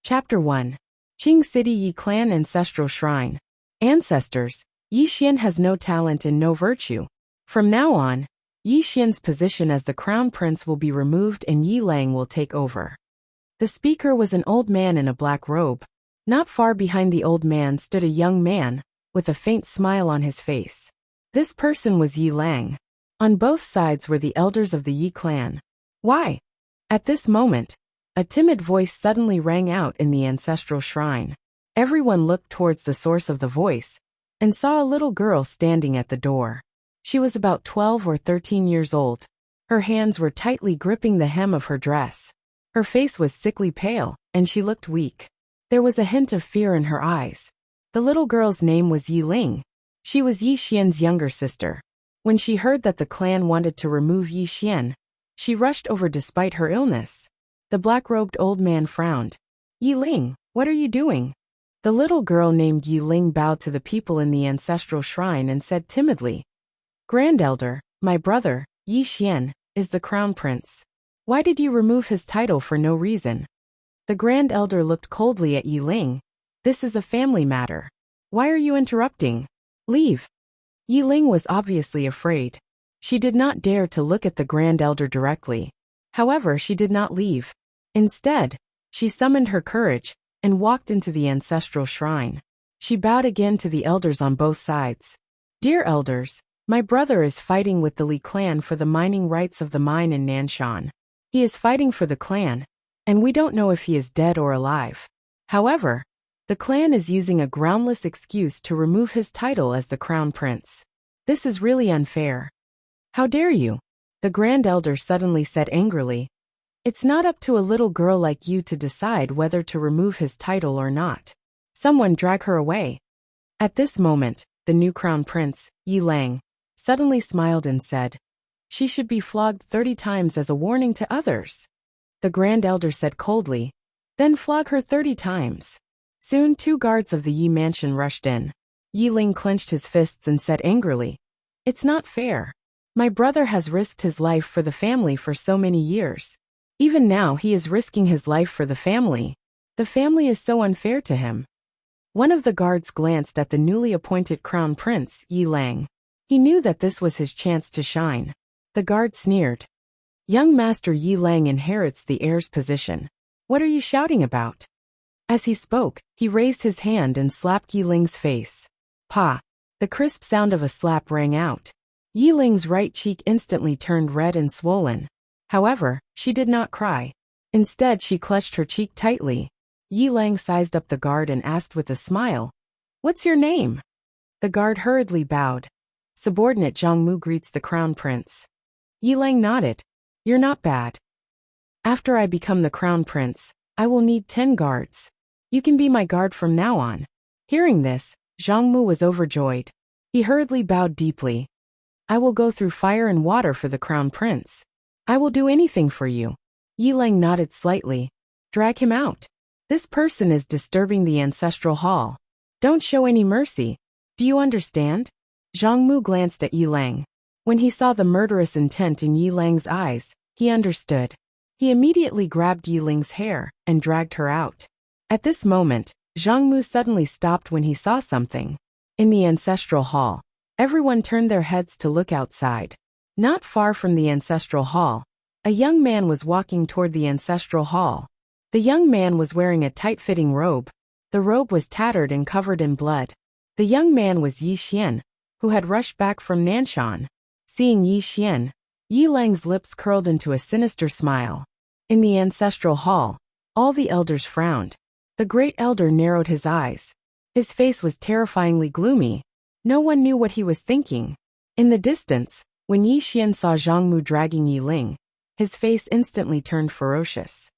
Chapter 1. Qing City Yi Clan Ancestral Shrine. Ancestors, Yi Xian has no talent and no virtue. From now on, Yi Xian's position as the crown prince will be removed and Yi Lang will take over. The speaker was an old man in a black robe. Not far behind the old man stood a young man, with a faint smile on his face. This person was Yi Lang. On both sides were the elders of the Yi clan. Why? At this moment, a timid voice suddenly rang out in the ancestral shrine. Everyone looked towards the source of the voice, and saw a little girl standing at the door. She was about 12 or 13 years old. Her hands were tightly gripping the hem of her dress. Her face was sickly pale, and she looked weak. There was a hint of fear in her eyes. The little girl's name was Yi Ling. She was Yi Xian's younger sister. When she heard that the clan wanted to remove Yi Xian, she rushed over despite her illness. The black-robed old man frowned. "Yi Ling, what are you doing?" The little girl named Yi Ling bowed to the people in the ancestral shrine and said timidly, "Grand Elder, my brother, Yi Xian, is the crown prince. Why did you remove his title for no reason?" The Grand Elder looked coldly at Yi Ling. "This is a family matter. Why are you interrupting? Leave." Yi Ling was obviously afraid. She did not dare to look at the Grand Elder directly. However, she did not leave. Instead, she summoned her courage and walked into the ancestral shrine. She bowed again to the elders on both sides. "Dear elders, my brother is fighting with the Li clan for the mining rights of the mine in Nanshan. He is fighting for the clan, and we don't know if he is dead or alive. However, the clan is using a groundless excuse to remove his title as the crown prince. This is really unfair. How dare you?" The Grand Elder suddenly said angrily. "It's not up to a little girl like you to decide whether to remove his title or not. Someone drag her away." At this moment, the new crown prince, Yi Lang, suddenly smiled and said, "She should be flogged 30 times as a warning to others." The Grand Elder said coldly, "Then flog her 30 times. Soon 2 guards of the Yi mansion rushed in. Yi Ling clenched his fists and said angrily, "It's not fair. My brother has risked his life for the family for so many years. Even now he is risking his life for the family. The family is so unfair to him." One of the guards glanced at the newly appointed crown prince, Yi Lang. He knew that this was his chance to shine. The guard sneered. "Young Master Yi Lang inherits the heir's position. What are you shouting about?" As he spoke, he raised his hand and slapped Yi Ling's face. "Pa!" The crisp sound of a slap rang out. Yi Ling's right cheek instantly turned red and swollen. However, she did not cry. Instead, she clutched her cheek tightly. Yi Lang sized up the guard and asked with a smile, "What's your name?" The guard hurriedly bowed. "Subordinate Zhang Mu greets the crown prince." Yi Lang nodded. "You're not bad. After I become the crown prince, I will need 10 guards. You can be my guard from now on." Hearing this, Zhang Mu was overjoyed. He hurriedly bowed deeply. "I will go through fire and water for the crown prince. I will do anything for you." Yi Lang nodded slightly. "Drag him out. This person is disturbing the ancestral hall. Don't show any mercy. Do you understand?" Zhang Mu glanced at Yi Lang. When he saw the murderous intent in Yi Lang's eyes, he understood. He immediately grabbed Yi Ling's hair and dragged her out. At this moment, Zhang Mu suddenly stopped when he saw something. In the ancestral hall, everyone turned their heads to look outside. Not far from the ancestral hall, a young man was walking toward the ancestral hall. The young man was wearing a tight-fitting robe. The robe was tattered and covered in blood. The young man was Yi Xian, who had rushed back from Nanshan. Seeing Yi Xian, Yi Lang's lips curled into a sinister smile. In the ancestral hall, all the elders frowned. The great elder narrowed his eyes. His face was terrifyingly gloomy. No one knew what he was thinking. In the distance, when Yi Xian saw Zhang Mu dragging Yi Ling, his face instantly turned ferocious.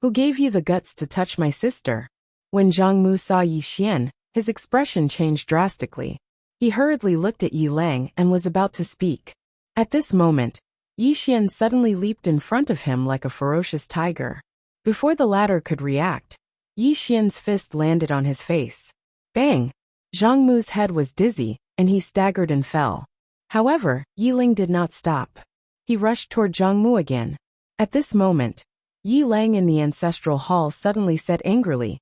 "Who gave you the guts to touch my sister?" When Zhang Mu saw Yi Xian, his expression changed drastically. He hurriedly looked at Yi Lang and was about to speak. At this moment, Yi Xian suddenly leaped in front of him like a ferocious tiger. Before the latter could react, Yi Xian's fist landed on his face. Bang! Zhang Mu's head was dizzy, and he staggered and fell. However, Yi Ling did not stop. He rushed toward Zhang Mu again. At this moment, Yi Lang in the ancestral hall suddenly said angrily,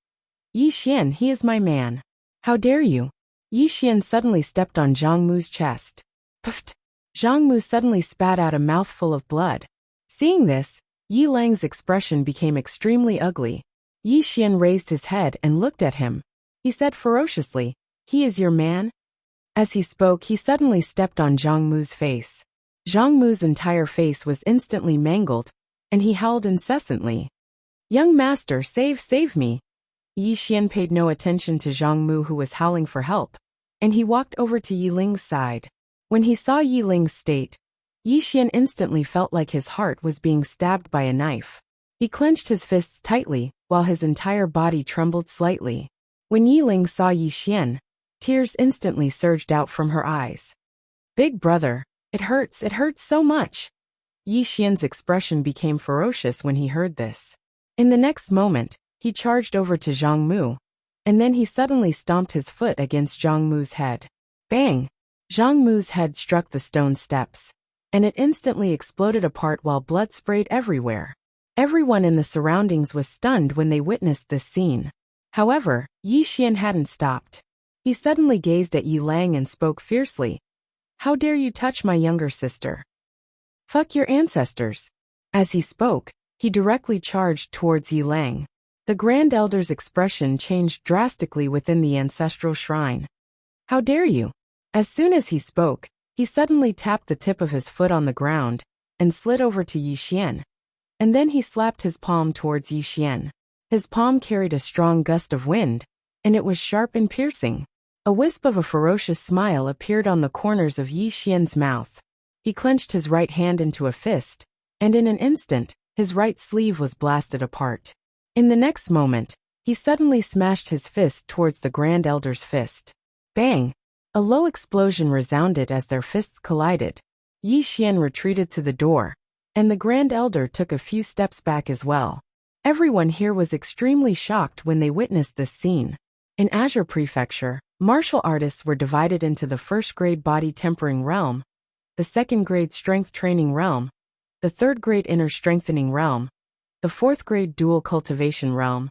Yi Xian, he is my man. How dare you? Yi Xian suddenly stepped on Zhang Mu's chest. Puffed. Zhang Mu suddenly spat out a mouthful of blood. Seeing this, Yi Lang's expression became extremely ugly. Yi Xian raised his head and looked at him. He said ferociously, he is your man? As he spoke, he suddenly stepped on Zhang Mu's face. Zhang Mu's entire face was instantly mangled, and he howled incessantly. Young master, save me. Yi Xian paid no attention to Zhang Mu, who was howling for help, and he walked over to Yi Ling's side. When he saw Yi Ling's state, Yi Xian instantly felt like his heart was being stabbed by a knife. He clenched his fists tightly, while his entire body trembled slightly. When Yi Ling saw Yi Xian, tears instantly surged out from her eyes. Big brother, it hurts so much. Yi Xian's expression became ferocious when he heard this. In the next moment, he charged over to Zhang Mu, and then he suddenly stomped his foot against Zhang Mu's head. Bang! Zhang Mu's head struck the stone steps, and it instantly exploded apart while blood sprayed everywhere. Everyone in the surroundings was stunned when they witnessed this scene. However, Yi Xian hadn't stopped. He suddenly gazed at Yi Lang and spoke fiercely. How dare you touch my younger sister? Fuck your ancestors. As he spoke, he directly charged towards Yi Lang. The Grand Elder's expression changed drastically within the ancestral shrine. How dare you? As soon as he spoke, he suddenly tapped the tip of his foot on the ground and slid over to Yi Xian. And then he slapped his palm towards Yi Xian. His palm carried a strong gust of wind, and it was sharp and piercing. A wisp of a ferocious smile appeared on the corners of Yi Xian's mouth. He clenched his right hand into a fist, and in an instant, his right sleeve was blasted apart. In the next moment, he suddenly smashed his fist towards the Grand Elder's fist. Bang! A low explosion resounded as their fists collided. Yi Xian retreated to the door, and the Grand Elder took a few steps back as well. Everyone here was extremely shocked when they witnessed this scene. In Azure Prefecture, martial artists were divided into the first-grade body tempering realm, the second-grade strength training realm, the third-grade inner strengthening realm, the fourth-grade dual cultivation realm,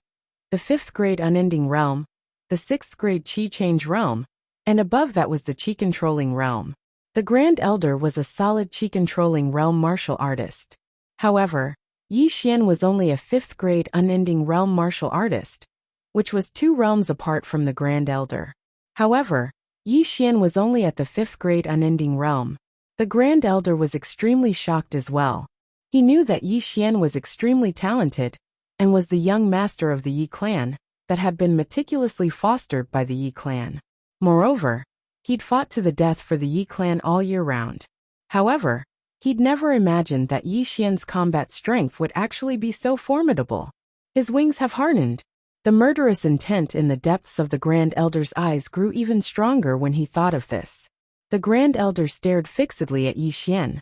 the fifth-grade unending realm, the sixth-grade chi change realm, and above that was the chi controlling realm. The Grand Elder was a solid chi controlling realm martial artist. However, Yi Xian was only a fifth-grade unending realm martial artist, which was 2 realms apart from the Grand Elder. However, Yi Xian was only at the fifth-grade unending realm. The Grand Elder was extremely shocked as well. He knew that Yi Xian was extremely talented, and was the young master of the Yi clan, that had been meticulously fostered by the Yi clan. Moreover, he'd fought to the death for the Yi clan all year round. However, he'd never imagined that Yi Xian's combat strength would actually be so formidable. His wings have hardened. The murderous intent in the depths of the Grand Elder's eyes grew even stronger when he thought of this. The Grand Elder stared fixedly at Yi Xian.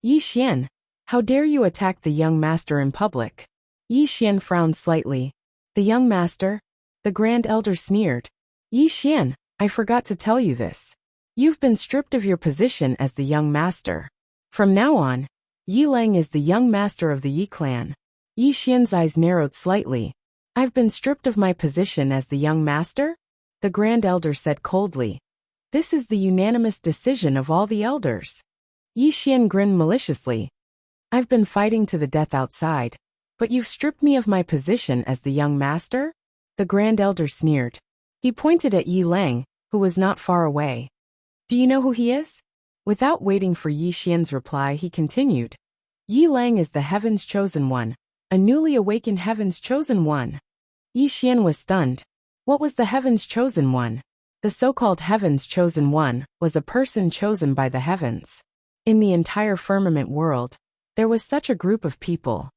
Yi Xian, how dare you attack the young master in public? Yi Xian frowned slightly. The young master? The Grand Elder sneered. Yi Xian, I forgot to tell you this. You've been stripped of your position as the young master. From now on, Yi Lang is the young master of the Yi clan. Yi Xian's eyes narrowed slightly. I've been stripped of my position as the young master? The Grand Elder said coldly. This is the unanimous decision of all the elders. Yi Xian grinned maliciously. I've been fighting to the death outside, but you've stripped me of my position as the young master? The Grand Elder sneered. He pointed at Yi Lang, who was not far away. Do you know who he is? Without waiting for Yi Xian's reply, he continued. Yi Lang is the Heaven's Chosen One, a newly awakened Heaven's Chosen One. Yi Xian was stunned. What was the Heaven's Chosen One? The so-called Heaven's Chosen One was a person chosen by the heavens. In the entire firmament world, there was such a group of people.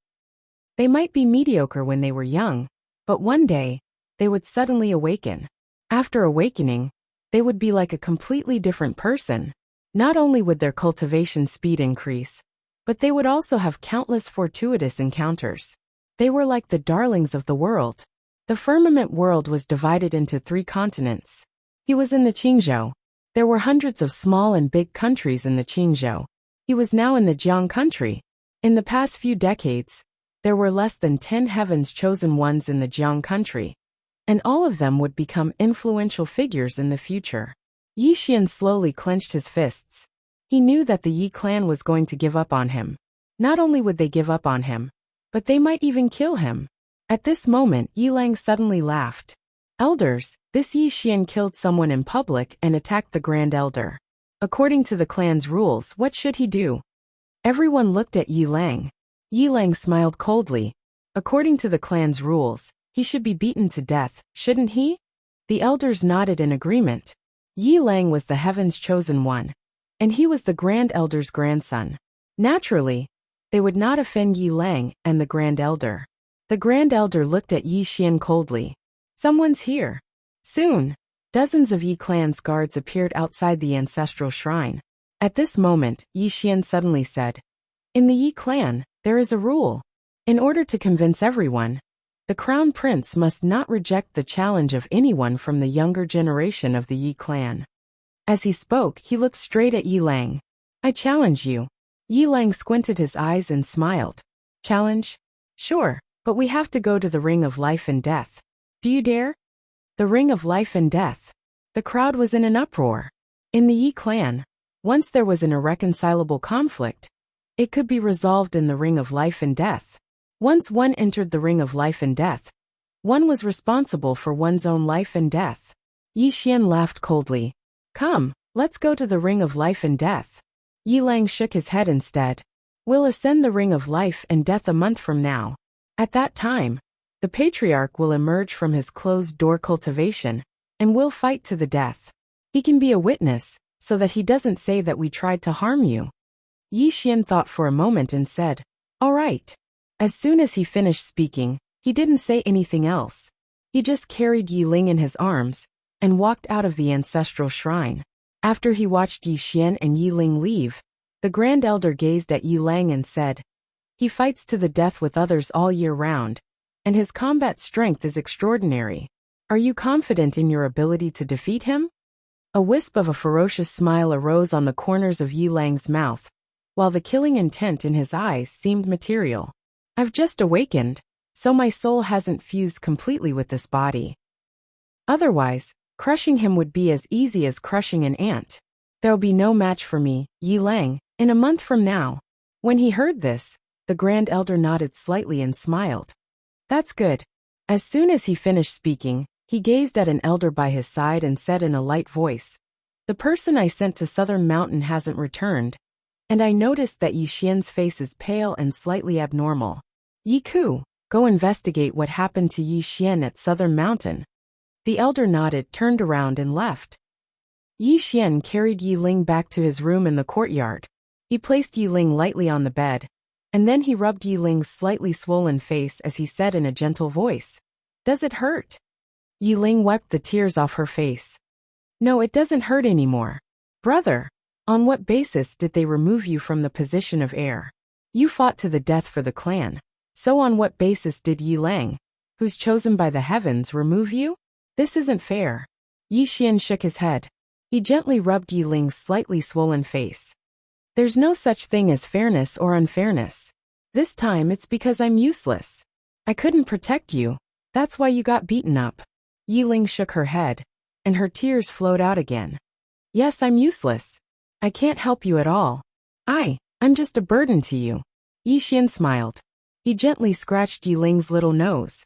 They might be mediocre when they were young, but one day, they would suddenly awaken. After awakening, they would be like a completely different person. Not only would their cultivation speed increase, but they would also have countless fortuitous encounters. They were like the darlings of the world. The firmament world was divided into 3 continents. He was in the Qingzhou. There were hundreds of small and big countries in the Qingzhou. He was now in the Jiang country. In the past few decades, There were less than 10 heaven's chosen ones in the Jiang country, and all of them would become influential figures in the future. Yi Xian slowly clenched his fists. He knew that the Yi clan was going to give up on him. Not only would they give up on him, but they might even kill him. At this moment, Yi Lang suddenly laughed. Elders, this Yi Xian killed someone in public and attacked the Grand Elder. According to the clan's rules, what should he do? Everyone looked at Yi Lang. Yi Lang smiled coldly. According to the clan's rules, he should be beaten to death, shouldn't he? The elders nodded in agreement. Yi Lang was the heaven's chosen one, and he was the Grand Elder's grandson. Naturally, they would not offend Yi Lang and the Grand Elder. The Grand Elder looked at Yi Xian coldly. Someone's here. Soon, dozens of Yi clan's guards appeared outside the ancestral shrine. At this moment, Yi Xian suddenly said, "In the Yi clan, there is a rule. In order to convince everyone, the crown prince must not reject the challenge of anyone from the younger generation of the Yi clan." As he spoke, he looked straight at Yi Lang. "I challenge you." Yi Lang squinted his eyes and smiled. "Challenge? Sure, but we have to go to the Ring of Life and Death. Do you dare?" The Ring of Life and Death. The crowd was in an uproar. In the Yi clan, once there was an irreconcilable conflict, it could be resolved in the Ring of Life and Death. Once one entered the Ring of Life and Death, one was responsible for one's own life and death. Yi Xian laughed coldly. "Come, let's go to the Ring of Life and Death." Yi Lang shook his head instead. "We'll ascend the Ring of Life and Death a month from now. At that time, the patriarch will emerge from his closed-door cultivation, and will fight to the death. He can be a witness, so that he doesn't say that we tried to harm you." Yi Xian thought for a moment and said, "All right." As soon as he finished speaking, he didn't say anything else. He just carried Yi Ling in his arms, and walked out of the ancestral shrine. After he watched Yi Xian and Yi Ling leave, the Grand Elder gazed at Yi Lang and said, "He fights to the death with others all year round, and his combat strength is extraordinary. Are you confident in your ability to defeat him?" A wisp of a ferocious smile arose on the corners of Yi Lang's mouth, while the killing intent in his eyes seemed material. "I've just awakened, so my soul hasn't fused completely with this body. Otherwise, crushing him would be as easy as crushing an ant. There'll be no match for me, Yi Lang, in a month from now." When he heard this, the Grand Elder nodded slightly and smiled. "That's good." As soon as he finished speaking, he gazed at an elder by his side and said in a light voice, "The person I sent to Southern Mountain hasn't returned, and I noticed that Yi Xian's face is pale and slightly abnormal. Yi Ku, go investigate what happened to Yi Xian at Southern Mountain." The elder nodded, turned around and left. Yi Xian carried Yi Ling back to his room in the courtyard. He placed Yi Ling lightly on the bed, and then he rubbed Yi Ling's slightly swollen face as he said in a gentle voice, "Does it hurt?" Yi Ling wiped the tears off her face. "No, it doesn't hurt anymore. Brother, on what basis did they remove you from the position of heir? You fought to the death for the clan. So on what basis did Yi Lang, who's chosen by the heavens, remove you? This isn't fair." Yi Xian shook his head. He gently rubbed Yi Ling's slightly swollen face. "There's no such thing as fairness or unfairness. This time it's because I'm useless. I couldn't protect you. That's why you got beaten up." Yi Ling shook her head, and her tears flowed out again. "Yes, I'm useless. I can't help you at all. I'm just a burden to you." Yi Xian smiled. He gently scratched Yi Ling's little nose.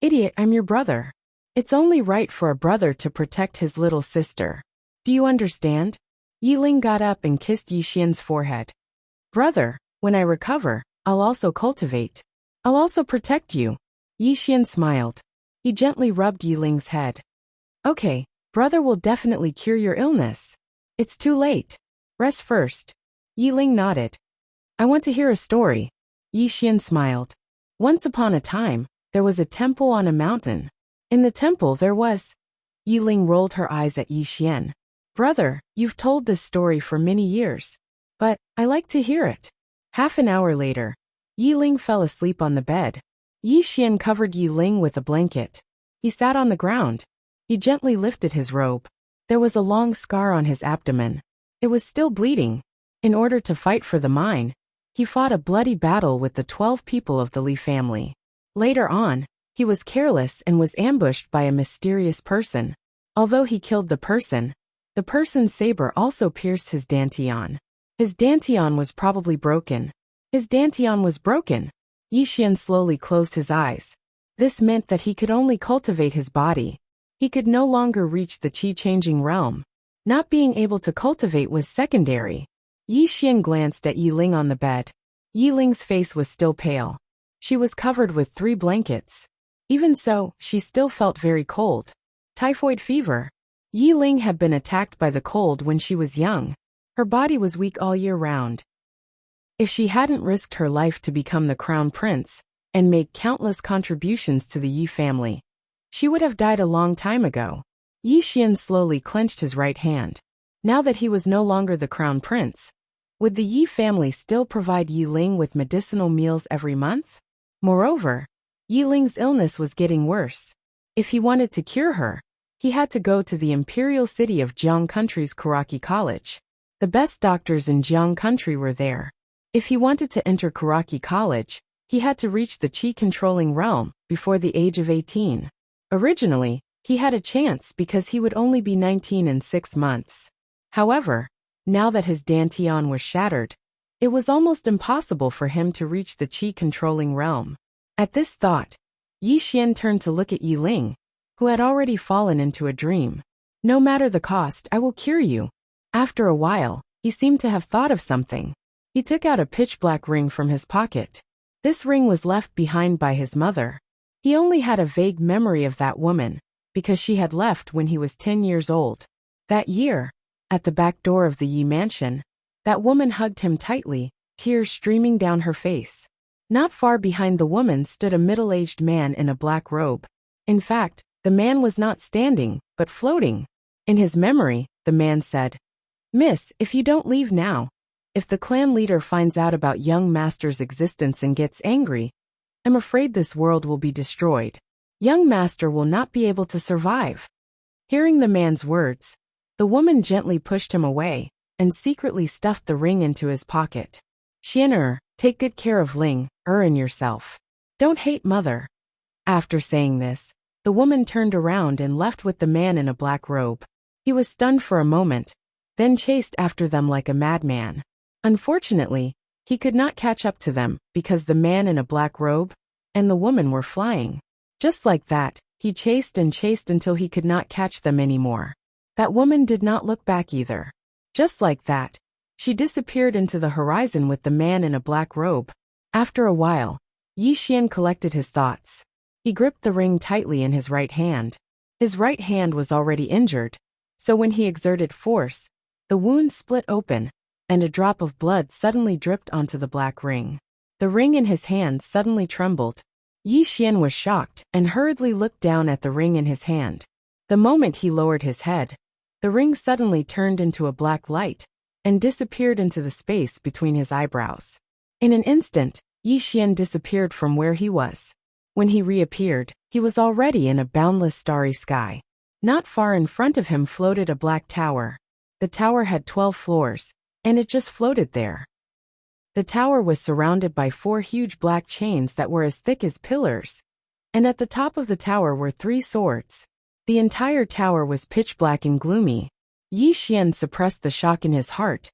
"Idiot, I'm your brother. It's only right for a brother to protect his little sister. Do you understand?" Yi Ling got up and kissed Yi Xian's forehead. "Brother, when I recover, I'll also cultivate. I'll also protect you." Yi Xian smiled. He gently rubbed Yi Ling's head. "Okay, brother will definitely cure your illness. It's too late. Rest first." Yi Ling nodded. "I want to hear a story." Yi Xian smiled. "Once upon a time, there was a temple on a mountain. In the temple there was..." Yi Ling rolled her eyes at Yi Xian. "Brother, you've told this story for many years, but I like to hear it." Half an hour later, Yi Ling fell asleep on the bed. Yi Xian covered Yi Ling with a blanket. He sat on the ground. He gently lifted his robe. There was a long scar on his abdomen. It was still bleeding. In order to fight for the mine, He fought a bloody battle with the 12 people of the Li family. Later on, he was careless and was ambushed by a mysterious person. Although he killed the person's saber also pierced his dantian. His dantian was probably broken. His dantian was broken. Yi Xian slowly closed his eyes. This meant that he could only cultivate his body. He could no longer reach the qi-changing realm. Not being able to cultivate was secondary. Yi Xian glanced at Yi Ling on the bed. Yi Ling's face was still pale. She was covered with 3 blankets. Even so, she still felt very cold. Typhoid fever. Yi Ling had been attacked by the cold when she was young. Her body was weak all year round. If she hadn't risked her life to become the crown prince, and made countless contributions to the Yi family, she would have died a long time ago. Yi Xian slowly clenched his right hand. Now that he was no longer the crown prince, would the Yi family still provide Yi Ling with medicinal meals every month? Moreover, Yi Ling's illness was getting worse. If he wanted to cure her, he had to go to the imperial city of Jiang Country's Kuraki College. The best doctors in Jiang Country were there. If he wanted to enter Kuraki College, he had to reach the qi-controlling realm before the age of 18. Originally, he had a chance because he would only be 19 in 6 months. However, now that his dantian was shattered, it was almost impossible for him to reach the qi-controlling realm. At this thought, Yi Xian turned to look at Yi Ling, who had already fallen into a dream. No matter the cost, I will cure you. After a while, he seemed to have thought of something. He took out a pitch-black ring from his pocket. This ring was left behind by his mother. He only had a vague memory of that woman, because she had left when he was 10 years old. That year, at the back door of the Yi mansion, that woman hugged him tightly, tears streaming down her face. Not far behind the woman stood a middle-aged man in a black robe. In fact, the man was not standing, but floating. In his memory, the man said, "Miss, if you don't leave now, if the clan leader finds out about young master's existence and gets angry, I'm afraid this world will be destroyed. Young master will not be able to survive." Hearing the man's words, the woman gently pushed him away and secretly stuffed the ring into his pocket. "Xian, take good care of Ling, and yourself. Don't hate mother." After saying this, the woman turned around and left with the man in a black robe. He was stunned for a moment, then chased after them like a madman. Unfortunately, he could not catch up to them because the man in a black robe and the woman were flying. Just like that, he chased and chased until he could not catch them anymore. That woman did not look back either. Just like that, she disappeared into the horizon with the man in a black robe. After a while, Yi Xian collected his thoughts. He gripped the ring tightly in his right hand. His right hand was already injured, so when he exerted force, the wound split open, and a drop of blood suddenly dripped onto the black ring. The ring in his hand suddenly trembled. Yi Xian was shocked and hurriedly looked down at the ring in his hand. The moment he lowered his head, the ring suddenly turned into a black light and disappeared into the space between his eyebrows. In an instant, Yi Xian disappeared from where he was. When he reappeared, he was already in a boundless starry sky. Not far in front of him floated a black tower. The tower had 12 floors, and it just floated there. The tower was surrounded by 4 huge black chains that were as thick as pillars, and at the top of the tower were 3 swords. The entire tower was pitch black and gloomy. Yi Xian suppressed the shock in his heart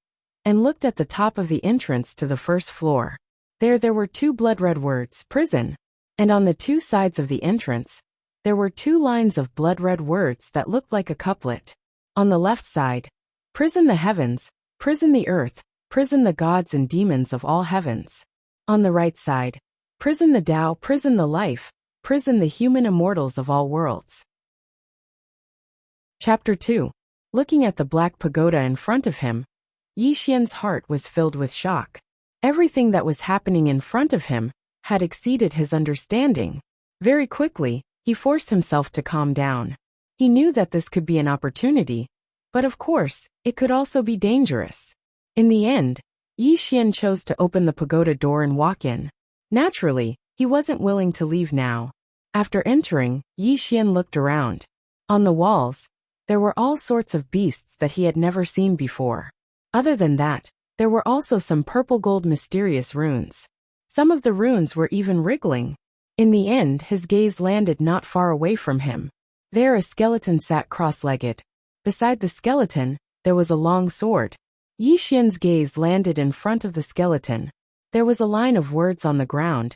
and looked at the top of the entrance to the first floor. There were 2 blood-red words, prison, and on the 2 sides of the entrance, there were 2 lines of blood-red words that looked like a couplet. On the left side, prison the heavens, prison the earth, prison the gods and demons of all heavens. On the right side, prison the Tao, prison the life, prison the human immortals of all worlds. Chapter 2. Looking at the black pagoda in front of him, Yi Xian's heart was filled with shock. Everything that was happening in front of him had exceeded his understanding. Very quickly, he forced himself to calm down. He knew that this could be an opportunity, but of course, it could also be dangerous. In the end, Yi Xian chose to open the pagoda door and walk in. Naturally, he wasn't willing to leave now. After entering, Yi Xian looked around. On the walls, there were all sorts of beasts that he had never seen before. Other than that, There were also some purple-gold mysterious runes. Some of the runes were even wriggling. In the end, his gaze landed not far away from him. There a skeleton sat cross-legged. Beside the skeleton, there was a long sword. Yi Xian's gaze landed in front of the skeleton. There was a line of words on the ground.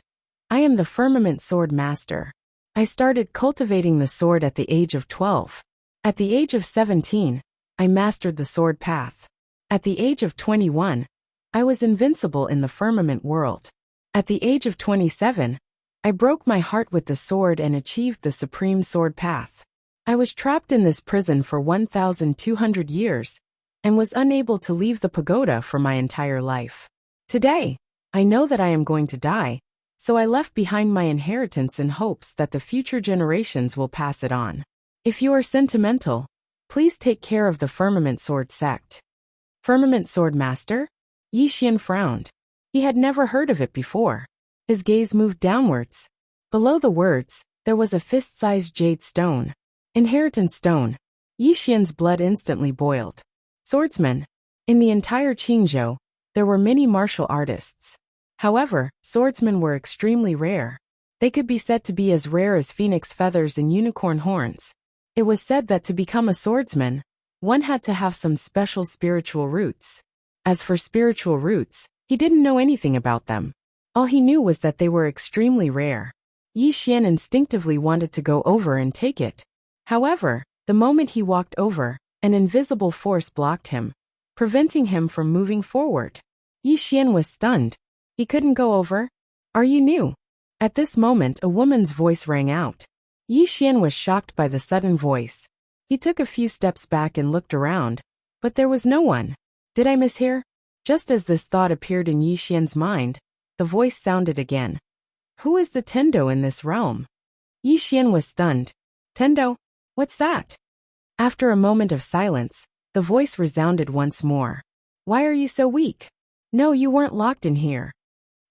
I am the firmament sword master. I started cultivating the sword at the age of 12. At the age of 17, I mastered the sword path. At the age of 21, I was invincible in the firmament world. At the age of 27, I broke my heart with the sword and achieved the supreme sword path. I was trapped in this prison for 1,200 years and was unable to leave the pagoda for my entire life. Today, I know that I am going to die, so I left behind my inheritance in hopes that the future generations will pass it on. If you are sentimental, please take care of the Firmament Sword sect. Firmament Sword Master? Yi Xian frowned. He had never heard of it before. His gaze moved downwards. Below the words, there was a fist-sized jade stone. Inheritance stone. Yi Xian's blood instantly boiled. Swordsman. In the entire Qingzhou, there were many martial artists. However, swordsmen were extremely rare. They could be said to be as rare as phoenix feathers and unicorn horns. It was said that to become a swordsman, one had to have some special spiritual roots. As for spiritual roots, he didn't know anything about them. All he knew was that they were extremely rare. Yi Xian instinctively wanted to go over and take it. However, the moment he walked over, an invisible force blocked him, preventing him from moving forward. Yi Xian was stunned. He couldn't go over. Are you new? At this moment a woman's voice rang out. Yi Xian was shocked by the sudden voice. He took a few steps back and looked around, but there was no one. Did I mishear? Just as this thought appeared in Yi Xian's mind, the voice sounded again. Who is the Tendo in this realm? Yi Xian was stunned. Tendo? What's that? After a moment of silence, the voice resounded once more. Why are you so weak? No, you weren't locked in here.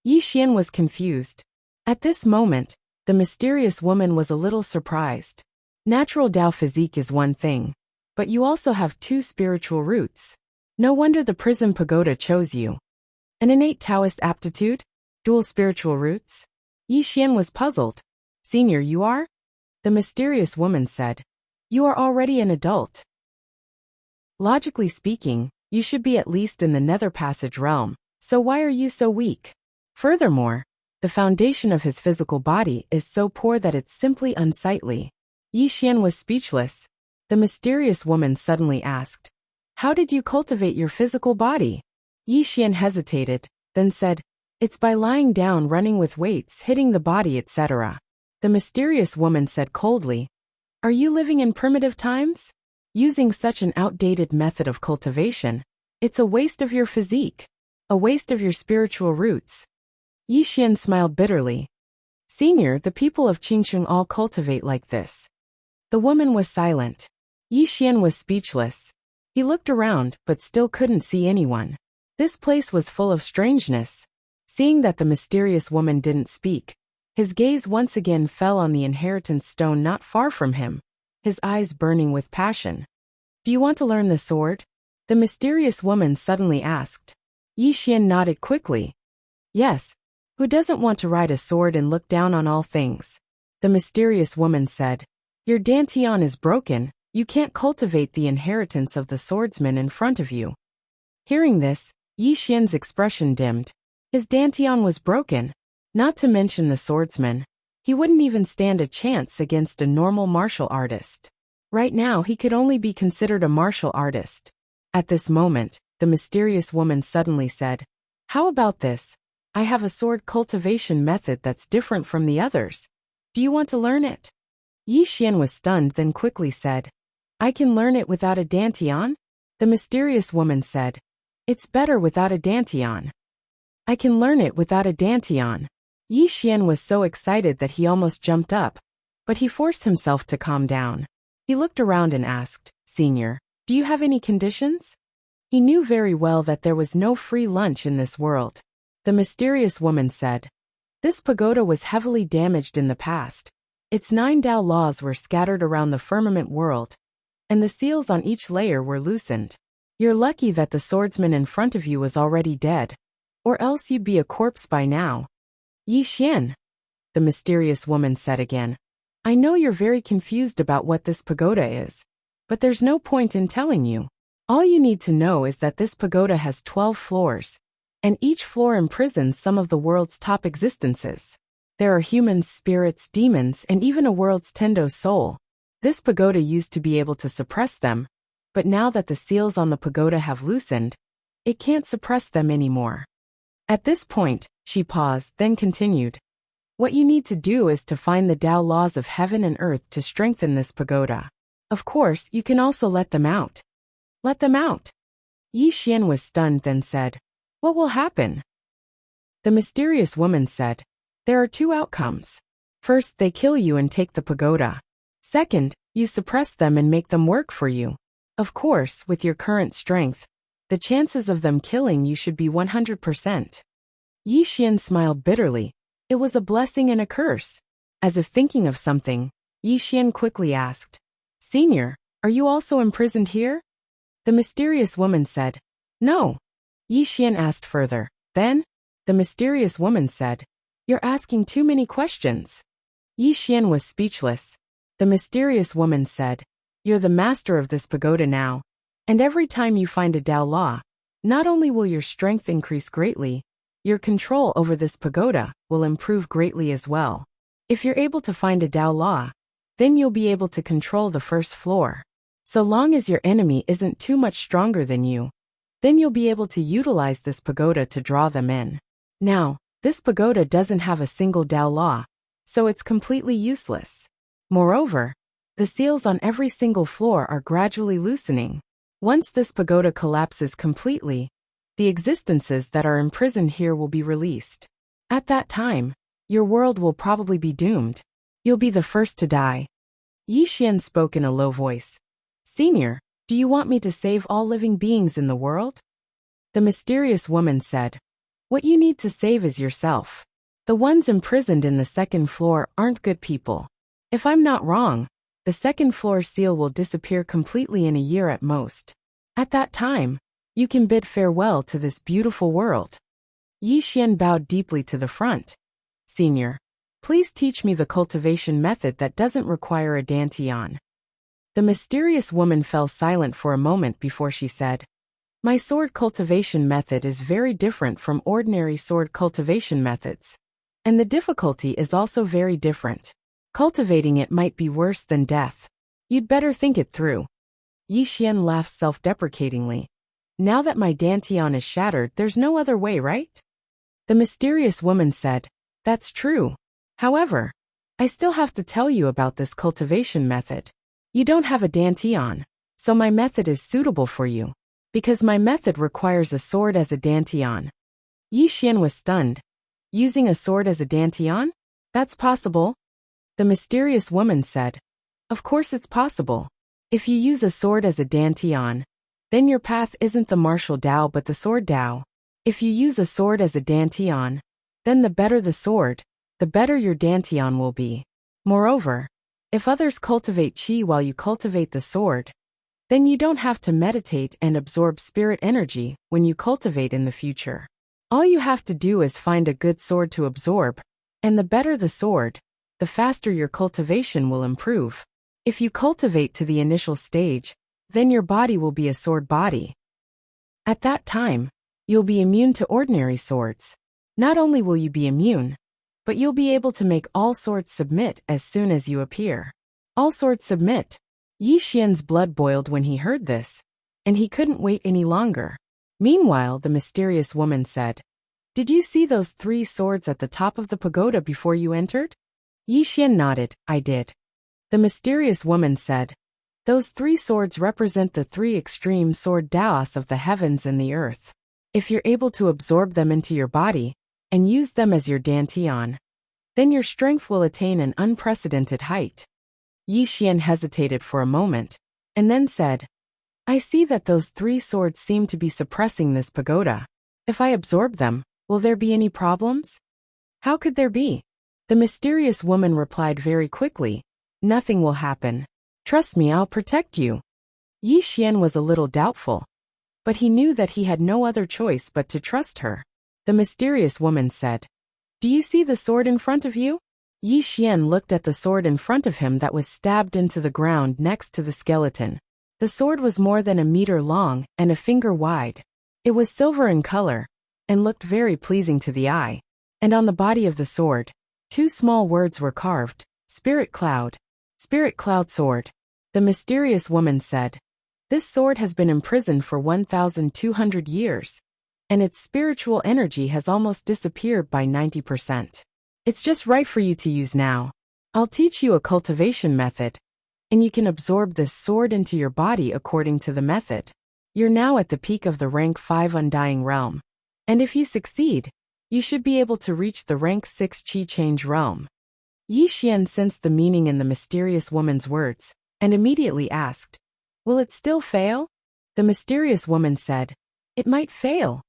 Yi Xian was confused. At this moment, the mysterious woman was a little surprised. Natural Dao physique is one thing, but you also have two spiritual roots. No wonder the prison pagoda chose you. An innate Taoist aptitude? Dual spiritual roots? Yi Xian was puzzled. Senior, you are? The mysterious woman said. You are already an adult. Logically speaking, you should be at least in the Nether Passage realm, so why are you so weak? Furthermore, the foundation of his physical body is so poor that it's simply unsightly. Yi Xian was speechless. The mysterious woman suddenly asked, How did you cultivate your physical body? Yi Xian hesitated, then said, It's by lying down, running with weights, hitting the body, etc. The mysterious woman said coldly, Are you living in primitive times? Using such an outdated method of cultivation, it's a waste of your physique, a waste of your spiritual roots. Yi Xian smiled bitterly. Senior, the people of Qingcheng all cultivate like this. The woman was silent. Yi Xian was speechless. He looked around, but still couldn't see anyone. This place was full of strangeness. Seeing that the mysterious woman didn't speak, his gaze once again fell on the inheritance stone not far from him, his eyes burning with passion. Do you want to learn the sword? The mysterious woman suddenly asked. Yi Xian nodded quickly. Yes. Who doesn't want to ride a sword and look down on all things? The mysterious woman said. Your dantian is broken, you can't cultivate the inheritance of the swordsman in front of you. Hearing this, Yi Xian's expression dimmed. His dantian was broken. Not to mention the swordsman. He wouldn't even stand a chance against a normal martial artist. Right now he could only be considered a martial artist. At this moment, the mysterious woman suddenly said, How about this? I have a sword cultivation method that's different from the others. Do you want to learn it? Yi Xian was stunned, then quickly said, I can learn it without a dantian? The mysterious woman said, It's better without a dantian. I can learn it without a dantian. Yi Xian was so excited that he almost jumped up, but he forced himself to calm down. He looked around and asked, Senior, do you have any conditions? He knew very well that there was no free lunch in this world. The mysterious woman said, This pagoda was heavily damaged in the past. Its 9 Dao laws were scattered around the firmament world, and the seals on each layer were loosened. You're lucky that the swordsman in front of you was already dead, or else you'd be a corpse by now. Yi Xian, the mysterious woman said again. I know you're very confused about what this pagoda is, but there's no point in telling you. All you need to know is that this pagoda has 12 floors, and each floor imprisons some of the world's top existences. There are humans, spirits, demons, and even a world's Tendo soul. This pagoda used to be able to suppress them, but now that the seals on the pagoda have loosened, it can't suppress them anymore. At this point, she paused, then continued. What you need to do is to find the Tao laws of heaven and earth to strengthen this pagoda. Of course, you can also let them out. Let them out. Yi Xian was stunned, then said, What will happen? The mysterious woman said, There are two outcomes. First, they kill you and take the pagoda. Second, you suppress them and make them work for you. Of course, with your current strength, the chances of them killing you should be 100%. Yi Xian smiled bitterly. It was a blessing and a curse. As if thinking of something, Yi Xian quickly asked, Senior, are you also imprisoned here? The mysterious woman said, No. Yi Xian asked further. Then, the mysterious woman said, You're asking too many questions. Yi Xian was speechless. The mysterious woman said, You're the master of this pagoda now, and every time you find a Tao law, not only will your strength increase greatly, your control over this pagoda will improve greatly as well. If you're able to find a Tao law, then you'll be able to control the first floor. So long as your enemy isn't too much stronger than you, then you'll be able to utilize this pagoda to draw them in. Now, this pagoda doesn't have a single Tao law, so it's completely useless. Moreover, the seals on every single floor are gradually loosening. Once this pagoda collapses completely, the existences that are imprisoned here will be released. At that time, your world will probably be doomed. You'll be the first to die. Yi Xian spoke in a low voice. Senior, do you want me to save all living beings in the world? The mysterious woman said, What you need to save is yourself. The ones imprisoned in the second floor aren't good people. If I'm not wrong, the second floor seal will disappear completely in a year at most. At that time, you can bid farewell to this beautiful world. Yi Xian bowed deeply to the front. Senior, please teach me the cultivation method that doesn't require a dantian. The mysterious woman fell silent for a moment before she said, My sword cultivation method is very different from ordinary sword cultivation methods. And the difficulty is also very different. Cultivating it might be worse than death. You'd better think it through. Yi Xian laughed self-deprecatingly. Now that my dantian is shattered, there's no other way, right? The mysterious woman said, That's true. However, I still have to tell you about this cultivation method. You don't have a dantian, so my method is suitable for you, because my method requires a sword as a dantian. Yi Xian was stunned. Using a sword as a dantian? That's possible. The mysterious woman said, Of course it's possible. If you use a sword as a dantian, then your path isn't the martial Tao but the sword Tao. If you use a sword as a dantian, then the better the sword, the better your dantian will be. Moreover, if others cultivate qi while you cultivate the sword, then you don't have to meditate and absorb spirit energy when you cultivate in the future. All you have to do is find a good sword to absorb, and the better the sword, the faster your cultivation will improve. If you cultivate to the initial stage, then your body will be a sword body. At that time, you'll be immune to ordinary swords. Not only will you be immune, but you'll be able to make all swords submit as soon as you appear. All swords submit. Yi Xian's blood boiled when he heard this, and he couldn't wait any longer. Meanwhile, the mysterious woman said, Did you see those 3 swords at the top of the pagoda before you entered? Yi Xian nodded, I did. The mysterious woman said, Those 3 swords represent the 3 extreme sword Taos of the heavens and the earth. If you're able to absorb them into your body, and use them as your dantian, then your strength will attain an unprecedented height. Yi Xian hesitated for a moment, and then said, I see that those 3 swords seem to be suppressing this pagoda. If I absorb them, will there be any problems? How could there be? The mysterious woman replied very quickly, Nothing will happen. Trust me, I'll protect you. Yi Xian was a little doubtful. but he knew that he had no other choice but to trust her. The mysterious woman said, "Do you see the sword in front of you?" Yi Xian looked at the sword in front of him that was stabbed into the ground next to the skeleton. The sword was more than a meter long and a finger wide. It was silver in color and looked very pleasing to the eye. And on the body of the sword, 2 small words were carved: Spirit Cloud. Spirit Cloud Sword. The mysterious woman said, "This sword has been imprisoned for 1,200 years, and its spiritual energy has almost disappeared by 90%. It's just right for you to use now. I'll teach you a cultivation method, and you can absorb this sword into your body according to the method. You're now at the peak of the rank 5 Undying Realm, and if you succeed, you should be able to reach the rank 6 Qi Change Realm." Yi Xian sensed the meaning in the mysterious woman's words, and immediately asked, "Will it still fail?" The mysterious woman said, "It might fail."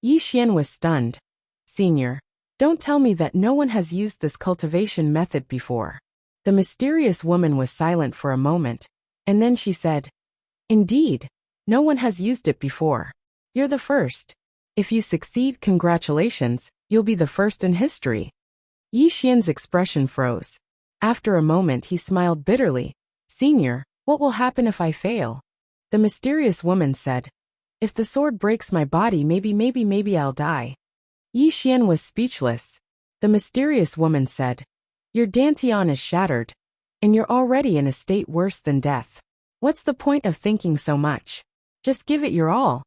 Yi Xian was stunned. "Senior, don't tell me that no one has used this cultivation method before." The mysterious woman was silent for a moment, and then she said, "Indeed, no one has used it before. You're the first. If you succeed, congratulations, you'll be the first in history." Yi Xian's expression froze. After a moment he smiled bitterly. "Senior, what will happen if I fail?" The mysterious woman said, "If the sword breaks my body, maybe I'll die." Yi Xian was speechless. The mysterious woman said, "Your dantian is shattered, and you're already in a state worse than death. What's the point of thinking so much? Just give it your all."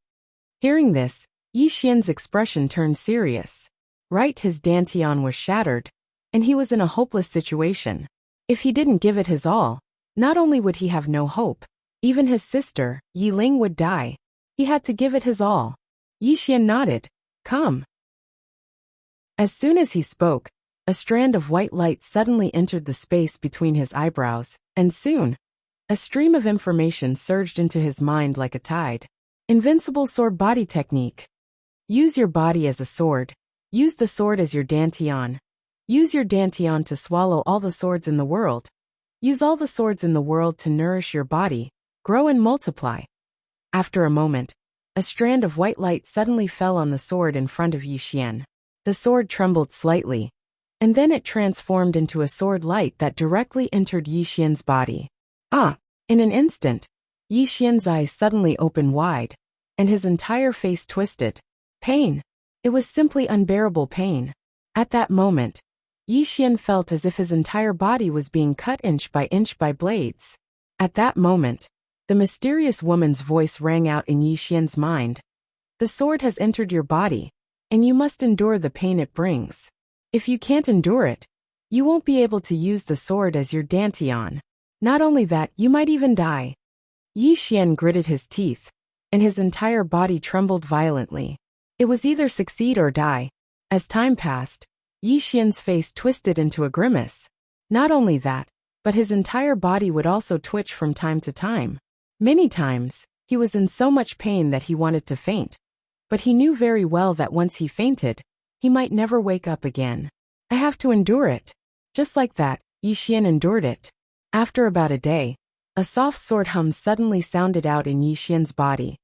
Hearing this, Yi Xian's expression turned serious. Right, his dantian was shattered, and he was in a hopeless situation. If he didn't give it his all, not only would he have no hope, even his sister, Yi Ling, would die. He had to give it his all. Yi Xian nodded. "Come." As soon as he spoke, a strand of white light suddenly entered the space between his eyebrows, and soon, a stream of information surged into his mind like a tide. Invincible sword body technique. Use your body as a sword. Use the sword as your dantian. Use your dantian to swallow all the swords in the world. Use all the swords in the world to nourish your body, grow and multiply. After a moment, a strand of white light suddenly fell on the sword in front of Yi Xian. The sword trembled slightly, and then it transformed into a sword light that directly entered Yi Xian's body. In an instant, Yi Xian's eyes suddenly opened wide, and his entire face twisted. Pain. It was simply unbearable pain. At that moment, Yi Xian felt as if his entire body was being cut inch by blades. At that moment, the mysterious woman's voice rang out in Yi Xian's mind. "The sword has entered your body, and you must endure the pain it brings. If you can't endure it, you won't be able to use the sword as your dantian. Not only that, you might even die." Yi Xian gritted his teeth, and his entire body trembled violently. It was either succeed or die. As time passed, Yi Xian's face twisted into a grimace. Not only that, but his entire body would also twitch from time to time. Many times, he was in so much pain that he wanted to faint. But he knew very well that once he fainted, he might never wake up again. "I have to endure it." Just like that, Yi Xian endured it. After about a day, a soft sword hum suddenly sounded out in Yi Xian's body,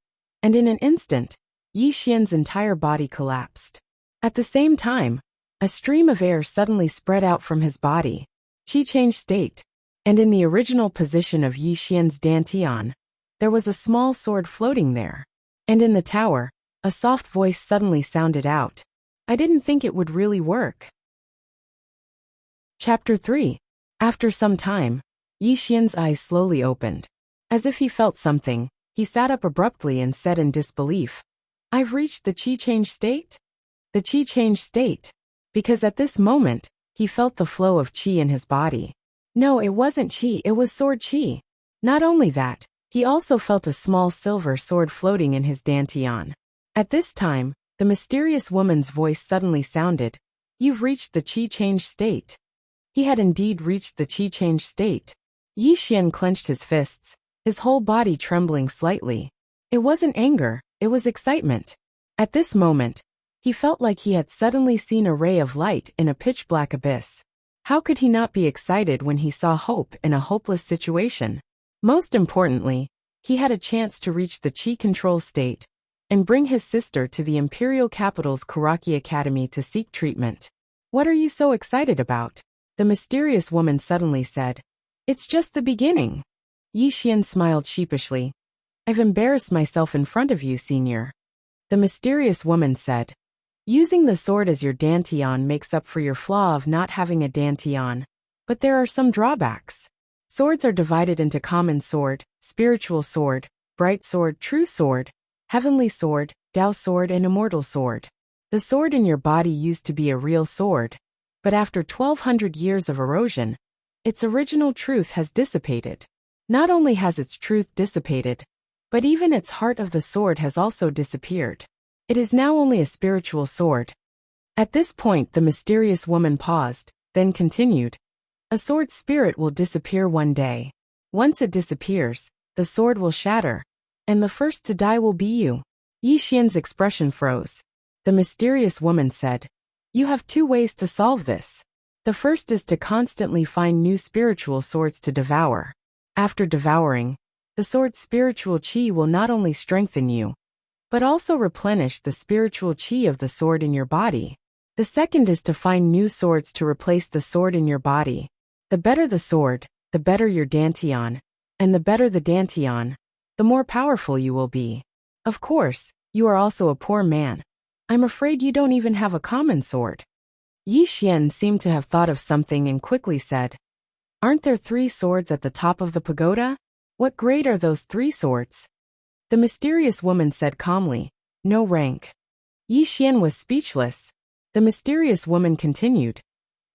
and in an instant, Yi Xian's entire body collapsed. At the same time, a stream of air suddenly spread out from his body. Qi changed state, and in the original position of Yi Xian's dantian, there was a small sword floating there. And in the tower, a soft voice suddenly sounded out. "I didn't think it would really work." Chapter 3. After some time, Yi Xian's eyes slowly opened. As if he felt something, he sat up abruptly and said in disbelief, "I've reached the Qi change state?" The Qi change state. Because at this moment, he felt the flow of Qi in his body. No, it wasn't Qi, it was sword Qi. Not only that, he also felt a small silver sword floating in his dantian. At this time, the mysterious woman's voice suddenly sounded, "You've reached the Qi change state." He had indeed reached the Qi change state. Yi Xian clenched his fists, his whole body trembling slightly. It wasn't anger, it was excitement. At this moment, he felt like he had suddenly seen a ray of light in a pitch-black abyss. How could he not be excited when he saw hope in a hopeless situation? Most importantly, he had a chance to reach the Qi control state, and bring his sister to the imperial capital's Kuraki Academy to seek treatment. What are you so excited about? The mysterious woman suddenly said. It's just the beginning. Yi Xian smiled sheepishly. I've embarrassed myself in front of you, senior. The mysterious woman said. Using the sword as your dantian makes up for your flaw of not having a dantian. But there are some drawbacks. Swords are divided into common sword, spiritual sword, bright sword, true sword, heavenly sword, Tao sword, and immortal sword. The sword in your body used to be a real sword, but after 1200 years of erosion, its original truth has dissipated. Not only has its truth dissipated, but even its heart of the sword has also disappeared. It is now only a spiritual sword. At this point, the mysterious woman paused, then continued. A sword's spirit will disappear one day. Once it disappears, the sword will shatter, and the first to die will be you. Yi Xian's expression froze. The mysterious woman said, You have two ways to solve this. The first is to constantly find new spiritual swords to devour. After devouring, the sword's spiritual qi will not only strengthen you, but also replenish the spiritual qi of the sword in your body. The second is to find new swords to replace the sword in your body. The better the sword, the better your dantian, and the better the dantian, the more powerful you will be. Of course, you are also a poor man. I'm afraid you don't even have a common sword. Yi Xian seemed to have thought of something and quickly said, Aren't there 3 swords at the top of the pagoda? What grade are those 3 swords? The mysterious woman said calmly, No rank. Yi Xian was speechless. The mysterious woman continued,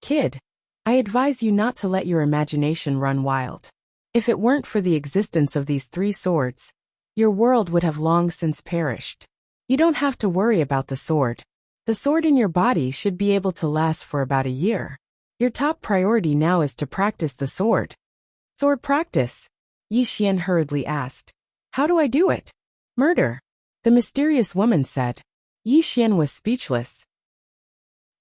Kid, I advise you not to let your imagination run wild. If it weren't for the existence of these 3 swords, your world would have long since perished. You don't have to worry about the sword. The sword in your body should be able to last for about a year. Your top priority now is to practice the sword. Sword practice? Yi Xian hurriedly asked. How do I do it? Murder. The mysterious woman said. Yi Xian was speechless.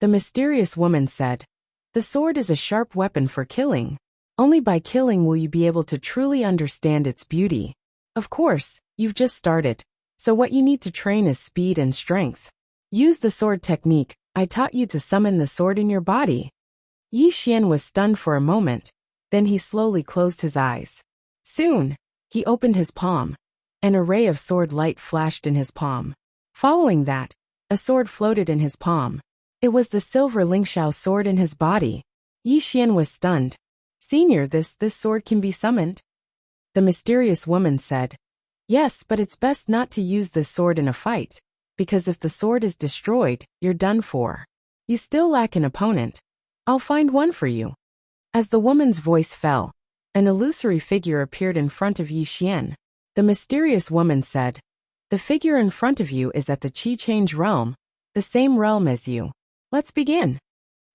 The mysterious woman said, The sword is a sharp weapon for killing. Only by killing will you be able to truly understand its beauty. Of course, you've just started. So what you need to train is speed and strength. Use the sword technique. I taught you to summon the sword in your body. Yi Xian was stunned for a moment. Then he slowly closed his eyes. Soon, he opened his palm. An array of sword light flashed in his palm. Following that, a sword floated in his palm. It was the silver Lingxiao sword in his body. Yi Xian was stunned. Senior, this sword can be summoned? The mysterious woman said. Yes, but it's best not to use this sword in a fight, because if the sword is destroyed, you're done for. You still lack an opponent. I'll find one for you. As the woman's voice fell, an illusory figure appeared in front of Yi Xian. The mysterious woman said, The figure in front of you is at the Qi Change realm, the same realm as you. Let's begin.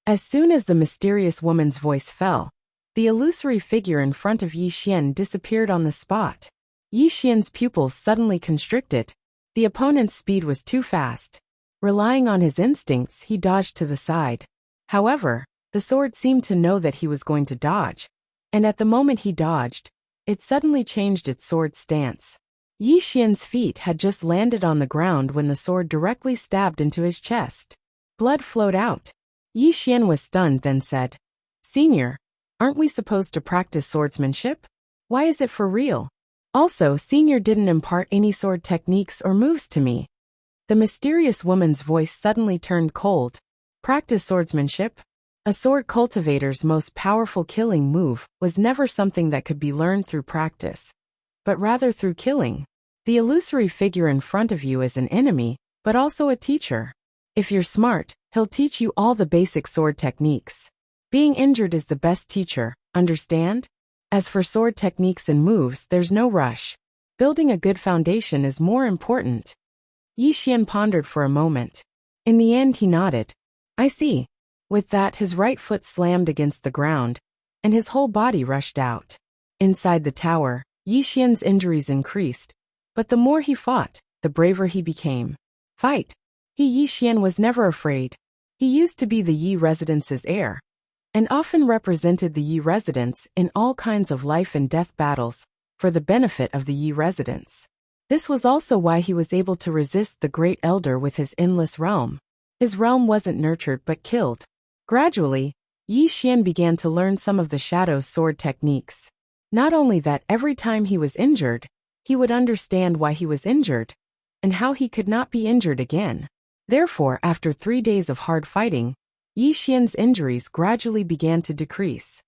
As soon as the mysterious woman's voice fell, the illusory figure in front of Yi Xian disappeared on the spot. Yi Xian's pupils suddenly constricted. The opponent's speed was too fast. Relying on his instincts, he dodged to the side. However, the sword seemed to know that he was going to dodge, and at the moment he dodged, it suddenly changed its sword stance. Yi Xian's feet had just landed on the ground when the sword directly stabbed into his chest. Blood flowed out. Yi Xian was stunned, then said, Senior, aren't we supposed to practice swordsmanship? Why is it for real? Also, Senior didn't impart any sword techniques or moves to me. The mysterious woman's voice suddenly turned cold. Practice swordsmanship? A sword cultivator's most powerful killing move was never something that could be learned through practice, but rather through killing. The illusory figure in front of you is an enemy, but also a teacher. If you're smart, he'll teach you all the basic sword techniques. Being injured is the best teacher, understand? As for sword techniques and moves, there's no rush. Building a good foundation is more important. Yi Xian pondered for a moment. In the end he nodded. I see. With that, his right foot slammed against the ground, and his whole body rushed out. Inside the tower, Yi Xian's injuries increased, but the more he fought, the braver he became. Fight! Yi Xian was never afraid. He used to be the Yi residence's heir, and often represented the Yi residence in all kinds of life and death battles, for the benefit of the Yi residence. This was also why he was able to resist the Great Elder with his endless realm. His realm wasn't nurtured but killed. Gradually, Yi Xian began to learn some of the Shadow's sword techniques. Not only that, every time he was injured, he would understand why he was injured, and how he could not be injured again. Therefore, after 3 days of hard fighting, Yi Xian's injuries gradually began to decrease.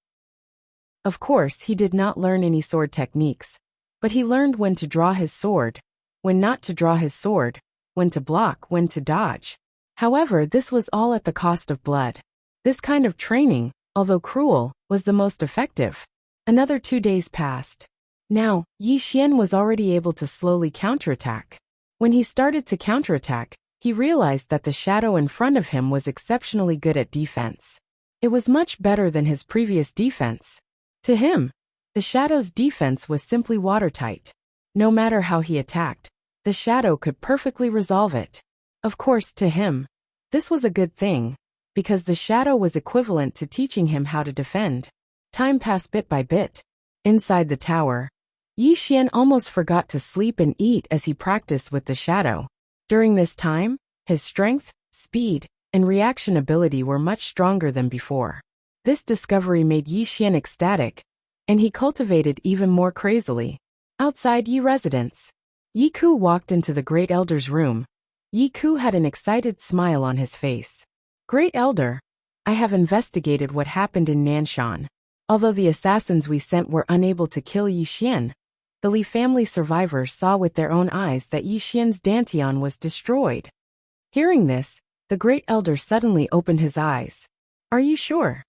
Of course, he did not learn any sword techniques, but he learned when to draw his sword, when not to draw his sword, when to block, when to dodge. However, this was all at the cost of blood. This kind of training, although cruel, was the most effective. Another 2 days passed. Now, Yi Xian was already able to slowly counterattack. When he started to counterattack, he realized that the shadow in front of him was exceptionally good at defense. It was much better than his previous defense. To him, the shadow's defense was simply watertight. No matter how he attacked, the shadow could perfectly resolve it. Of course, to him, this was a good thing, because the shadow was equivalent to teaching him how to defend. Time passed bit by bit. Inside the tower, Yi Xian almost forgot to sleep and eat as he practiced with the shadow. During this time, his strength, speed, and reaction ability were much stronger than before. This discovery made Yi Xian ecstatic, and he cultivated even more crazily. Outside Yi residence, Yi Ku walked into the Great Elder's room. Yi Ku had an excited smile on his face. Great Elder, I have investigated what happened in Nanshan. Although the assassins we sent were unable to kill Yi Xian, the Li family survivors saw with their own eyes that Yi Xian's dantian was destroyed. Hearing this, the Great Elder suddenly opened his eyes. Are you sure?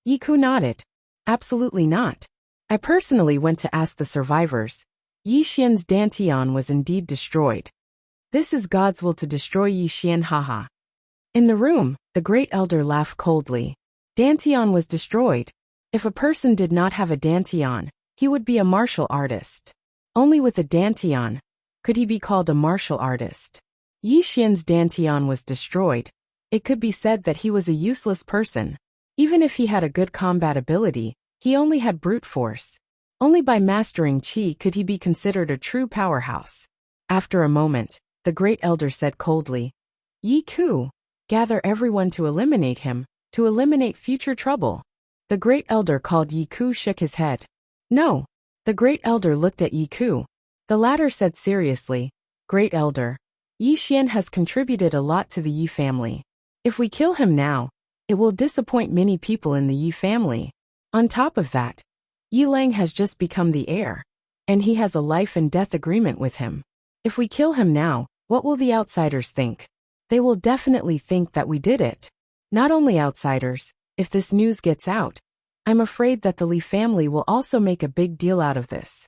Yi Ku nodded. Absolutely not. I personally went to ask the survivors. Yi Xian's dantian was indeed destroyed. This is God's will to destroy Yi Xian, haha. In the room, the Great Elder laughed coldly. Dantian was destroyed. If a person did not have a dantian, he would be a martial artist. Only with a dantian could he be called a martial artist. Yi Xian's dantian was destroyed. It could be said that he was a useless person. Even if he had a good combat ability, he only had brute force. Only by mastering qi could he be considered a true powerhouse. After a moment, the Great Elder said coldly, Yi Ku, gather everyone to eliminate him, to eliminate future trouble. The Great Elder called Yi Ku shook his head. No. The Great Elder looked at Yi Ku. The latter said seriously, Great Elder, Yi Xian has contributed a lot to the Yi family. If we kill him now, it will disappoint many people in the Yi family. On top of that, Yi Lang has just become the heir, and he has a life and death agreement with him. If we kill him now, what will the outsiders think? They will definitely think that we did it. Not only outsiders, if this news gets out, I'm afraid that the Li family will also make a big deal out of this.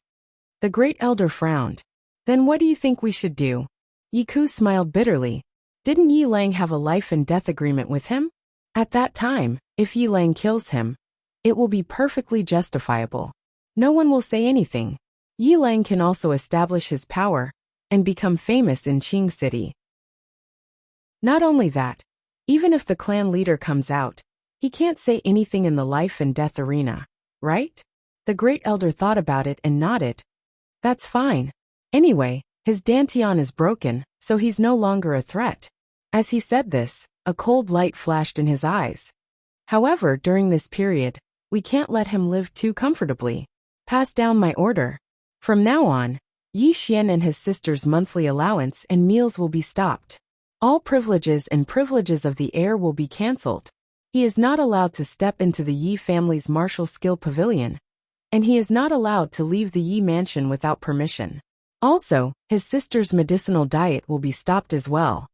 The Great Elder frowned. Then what do you think we should do? Yi Ku smiled bitterly. Didn't Yi Lang have a life and death agreement with him? At that time, if Yi Lang kills him, it will be perfectly justifiable. No one will say anything. Yi Lang can also establish his power and become famous in Qing City. Not only that, even if the clan leader comes out, he can't say anything in the life and death arena, right? The Great Elder thought about it and nodded. That's fine. Anyway, his dantian is broken, so he's no longer a threat. As he said this, a cold light flashed in his eyes. However, during this period, we can't let him live too comfortably. Pass down my order. From now on, Yi Xian and his sister's monthly allowance and meals will be stopped. All privileges and privileges of the heir will be cancelled. He is not allowed to step into the Yi family's martial skill pavilion, and he is not allowed to leave the Yi mansion without permission. Also, his sister's medicinal diet will be stopped as well.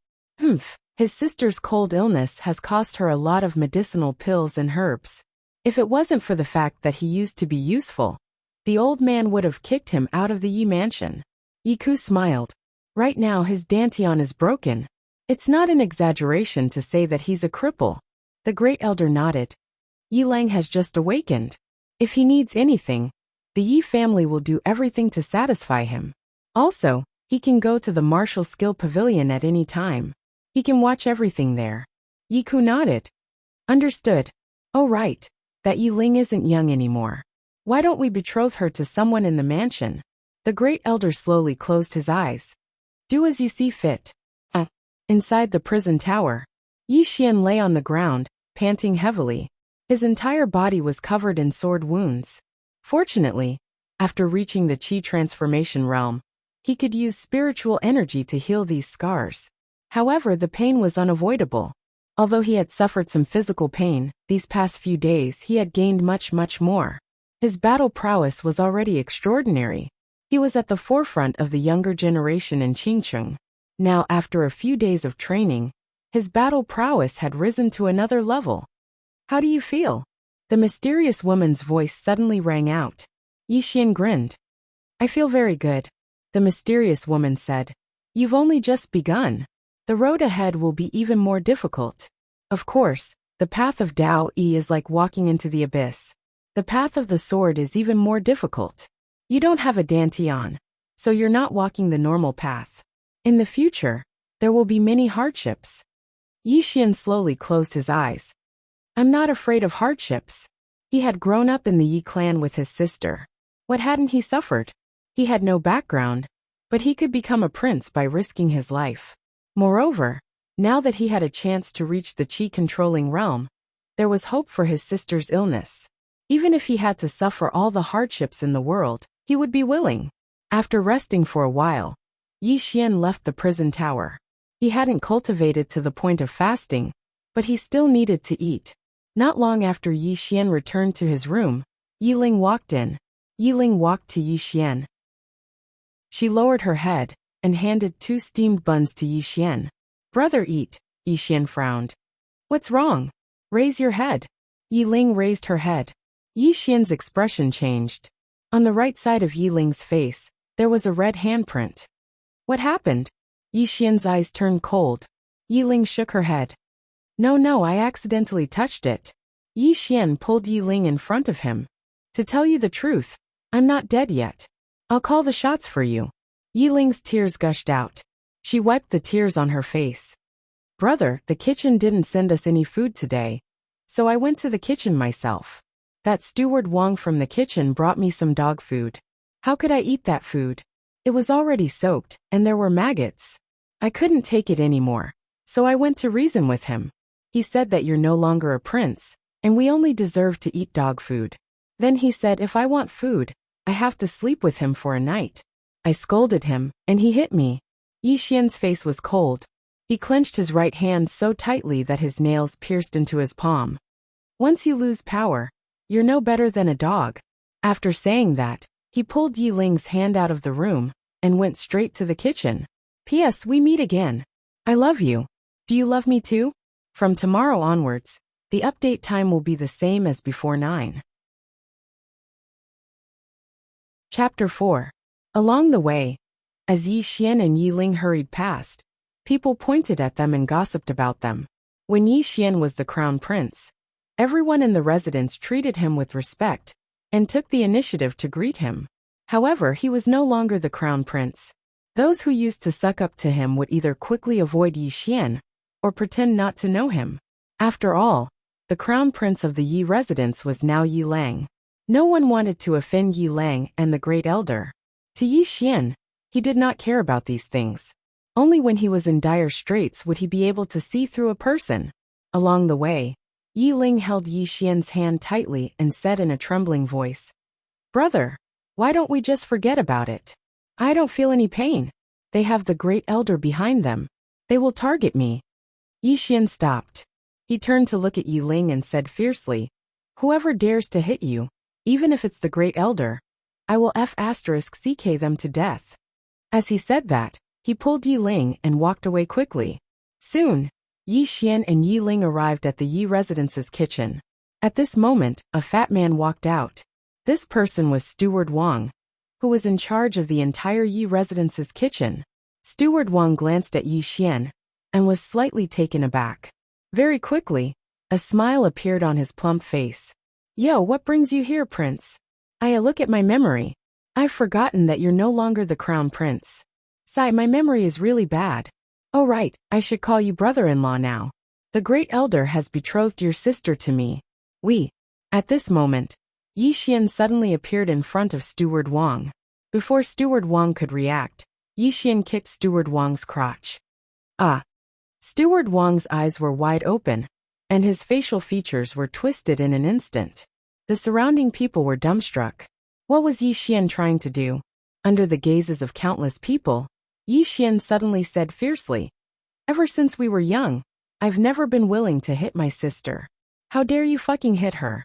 His sister's cold illness has cost her a lot of medicinal pills and herbs. If it wasn't for the fact that he used to be useful, the old man would have kicked him out of the Yi mansion. Yi Ku smiled. Right now his dantian is broken. It's not an exaggeration to say that he's a cripple. The Great Elder nodded. Yi Lang has just awakened. If he needs anything, the Yi family will do everything to satisfy him. Also, he can go to the martial skill pavilion at any time. He can watch everything there. Yi Ku nodded. Understood. Oh right, that Yi Ling isn't young anymore. Why don't we betroth her to someone in the mansion? The great elder slowly closed his eyes. Do as you see fit. Inside the prison tower, Yi Xian lay on the ground, panting heavily. His entire body was covered in sword wounds. Fortunately, after reaching the Qi transformation realm, he could use spiritual energy to heal these scars. However, the pain was unavoidable. Although he had suffered some physical pain, these past few days he had gained much more. His battle prowess was already extraordinary. He was at the forefront of the younger generation in Qingcheng. Now, after a few days of training, his battle prowess had risen to another level. How do you feel? The mysterious woman's voice suddenly rang out. Yi Xian grinned. I feel very good. The mysterious woman said. You've only just begun. The road ahead will be even more difficult. Of course, the path of Dao Yi is like walking into the abyss. The path of the sword is even more difficult. You don't have a dantian, so you're not walking the normal path. In the future, there will be many hardships. Yi Xian slowly closed his eyes. I'm not afraid of hardships. He had grown up in the Yi clan with his sister. What hadn't he suffered? He had no background, but he could become a prince by risking his life. Moreover, now that he had a chance to reach the Qi-controlling realm, there was hope for his sister's illness. Even if he had to suffer all the hardships in the world, he would be willing. After resting for a while, Yi Xian left the prison tower. He hadn't cultivated to the point of fasting, but he still needed to eat. Not long after Yi Xian returned to his room, Yiling walked in. Yiling walked to Yi Xian. She lowered her head and handed 2 steamed buns to Yi Xian. Brother, eat. Yi Xian frowned. What's wrong? Raise your head. Yiling raised her head. Yi Xian's expression changed. On the right side of Yiling's face, there was a red handprint. What happened? Yi Xian's eyes turned cold. Yiling shook her head. No, I accidentally touched it. Yi Xian pulled Yiling in front of him. To tell you the truth, I'm not dead yet. I'll call the shots for you. Yiling's tears gushed out. She wiped the tears on her face. Brother, the kitchen didn't send us any food today, so I went to the kitchen myself. That steward Wang from the kitchen brought me some dog food. How could I eat that food? It was already soaked, and there were maggots. I couldn't take it anymore, so I went to reason with him. He said that you're no longer a prince, and we only deserve to eat dog food. Then he said if I want food, I have to sleep with him for a night. I scolded him, and he hit me. Yi Xian's face was cold. He clenched his right hand so tightly that his nails pierced into his palm. Once you lose power, you're no better than a dog. After saying that, he pulled Yiling's hand out of the room and went straight to the kitchen. P.S. We meet again. I love you. Do you love me too? From tomorrow onwards, the update time will be the same as before 9. Chapter 4. Along the way, as Yi Xian and Yiling hurried past, people pointed at them and gossiped about them. When Yi Xian was the crown prince, everyone in the residence treated him with respect and took the initiative to greet him. However, he was no longer the crown prince. Those who used to suck up to him would either quickly avoid Yi Xian or pretend not to know him. After all, the crown prince of the Yi residence was now Yi Lang. No one wanted to offend Yi Lang and the great elder. To Yi Xian, he did not care about these things. Only when he was in dire straits would he be able to see through a person. Along the way, Yi Ling held Yi Xian's hand tightly and said in a trembling voice, Brother, why don't we just forget about it? I don't feel any pain. They have the great elder behind them. They will target me. Yi Xian stopped. He turned to look at Yi Ling and said fiercely, Whoever dares to hit you, even if it's the great elder, I will *CK them to death. As he said that, he pulled Yi Ling and walked away quickly. Soon, Yi Xian and Yi Ling arrived at the Yi residence's kitchen. At this moment, a fat man walked out. This person was Steward Wang, who was in charge of the entire Yi residence's kitchen. Steward Wang glanced at Yi Xian and was slightly taken aback. Very quickly, a smile appeared on his plump face. Yo, what brings you here, Prince? I look at my memory. I've forgotten that you're no longer the crown prince. Sigh, my memory is really bad. Oh right, I should call you brother-in-law now. The great elder has betrothed your sister to me. At this moment, Yi Xian suddenly appeared in front of Steward Wang. Before Steward Wang could react, Yixian kicked Steward Wang's crotch. Ah! Steward Wang's eyes were wide open, and his facial features were twisted in an instant. The surrounding people were dumbstruck. What was Yixian trying to do? Under the gazes of countless people, Yixian suddenly said fiercely, "Ever since we were young, I've never been willing to hit my sister. How dare you fucking hit her?"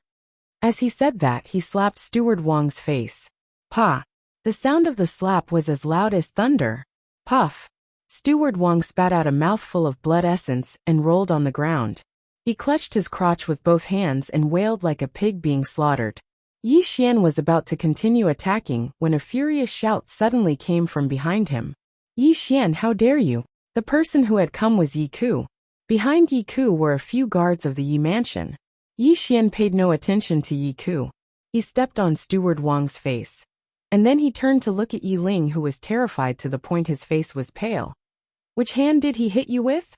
As he said that, he slapped Steward Wang's face. Pa! The sound of the slap was as loud as thunder. Puff! Steward Wang spat out a mouthful of blood essence and rolled on the ground. He clutched his crotch with both hands and wailed like a pig being slaughtered. Yixian was about to continue attacking when a furious shout suddenly came from behind him. "Yixian, how dare you!" The person who had come was Yi Ku. Behind Yi Ku were a few guards of the Yi mansion. Yixian paid no attention to Yi Ku. He stepped on Steward Wang's face. And then he turned to look at Yi Ling, who was terrified to the point his face was pale. "Which hand did he hit you with?"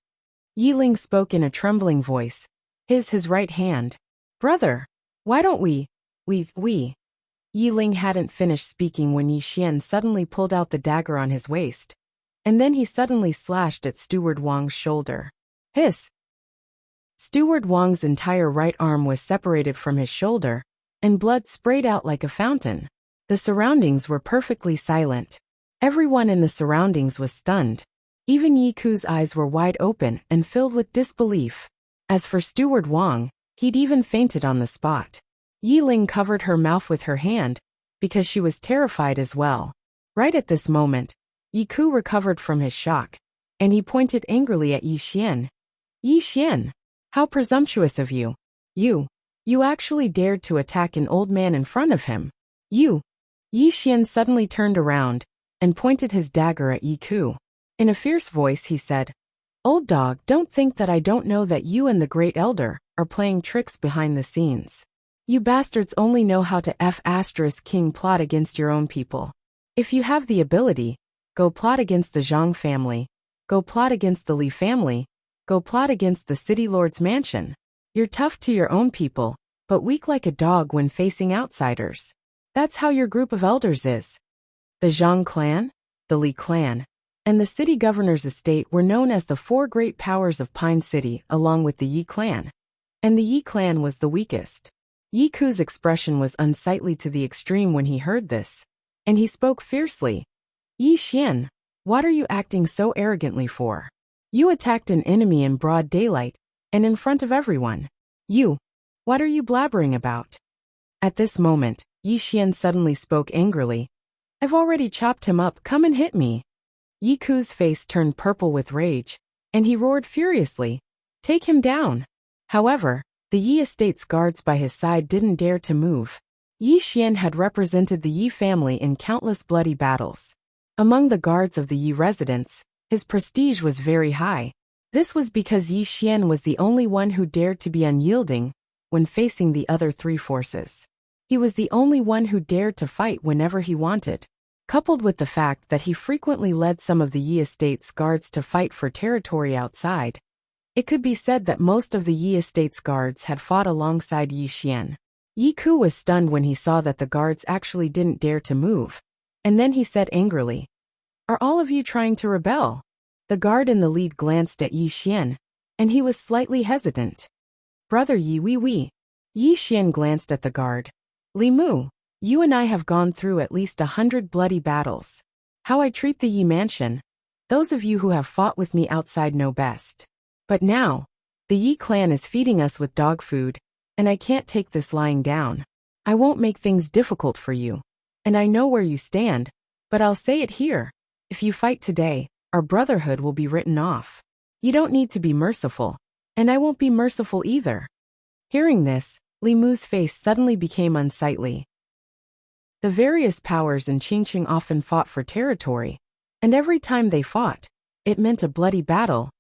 Yi Ling spoke in a trembling voice. His right hand. "Brother, why don't we? Yi Ling hadn't finished speaking when Yixian suddenly pulled out the dagger on his waist. And then he suddenly slashed at Steward Wang's shoulder. Hiss! Steward Wang's entire right arm was separated from his shoulder, and blood sprayed out like a fountain. The surroundings were perfectly silent. Everyone in the surroundings was stunned. Even Yi Ku's eyes were wide open and filled with disbelief. As for Steward Wang, he'd even fainted on the spot. Yi Ling covered her mouth with her hand, because she was terrified as well. Right at this moment, Yi Ku recovered from his shock, and he pointed angrily at Yixian. "Yixian, how presumptuous of you! You actually dared to attack an old man in front of him. Yixian suddenly turned around and pointed his dagger at Yi Ku. In a fierce voice he said, "Old dog, don't think that I don't know that you and the Great Elder are playing tricks behind the scenes. You bastards only know how to King plot against your own people. If you have the ability, go plot against the Zhang family, go plot against the Li family, go plot against the city lord's mansion. You're tough to your own people, but weak like a dog when facing outsiders. That's how your group of elders is." The Zhang clan, the Li clan, and the city governor's estate were known as the four great powers of Pine City, along with the Yi clan. And the Yi clan was the weakest. Yi Ku's expression was unsightly to the extreme when he heard this, and he spoke fiercely. "Yixian, what are you acting so arrogantly for? You attacked an enemy in broad daylight, and in front of everyone. What are you blabbering about?" At this moment, Yixian suddenly spoke angrily. "I've already chopped him up, come and hit me." Yi Ku's face turned purple with rage, and he roared furiously, "Take him down." However, the Yi estate's guards by his side didn't dare to move. Yixian had represented the Yi family in countless bloody battles. Among the guards of the Yi residence, his prestige was very high. This was because Yixian was the only one who dared to be unyielding when facing the other three forces. He was the only one who dared to fight whenever he wanted. Coupled with the fact that he frequently led some of the Yi estate's guards to fight for territory outside, it could be said that most of the Yi estate's guards had fought alongside Yixian. Yi Ku was stunned when he saw that the guards actually didn't dare to move, and then he said angrily, "Are all of you trying to rebel?" The guard in the lead glanced at Yixian, and he was slightly hesitant. "Brother Yi Yixian glanced at the guard. "Li Mu, you and I have gone through at least 100 bloody battles. How I treat the Yi mansion, those of you who have fought with me outside know best. But now, the Yi clan is feeding us with dog food, and I can't take this lying down. I won't make things difficult for you, and I know where you stand, but I'll say it here. If you fight today, our brotherhood will be written off. You don't need to be merciful, and I won't be merciful either." Hearing this, Li Mu's face suddenly became unsightly. The various powers in Qingqing often fought for territory, and every time they fought, it meant a bloody battle,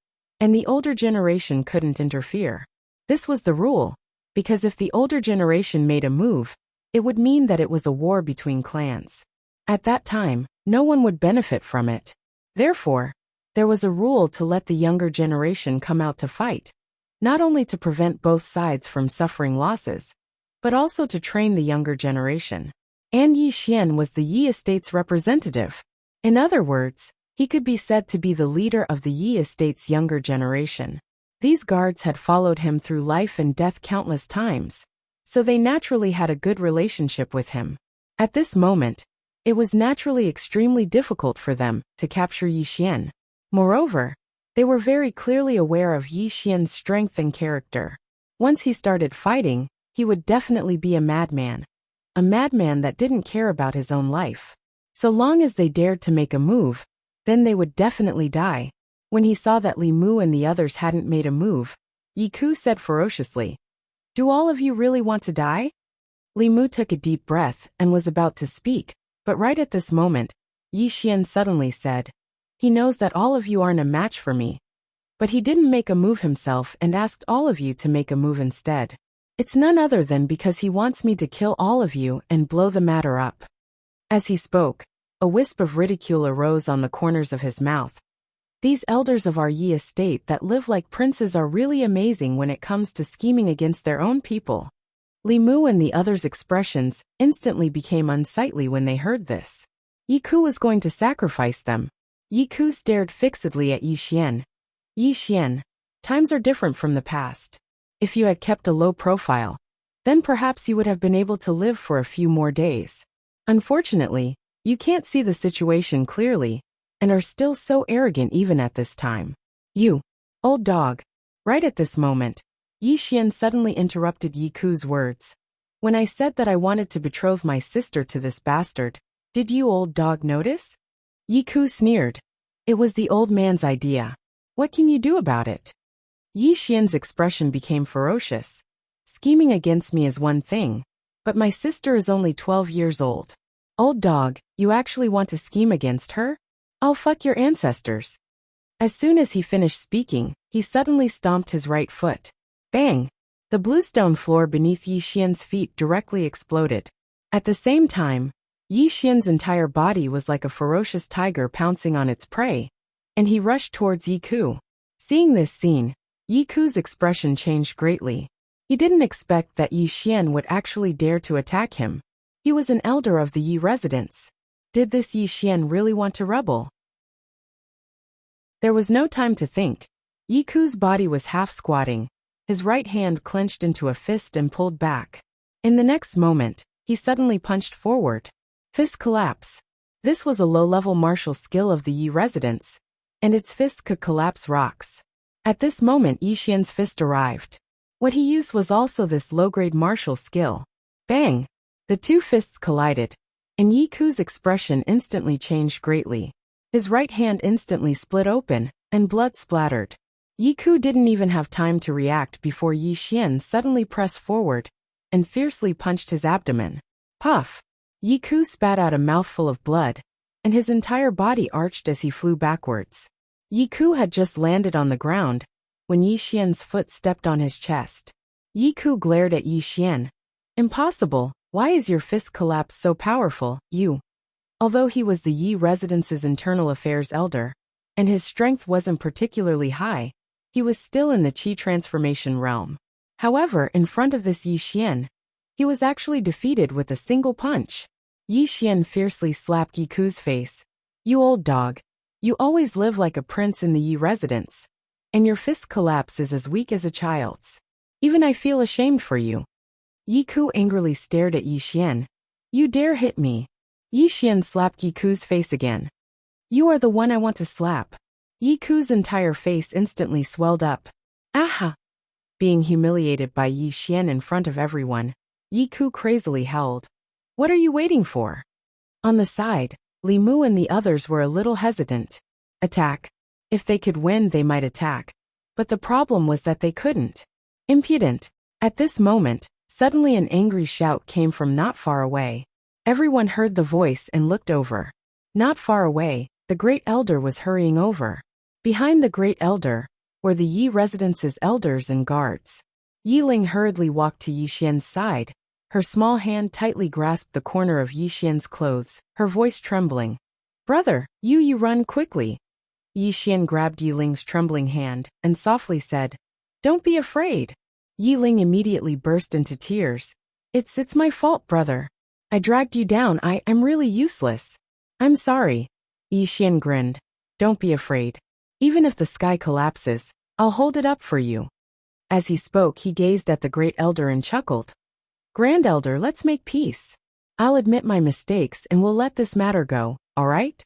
and the older generation couldn't interfere. This was the rule, because if the older generation made a move, it would mean that it was a war between clans. At that time, no one would benefit from it. Therefore, there was a rule to let the younger generation come out to fight, not only to prevent both sides from suffering losses, but also to train the younger generation. and Yi Xian was the Yi estate's representative. In other words, he could be said to be the leader of the Yi estate's younger generation. These guards had followed him through life and death countless times, so they naturally had a good relationship with him. At this moment, it was naturally extremely difficult for them to capture Yi Xian. Moreover, they were very clearly aware of Yi Xian's strength and character. Once he started fighting, he would definitely be a madman that didn't care about his own life. So long as they dared to make a move, then they would definitely die. When he saw that Li Mu and the others hadn't made a move, Yi Ku said ferociously, "Do all of you really want to die?" Li Mu took a deep breath and was about to speak, but right at this moment, Yi Xian suddenly said, "He knows that all of you aren't a match for me." But he didn't make a move himself and asked all of you to make a move instead. It's none other than because he wants me to kill all of you and blow the matter up. As he spoke, a wisp of ridicule arose on the corners of his mouth. These elders of our Yi estate that live like princes are really amazing when it comes to scheming against their own people. Li Mu and the others' expressions instantly became unsightly when they heard this. Yi Ku was going to sacrifice them. Yi Ku stared fixedly at Yi Xian. Yi Xian, times are different from the past. If you had kept a low profile, then perhaps you would have been able to live for a few more days. Unfortunately, you can't see the situation clearly, and are still so arrogant even at this time. You, old dog. Right at this moment, Yi Xian suddenly interrupted Yi Ku's words. When I said that I wanted to betroth my sister to this bastard, did you old dog notice? Yi Ku sneered. It was the old man's idea. What can you do about it? Yi Xian's expression became ferocious. Scheming against me is one thing, but my sister is only 12 years old. Old dog, you actually want to scheme against her? I'll fuck your ancestors. As soon as he finished speaking, he suddenly stomped his right foot. Bang! The bluestone floor beneath Yi Xian's feet directly exploded. At the same time, Yi Xian's entire body was like a ferocious tiger pouncing on its prey, and he rushed towards Yi Ku. Seeing this scene, Yi Ku's expression changed greatly. He didn't expect that Yi Xian would actually dare to attack him. He was an elder of the Yi residence. Did this Yi Xian really want to rebel? There was no time to think. Yi Ku's body was half squatting. His right hand clenched into a fist and pulled back. In the next moment, he suddenly punched forward. Fist collapse. This was a low-level martial skill of the Yi residence, and its fist could collapse rocks. At this moment Yi Xian's fist arrived. What he used was also this low-grade martial skill. Bang! The two fists collided, and Yi Ku's expression instantly changed greatly. His right hand instantly split open, and blood splattered. Yi Ku didn't even have time to react before Yi Xian suddenly pressed forward and fiercely punched his abdomen. Puff! Yi Ku spat out a mouthful of blood, and his entire body arched as he flew backwards. Yi Ku had just landed on the ground when Yi Xian's foot stepped on his chest. Yi Ku glared at Yi Xian. Impossible, why is your fist collapse so powerful, you? Although he was the Yi residence's internal affairs elder, and his strength wasn't particularly high, he was still in the Qi transformation realm. However, in front of this Yi Xian, he was actually defeated with a single punch. Yi Xian fiercely slapped Yi Ku's face. You old dog. You always live like a prince in the Yi residence, and your fist collapse is as weak as a child's. Even I feel ashamed for you. Yi Ku angrily stared at Yi Xian. You dare hit me. Yi Xian slapped Yi Ku's face again. You are the one I want to slap. Yi Ku's entire face instantly swelled up. Aha! Being humiliated by Yi Xian in front of everyone, Yi Ku crazily howled. What are you waiting for? On the side, Li Mu and the others were a little hesitant. Attack. If they could win, they might attack. But the problem was that they couldn't. Impudent. At this moment, suddenly an angry shout came from not far away. Everyone heard the voice and looked over. Not far away, the Great Elder was hurrying over. Behind the Great Elder were the Yi residence's elders and guards. Yi Ling hurriedly walked to Yi Xian's side. Her small hand tightly grasped the corner of Yi Xian's clothes, her voice trembling. Brother, you run quickly. Yi Xian grabbed Yi Ling's trembling hand and softly said, Don't be afraid. Yi Ling immediately burst into tears. It's my fault, brother. I dragged you down. I'm really useless. I'm sorry. Yi Xian grinned. Don't be afraid. Even if the sky collapses, I'll hold it up for you. As he spoke, he gazed at the great elder and chuckled. Grand Elder, let's make peace. I'll admit my mistakes and we'll let this matter go, all right?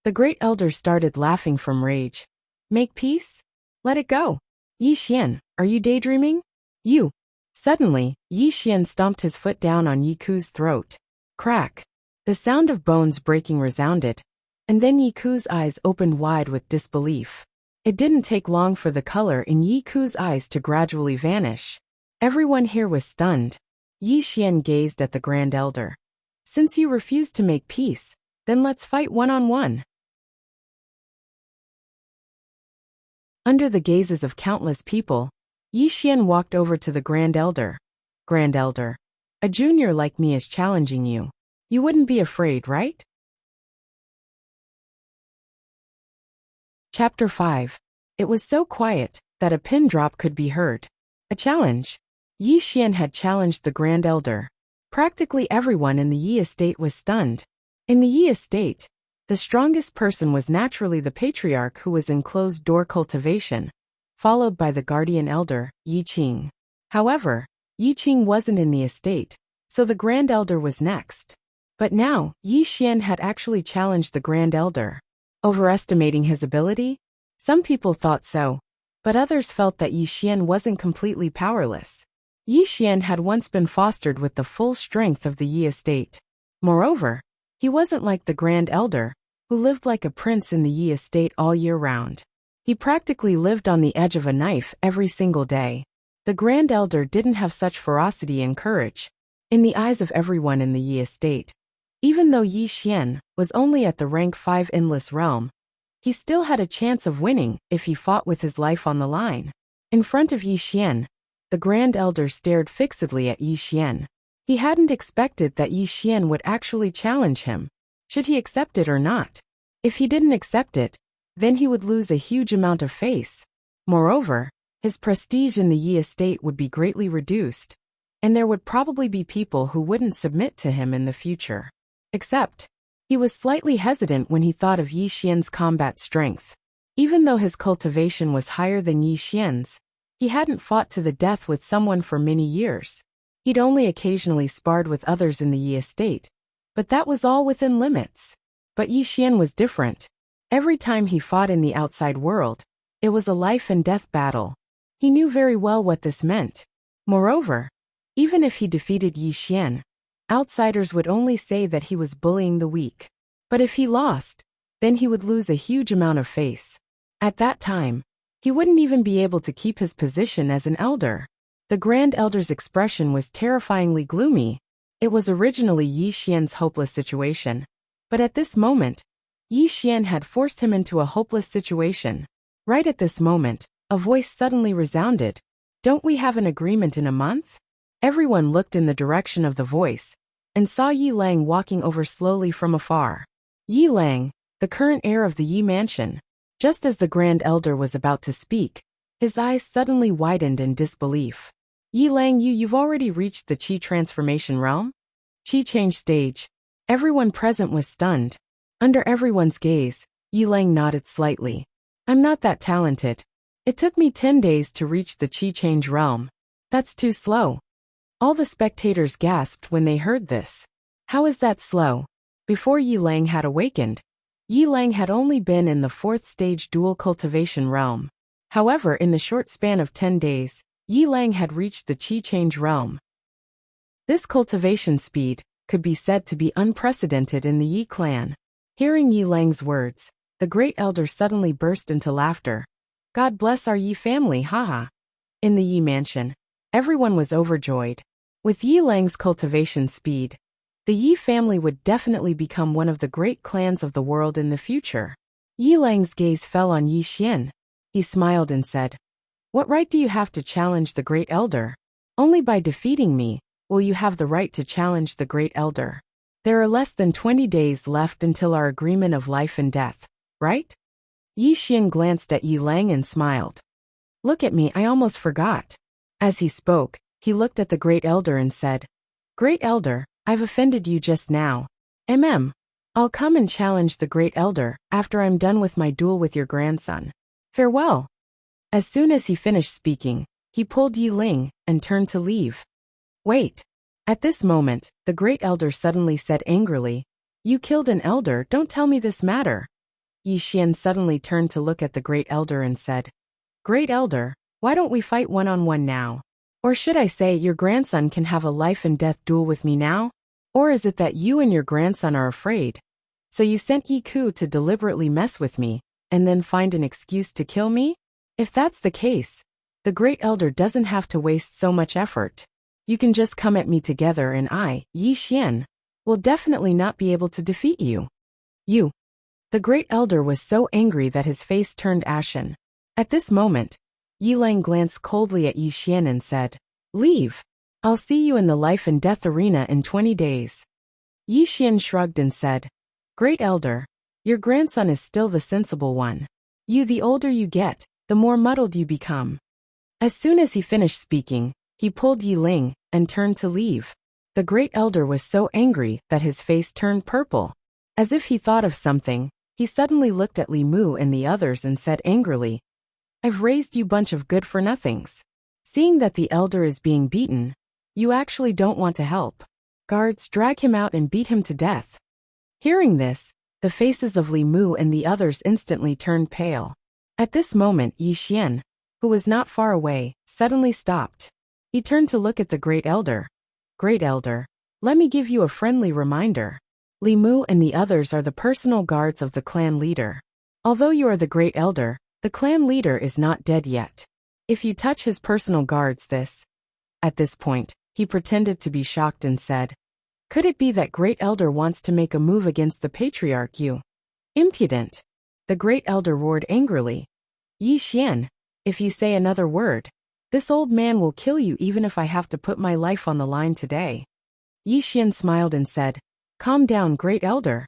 The great elder started laughing from rage. Make peace? Let it go. Yi Xian, are you daydreaming? You. Suddenly, Yi Xian stomped his foot down on Yi Ku's throat. Crack. The sound of bones breaking resounded, and then Yi Ku's eyes opened wide with disbelief. It didn't take long for the color in Yi Ku's eyes to gradually vanish. Everyone here was stunned. Yi Xian gazed at the Grand Elder. Since you refuse to make peace, then let's fight one-on-one. Under the gazes of countless people, Yi Xian walked over to the Grand Elder. Grand Elder, a junior like me is challenging you. You wouldn't be afraid, right? Chapter 5. It was so quiet that a pin drop could be heard. A challenge. Yi Xian had challenged the Grand Elder. Practically everyone in the Yi estate was stunned. In the Yi estate, the strongest person was naturally the patriarch who was in closed-door cultivation, followed by the guardian elder, Yi Qing. However, Yi Qing wasn't in the estate, so the Grand Elder was next. But now, Yi Xian had actually challenged the Grand Elder. Overestimating his ability? Some people thought so, but others felt that Yi Xian wasn't completely powerless. Yi Xian had once been fostered with the full strength of the Yi estate. Moreover, he wasn't like the Grand Elder, who lived like a prince in the Yi estate all year round. He practically lived on the edge of a knife every single day. The Grand Elder didn't have such ferocity and courage in the eyes of everyone in the Yi estate. Even though Yi Xian was only at the rank 5 Endless Realm, he still had a chance of winning if he fought with his life on the line. In front of Yi Xian, the Grand Elder stared fixedly at Yi Xian. He hadn't expected that Yi Xian would actually challenge him. Should he accept it or not? If he didn't accept it, then he would lose a huge amount of face. Moreover, his prestige in the Yi estate would be greatly reduced, and there would probably be people who wouldn't submit to him in the future. Except, he was slightly hesitant when he thought of Yi Xian's combat strength. Even though his cultivation was higher than Yi Xian's, he hadn't fought to the death with someone for many years. He'd only occasionally sparred with others in the Yi estate, but that was all within limits. But Yi Xian was different. Every time he fought in the outside world, it was a life and death battle. He knew very well what this meant. Moreover, even if he defeated Yi Xian, outsiders would only say that he was bullying the weak. But if he lost, then he would lose a huge amount of face. At that time, he wouldn't even be able to keep his position as an elder. The Grand Elder's expression was terrifyingly gloomy. It was originally Yi Xian's hopeless situation. But at this moment, Yi Xian had forced him into a hopeless situation. Right at this moment, a voice suddenly resounded. Don't we have an agreement in a month? Everyone looked in the direction of the voice, and saw Yi Lang walking over slowly from afar. Yi Lang, the current heir of the Yi mansion. Just as the Grand Elder was about to speak, his eyes suddenly widened in disbelief. Yi Lang, you've already reached the Qi transformation realm? Qi change stage. Everyone present was stunned. Under everyone's gaze, Yi Lang nodded slightly. I'm not that talented. It took me 10 days to reach the Qi change realm. That's too slow. All the spectators gasped when they heard this. How is that slow? Before Yi Lang had awakened, Yi Lang had only been in the 4th stage dual cultivation realm. However, in the short span of 10 days, Yi Lang had reached the Qi change realm. This cultivation speed could be said to be unprecedented in the Yi clan. Hearing Yi Lang's words, the Great Elder suddenly burst into laughter. God bless our Yi family, haha. In the Yi mansion, everyone was overjoyed. With Yi Lang's cultivation speed, the Yi family would definitely become one of the great clans of the world in the future. Yi Lang's gaze fell on Yi Xian. He smiled and said, What right do you have to challenge the Great Elder? Only by defeating me will you have the right to challenge the Great Elder. There are less than 20 days left until our agreement of life and death, right? Yi Xian glanced at Yi Lang and smiled. Look at me, I almost forgot. As he spoke, he looked at the Great Elder and said, Great Elder, I've offended you just now. I'll come and challenge the great elder after I'm done with my duel with your grandson. Farewell. As soon as he finished speaking, he pulled Yi Ling and turned to leave. Wait. At this moment, the great elder suddenly said angrily, You killed an elder, don't tell me this matter. Yi Xian suddenly turned to look at the great elder and said, Great elder, why don't we fight one-on-one now? Or should I say your grandson can have a life and death duel with me now? Or is it that you and your grandson are afraid? So you sent Yi Ku to deliberately mess with me, and then find an excuse to kill me? If that's the case, the great elder doesn't have to waste so much effort. You can just come at me together and I, Yi Xian, will definitely not be able to defeat you. You. The great elder was so angry that his face turned ashen. At this moment, Yi Lang glanced coldly at Yi Xian and said, Leave. I'll see you in the life and death arena in 20 days. Yi Xian shrugged and said, Great elder, your grandson is still the sensible one. The older you get, the more muddled you become. As soon as he finished speaking, he pulled Yi Ling and turned to leave. The great elder was so angry that his face turned purple. As if he thought of something, he suddenly looked at Li Mu and the others and said angrily, I've raised you bunch of good-for-nothings. Seeing that the elder is being beaten, you actually don't want to help. Guards, drag him out and beat him to death. Hearing this, the faces of Li Mu and the others instantly turned pale. At this moment Yi Xian, who was not far away, suddenly stopped. He turned to look at the great elder. Great elder, let me give you a friendly reminder. Li Mu and the others are the personal guards of the clan leader. Although you are the great elder, the clan leader is not dead yet. If you touch his personal guards At this point, he pretended to be shocked and said, Could it be that great elder wants to make a move against the patriarch you? Impudent. The great elder roared angrily. Yi Xian, if you say another word, this old man will kill you even if I have to put my life on the line today. Yi Xian smiled and said, Calm down, great elder.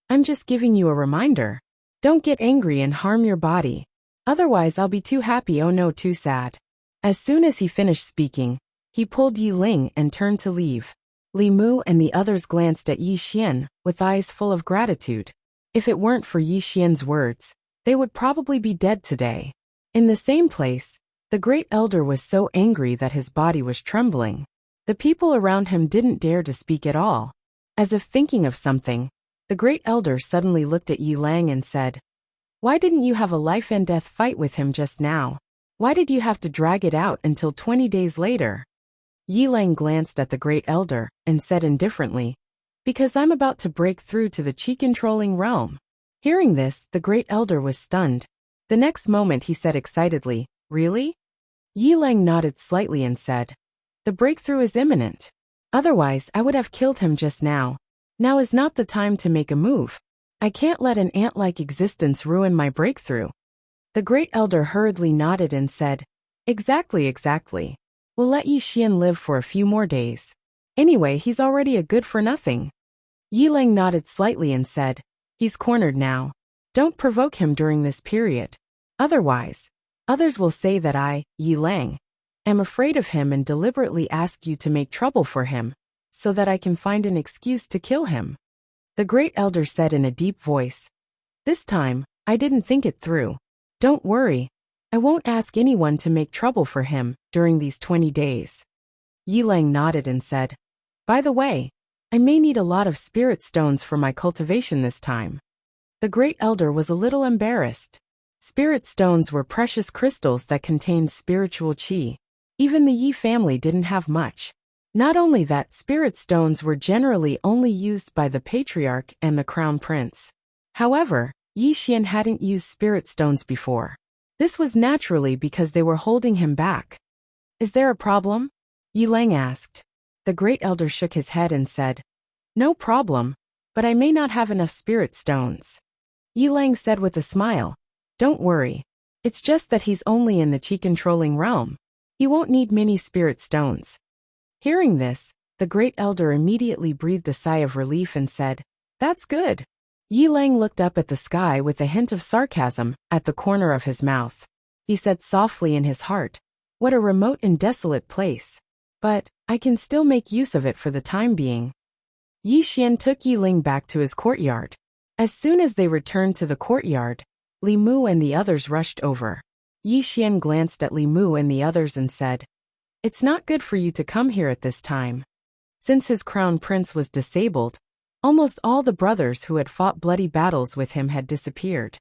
I'm just giving you a reminder. Don't get angry and harm your body. Otherwise I'll be too happy, oh no, too sad. As soon as he finished speaking, he pulled Yi Ling and turned to leave. Li Mu and the others glanced at Yi Xian with eyes full of gratitude. If it weren't for Yi Xian's words, they would probably be dead today. In the same place, the great elder was so angry that his body was trembling. The people around him didn't dare to speak at all. As if thinking of something, the great elder suddenly looked at Yi Lang and said, Why didn't you have a life and death fight with him just now? Why did you have to drag it out until 20 days later? Yi Lang glanced at the great elder and said indifferently, Because I'm about to break through to the chi-controlling realm. Hearing this, the great elder was stunned. The next moment he said excitedly, Really? Yi Lang nodded slightly and said, The breakthrough is imminent. Otherwise I would have killed him just now. Now is not the time to make a move. I can't let an ant-like existence ruin my breakthrough. The great elder hurriedly nodded and said, Exactly. We'll let Yi Xian live for a few more days. Anyway, he's already a good-for-nothing. Yi Lang nodded slightly and said, He's cornered now. Don't provoke him during this period. Otherwise, others will say that I, Yi Lang, am afraid of him and deliberately ask you to make trouble for him, so that I can find an excuse to kill him. The great elder said in a deep voice, This time, I didn't think it through. Don't worry. I won't ask anyone to make trouble for him during these 20 days. Yi Lang nodded and said, By the way, I may need a lot of spirit stones for my cultivation this time. The great elder was a little embarrassed. Spirit stones were precious crystals that contained spiritual qi. Even the Yi family didn't have much. Not only that, spirit stones were generally only used by the patriarch and the crown prince. However, Yi Xian hadn't used spirit stones before. This was naturally because they were holding him back. Is there a problem? Yi Lang asked. The great elder shook his head and said, No problem, but I may not have enough spirit stones. Yi Lang said with a smile, Don't worry. It's just that he's only in the chi-controlling realm. He won't need many spirit stones. Hearing this, the great elder immediately breathed a sigh of relief and said, That's good. Yi Lang looked up at the sky with a hint of sarcasm at the corner of his mouth. He said softly in his heart, What a remote and desolate place. but I can still make use of it for the time being. Yi Xian took Yi Ling back to his courtyard. As soon as they returned to the courtyard, Li Mu and the others rushed over. Yi Xian glanced at Li Mu and the others and said, "It's not good for you to come here at this time." Since his crown prince was disabled, almost all the brothers who had fought bloody battles with him had disappeared.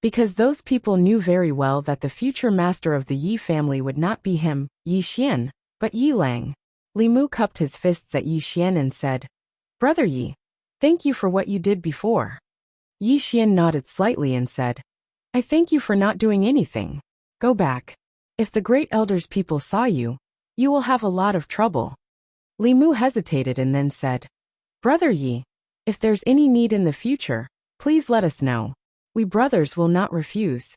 Because those people knew very well that the future master of the Yi family would not be him, Yi Xian, but Yi Lang. Li Mu cupped his fists at Yi Xian and said, "Brother Yi, thank you for what you did before." Yi Xian nodded slightly and said, "I thank you for not doing anything. Go back. If the great elders people saw you, you will have a lot of trouble." Li Mu hesitated and then said, "Brother Yi, if there's any need in the future, please let us know. We brothers will not refuse."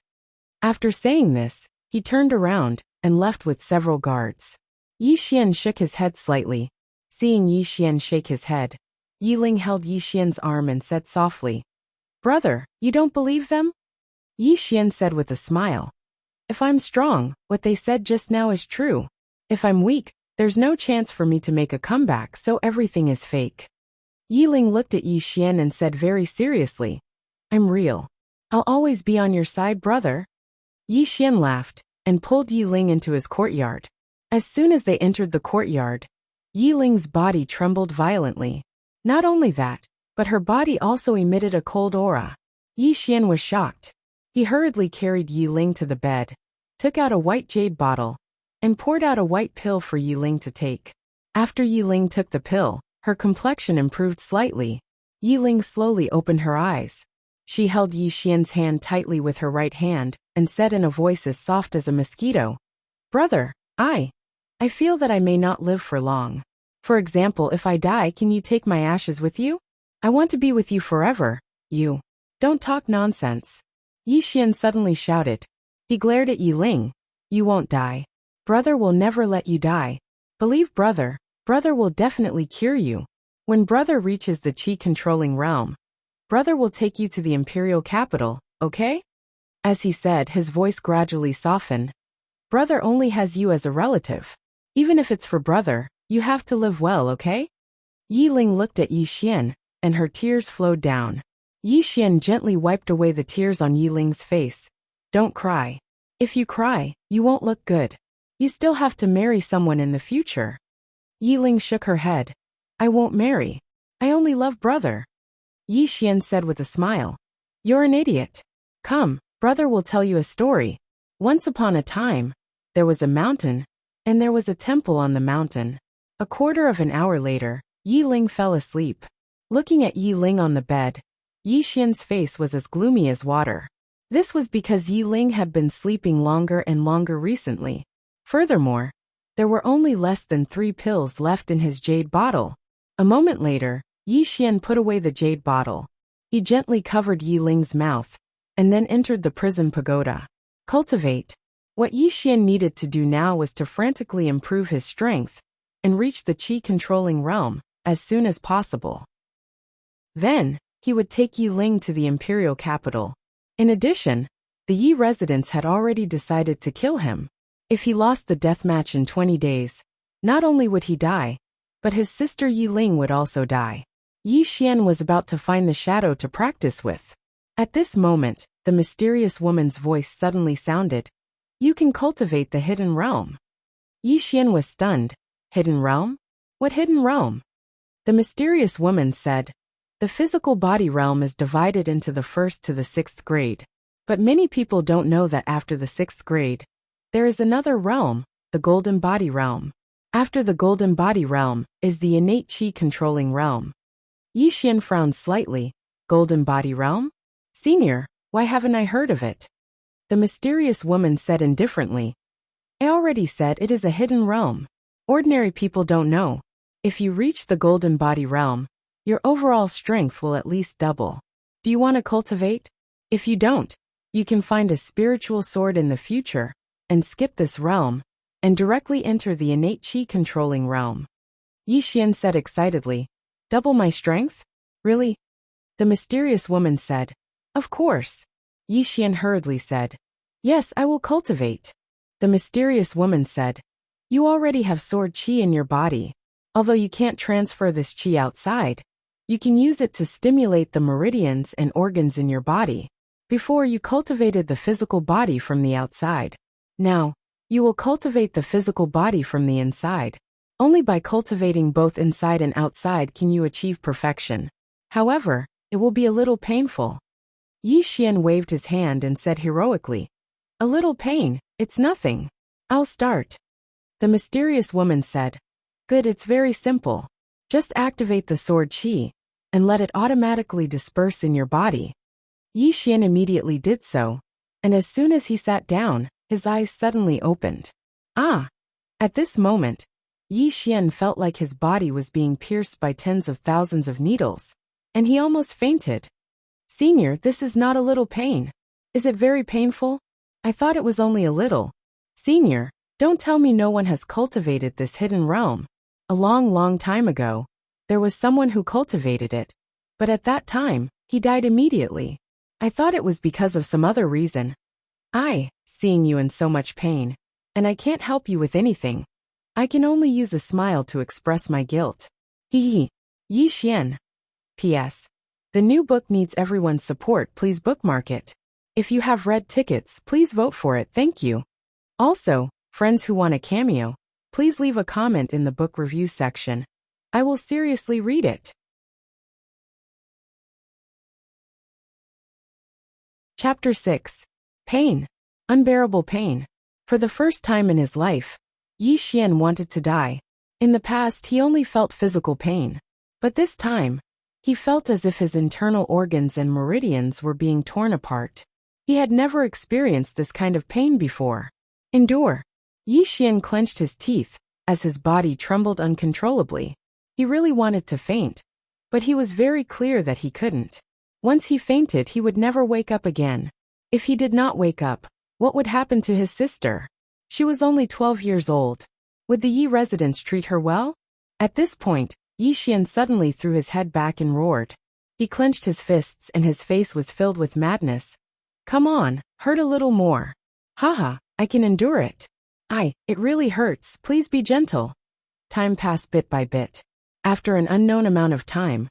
After saying this, he turned around and left with several guards. Yi Xian shook his head slightly. Seeing Yi Xian shake his head, Yi Ling held Yi Xian's arm and said softly, "Brother, you don't believe them?" Yi Xian said with a smile, "If I'm strong, what they said just now is true. If I'm weak, there's no chance for me to make a comeback, so everything is fake." Yi Ling looked at Yi Xian and said very seriously, "I'm real. I'll always be on your side, brother." Yi Xian laughed and pulled Yi Ling into his courtyard. As soon as they entered the courtyard, Yi Ling's body trembled violently. Not only that, but her body also emitted a cold aura. Yi Xian was shocked. He hurriedly carried Yi Ling to the bed, took out a white jade bottle, and poured out a white pill for Yi Ling to take. After Yi Ling took the pill, her complexion improved slightly. Yi Ling slowly opened her eyes. She held Yi Xian's hand tightly with her right hand and said in a voice as soft as a mosquito, "Brother, I feel that I may not live for long. For example, if I die, can you take my ashes with you? I want to be with you forever, you. Don't talk nonsense." Yi Xian suddenly shouted. He glared at Yi Ling. "You won't die. Brother will never let you die. Believe brother, brother will definitely cure you. When brother reaches the chi-controlling realm, brother will take you to the imperial capital, okay?" As he said, his voice gradually softened. "Brother only has you as a relative. Even if it's for brother, you have to live well, okay?" Yi Ling looked at Yi Xian, and her tears flowed down. Yi Xian gently wiped away the tears on Yi Ling's face. "Don't cry. If you cry, you won't look good. You still have to marry someone in the future." Yi Ling shook her head. "I won't marry. I only love brother." Yi Xian said with a smile, "You're an idiot. Come, brother will tell you a story. Once upon a time, there was a mountain, and there was a temple on the mountain." A quarter of an hour later, Yi Ling fell asleep. Looking at Yi Ling on the bed, Yi Xian's face was as gloomy as water. This was because Yi Ling had been sleeping longer and longer recently. Furthermore, there were only less than 3 pills left in his jade bottle. A moment later, Yi Xian put away the jade bottle. He gently covered Yi Ling's mouth, and then entered the prison pagoda. Cultivate. What Yi Xian needed to do now was to frantically improve his strength and reach the chi-controlling realm as soon as possible. Then, he would take Yi Ling to the imperial capital. In addition, the Yi residents had already decided to kill him. If he lost the deathmatch in 20 days, not only would he die, but his sister Yi Ling would also die. Yi Xian was about to find the shadow to practice with. At this moment, the mysterious woman's voice suddenly sounded. "You can cultivate the hidden realm." Yi Xian was stunned. "Hidden realm? What hidden realm?" The mysterious woman said, "The physical body realm is divided into the 1st to the 6th grade. But many people don't know that after the 6th grade, there is another realm, the golden body realm. After the golden body realm is the innate chi controlling realm." Yi Xian frowned slightly. "Golden body realm? Senior, why haven't I heard of it?" The mysterious woman said indifferently, "I already said it is a hidden realm. Ordinary people don't know. If you reach the golden body realm, your overall strength will at least double. Do you want to cultivate? If you don't, you can find a spiritual sword in the future and skip this realm and directly enter the innate chi controlling realm." Yi Xian said excitedly, "Double my strength? Really?" The mysterious woman said, "Of course." Yi Xian hurriedly said, "Yes, I will cultivate." The mysterious woman said, You already have sword qi in your body. Although you can't transfer this qi outside, you can use it to stimulate the meridians and organs in your body. Before you cultivated the physical body from the outside. Now, you will cultivate the physical body from the inside. Only by cultivating both inside and outside can you achieve perfection. However, it will be a little painful. Yi Xian waved his hand and said heroically, "A little pain, it's nothing. I'll start." The mysterious woman said, "Good, it's very simple. Just activate the sword qi, and let it automatically disperse in your body." Yi Xian immediately did so, and as soon as he sat down, his eyes suddenly opened. Ah! At this moment, Yi Xian felt like his body was being pierced by tens of thousands of needles, and he almost fainted. "Senior, this is not a little pain. Is it very painful? I thought it was only a little." "Senior, don't tell me no one has cultivated this hidden realm. A long, long time ago, there was someone who cultivated it, but at that time, he died immediately. I thought it was because of some other reason. Seeing you in so much pain, and I can't help you with anything. I can only use a smile to express my guilt. Hee. Yi Xian. P.S. The new book needs everyone's support. Please bookmark it. If you have red tickets, please vote for it. Thank you. Also, friends who want a cameo, please leave a comment in the book review section. I will seriously read it. Chapter 6. Pain. Unbearable pain. For the first time in his life, Yi Xian wanted to die. In the past, he only felt physical pain. But this time, he felt as if his internal organs and meridians were being torn apart. He had never experienced this kind of pain before. Endure. Yi Xian clenched his teeth, as his body trembled uncontrollably. He really wanted to faint, but he was very clear that he couldn't. Once he fainted, he would never wake up again. If he did not wake up, what would happen to his sister? She was only 12 years old. Would the Yi residents treat her well? At this point, Yi Xian suddenly threw his head back and roared. He clenched his fists and his face was filled with madness. "Come on, hurt a little more. Haha, I can endure it. It really hurts, please be gentle." Time passed bit by bit. After an unknown amount of time,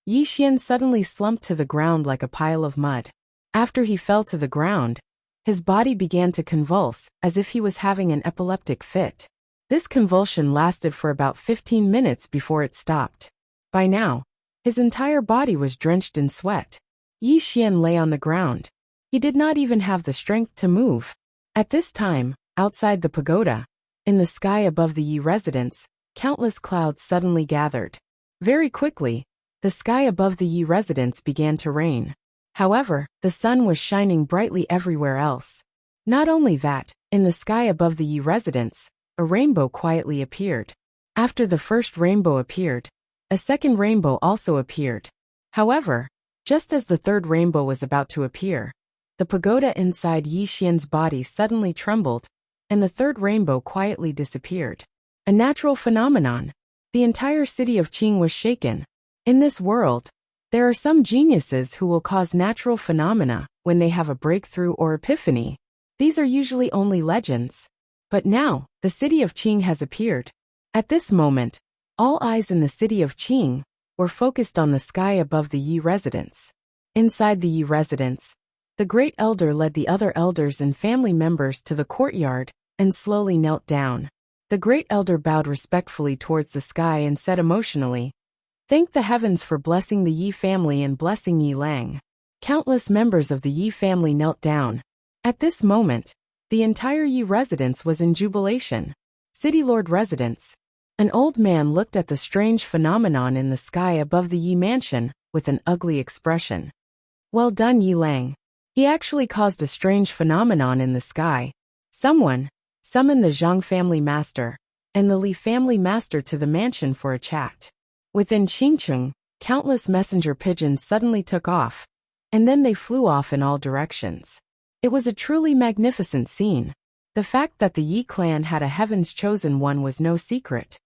Yi Xian suddenly slumped to the ground like a pile of mud. After he fell to the ground, his body began to convulse, as if he was having an epileptic fit. This convulsion lasted for about 15 minutes before it stopped. By now, his entire body was drenched in sweat. Yi Xian lay on the ground. He did not even have the strength to move. At this time, outside the pagoda, in the sky above the Yi residence, countless clouds suddenly gathered. Very quickly, the sky above the Yi residence began to rain. However, the sun was shining brightly everywhere else. Not only that, in the sky above the Yi residence, a rainbow quietly appeared. After the first rainbow appeared, a second rainbow also appeared. However, just as the third rainbow was about to appear, the pagoda inside Yi Xian's body suddenly trembled, and the third rainbow quietly disappeared. A natural phenomenon. The entire city of Qing was shaken. In this world, there are some geniuses who will cause natural phenomena when they have a breakthrough or epiphany. These are usually only legends. But now, the city of Qing has appeared. At this moment, all eyes in the city of Qing were focused on the sky above the Yi residence. Inside the Yi residence, the great elder led the other elders and family members to the courtyard and slowly knelt down. The great elder bowed respectfully towards the sky and said emotionally, "Thank the heavens for blessing the Yi family and blessing Yi Lang." Countless members of the Yi family knelt down. At this moment, the entire Yi residence was in jubilation. City Lord residence. An old man looked at the strange phenomenon in the sky above the Yi mansion with an ugly expression. "Well done, Yi Lang. He actually caused a strange phenomenon in the sky. Someone, summon the Zhang family master and the Li family master to the mansion for a chat." Within Qingcheng, countless messenger pigeons suddenly took off, and then they flew off in all directions. It was a truly magnificent scene. The fact that the Yi clan had a Heaven's Chosen One was no secret.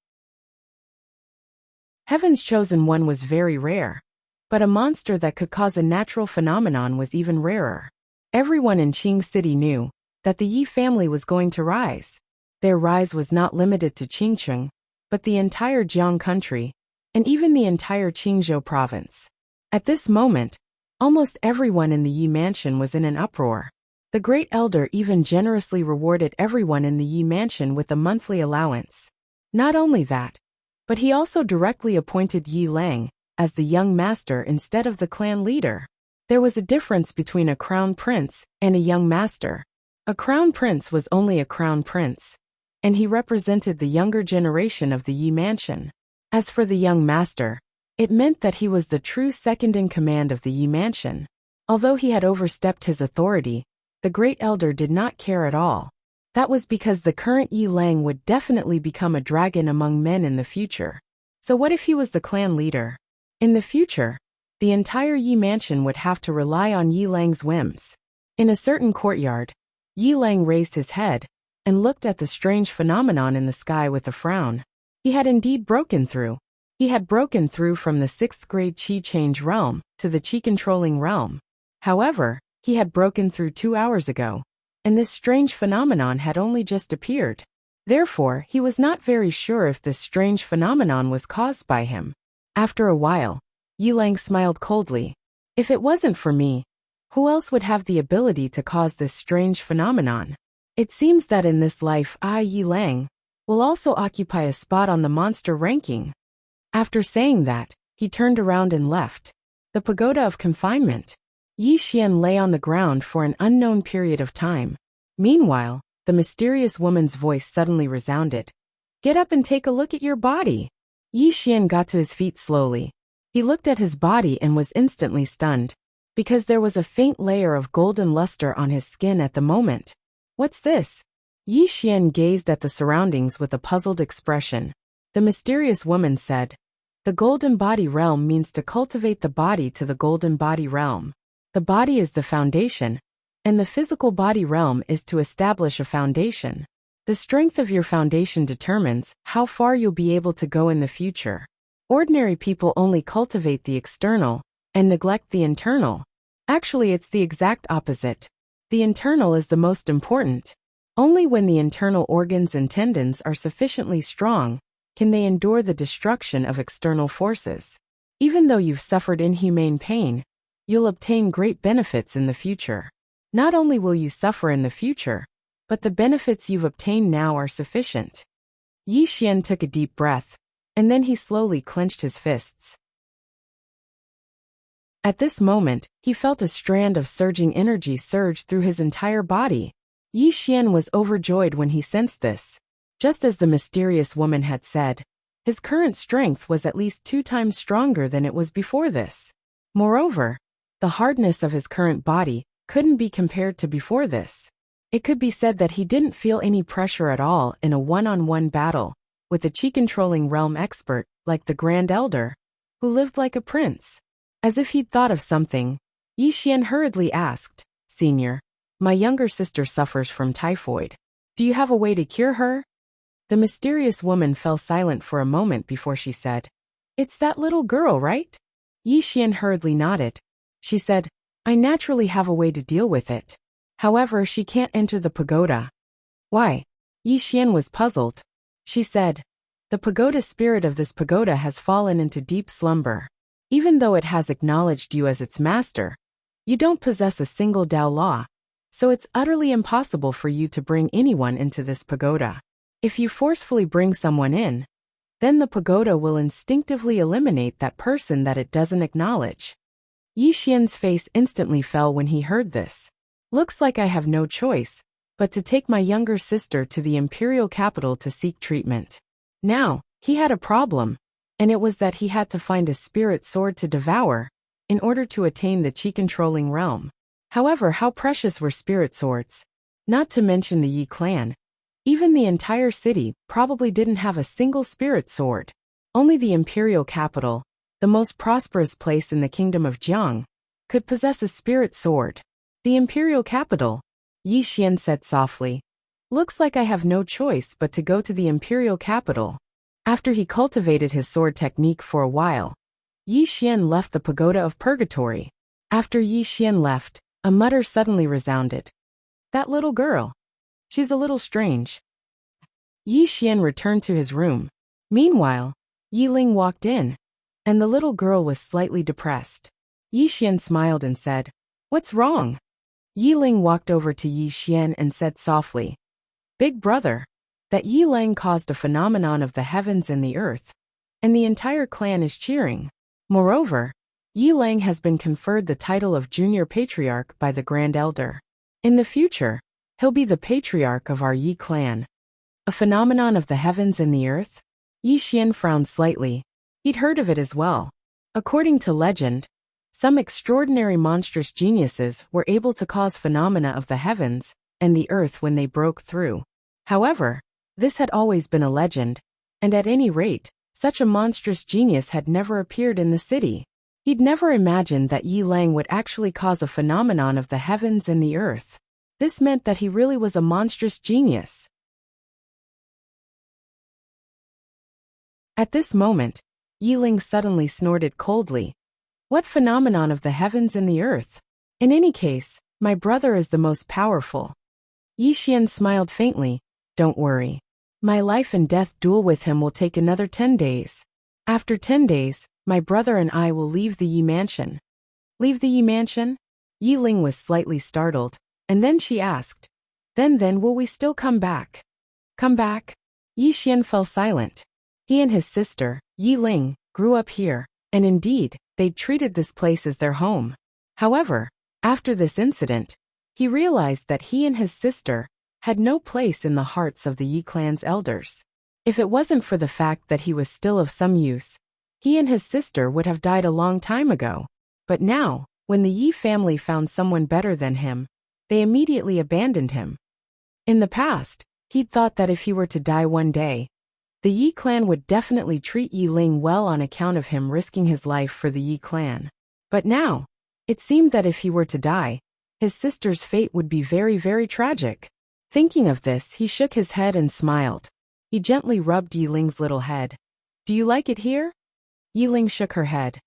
Heaven's Chosen One was very rare, but a monster that could cause a natural phenomenon was even rarer. Everyone in Qing City knew that the Yi family was going to rise. Their rise was not limited to Qingcheng, but the entire Jiang country, and even the entire Qingzhou province. At this moment, almost everyone in the Yi mansion was in an uproar. The great elder even generously rewarded everyone in the Yi mansion with a monthly allowance. Not only that, but he also directly appointed Yi Lang as the young master instead of the clan leader. There was a difference between a crown prince and a young master. A crown prince was only a crown prince, and he represented the younger generation of the Yi mansion. As for the young master, it meant that he was the true second in command of the Yi mansion. Although he had overstepped his authority, the great elder did not care at all. That was because the current Yi Lang would definitely become a dragon among men in the future. So what if he was the clan leader? In the future, the entire Yi mansion would have to rely on Yi Lang's whims. In a certain courtyard, Yi Lang raised his head and looked at the strange phenomenon in the sky with a frown. He had indeed broken through. He had broken through from the 6th grade Qi change realm to the Qi controlling realm. However, he had broken through 2 hours ago, and this strange phenomenon had only just appeared. Therefore, he was not very sure if this strange phenomenon was caused by him. After a while, Yi Lang smiled coldly. If it wasn't for me, who else would have the ability to cause this strange phenomenon? It seems that in this life I, Yi Lang, will also occupy a spot on the monster ranking. After saying that, he turned around and left. The pagoda of confinement. Yi Xian lay on the ground for an unknown period of time. Meanwhile, the mysterious woman's voice suddenly resounded. Get up and take a look at your body. Yi Xian got to his feet slowly. He looked at his body and was instantly stunned, because there was a faint layer of golden luster on his skin at the moment. What's this? Yi Xian gazed at the surroundings with a puzzled expression. The mysterious woman said, the golden body realm means to cultivate the body to the golden body realm. The body is the foundation, and the physical body realm is to establish a foundation. The strength of your foundation determines how far you'll be able to go in the future. Ordinary people only cultivate the external and neglect the internal. Actually, it's the exact opposite. The internal is the most important. Only when the internal organs and tendons are sufficiently strong can they endure the destruction of external forces. Even though you've suffered inhumane pain, you'll obtain great benefits in the future. Not only will you suffer in the future, but the benefits you've obtained now are sufficient. Yi Xian took a deep breath, and then he slowly clenched his fists. At this moment, he felt a strand of surging energy surge through his entire body. Yi Xian was overjoyed when he sensed this. Just as the mysterious woman had said, his current strength was at least 2 times stronger than it was before this. Moreover, the hardness of his current body couldn't be compared to before this. It could be said that he didn't feel any pressure at all in a one-on-one battle with a Qi-controlling realm expert like the Grand Elder, who lived like a prince. As if he'd thought of something, Yi Xian hurriedly asked, Senior, my younger sister suffers from typhoid. Do you have a way to cure her? The mysterious woman fell silent for a moment before she said, It's that little girl, right? Yi Xian hurriedly nodded. She said, I naturally have a way to deal with it. However, she can't enter the pagoda. Why? Yi Xian was puzzled. She said, The pagoda spirit of this pagoda has fallen into deep slumber. Even though it has acknowledged you as its master, you don't possess a single Dao law, so it's utterly impossible for you to bring anyone into this pagoda. If you forcefully bring someone in, then the pagoda will instinctively eliminate that person that it doesn't acknowledge. Yi Xian's face instantly fell when he heard this. Looks like I have no choice but to take my younger sister to the imperial capital to seek treatment. Now, he had a problem, and it was that he had to find a spirit sword to devour in order to attain the Qi-controlling realm. However, how precious were spirit swords? Not to mention the Yi clan. Even the entire city probably didn't have a single spirit sword. Only the imperial capital, the most prosperous place in the kingdom of Jiang, could possess a spirit sword. The imperial capital, Yi Xian said softly. Looks like I have no choice but to go to the imperial capital. After he cultivated his sword technique for a while, Yi Xian left the pagoda of purgatory. After Yi Xian left, a mutter suddenly resounded. That little girl. She's a little strange. Yi Xian returned to his room. Meanwhile, Yi Ling walked in, and the little girl was slightly depressed. Yi Xian smiled and said, "What's wrong?" Yi Ling walked over to Yi Xian and said softly, "Big brother, that Yi Lang caused a phenomenon of the heavens and the earth, and the entire clan is cheering. Moreover, Yi Lang has been conferred the title of Junior Patriarch by the Grand Elder. In the future, he'll be the patriarch of our Yi clan." A phenomenon of the heavens and the earth? Yi Xian frowned slightly. He'd heard of it as well. According to legend, some extraordinary monstrous geniuses were able to cause phenomena of the heavens and the earth when they broke through. However, this had always been a legend, and at any rate, such a monstrous genius had never appeared in the city. He'd never imagined that Yi Lang would actually cause a phenomenon of the heavens and the earth. This meant that he really was a monstrous genius. At this moment, Yi Ling suddenly snorted coldly. "What phenomenon of the heavens and the earth? In any case, my brother is the most powerful." Yi Xian smiled faintly. "Don't worry. My life and death duel with him will take another 10 days. After 10 days, my brother and I will leave the Yi mansion." "Leave the Yi mansion?" Yi Ling was slightly startled, and then she asked, Then will we still come back?" "Come back?" Yi Xian fell silent. He and his sister, Yi Ling, grew up here, and indeed, they'd treated this place as their home. However, after this incident, he realized that he and his sister had no place in the hearts of the Yi clan's elders. If it wasn't for the fact that he was still of some use, he and his sister would have died a long time ago. But now, when the Yi family found someone better than him, they immediately abandoned him. In the past, he'd thought that if he were to die one day, the Yi clan would definitely treat Yi Ling well on account of him risking his life for the Yi clan. But now, it seemed that if he were to die, his sister's fate would be very, very tragic. Thinking of this, he shook his head and smiled. He gently rubbed Yi Ling's little head. "Do you like it here?" Yi Ling shook her head.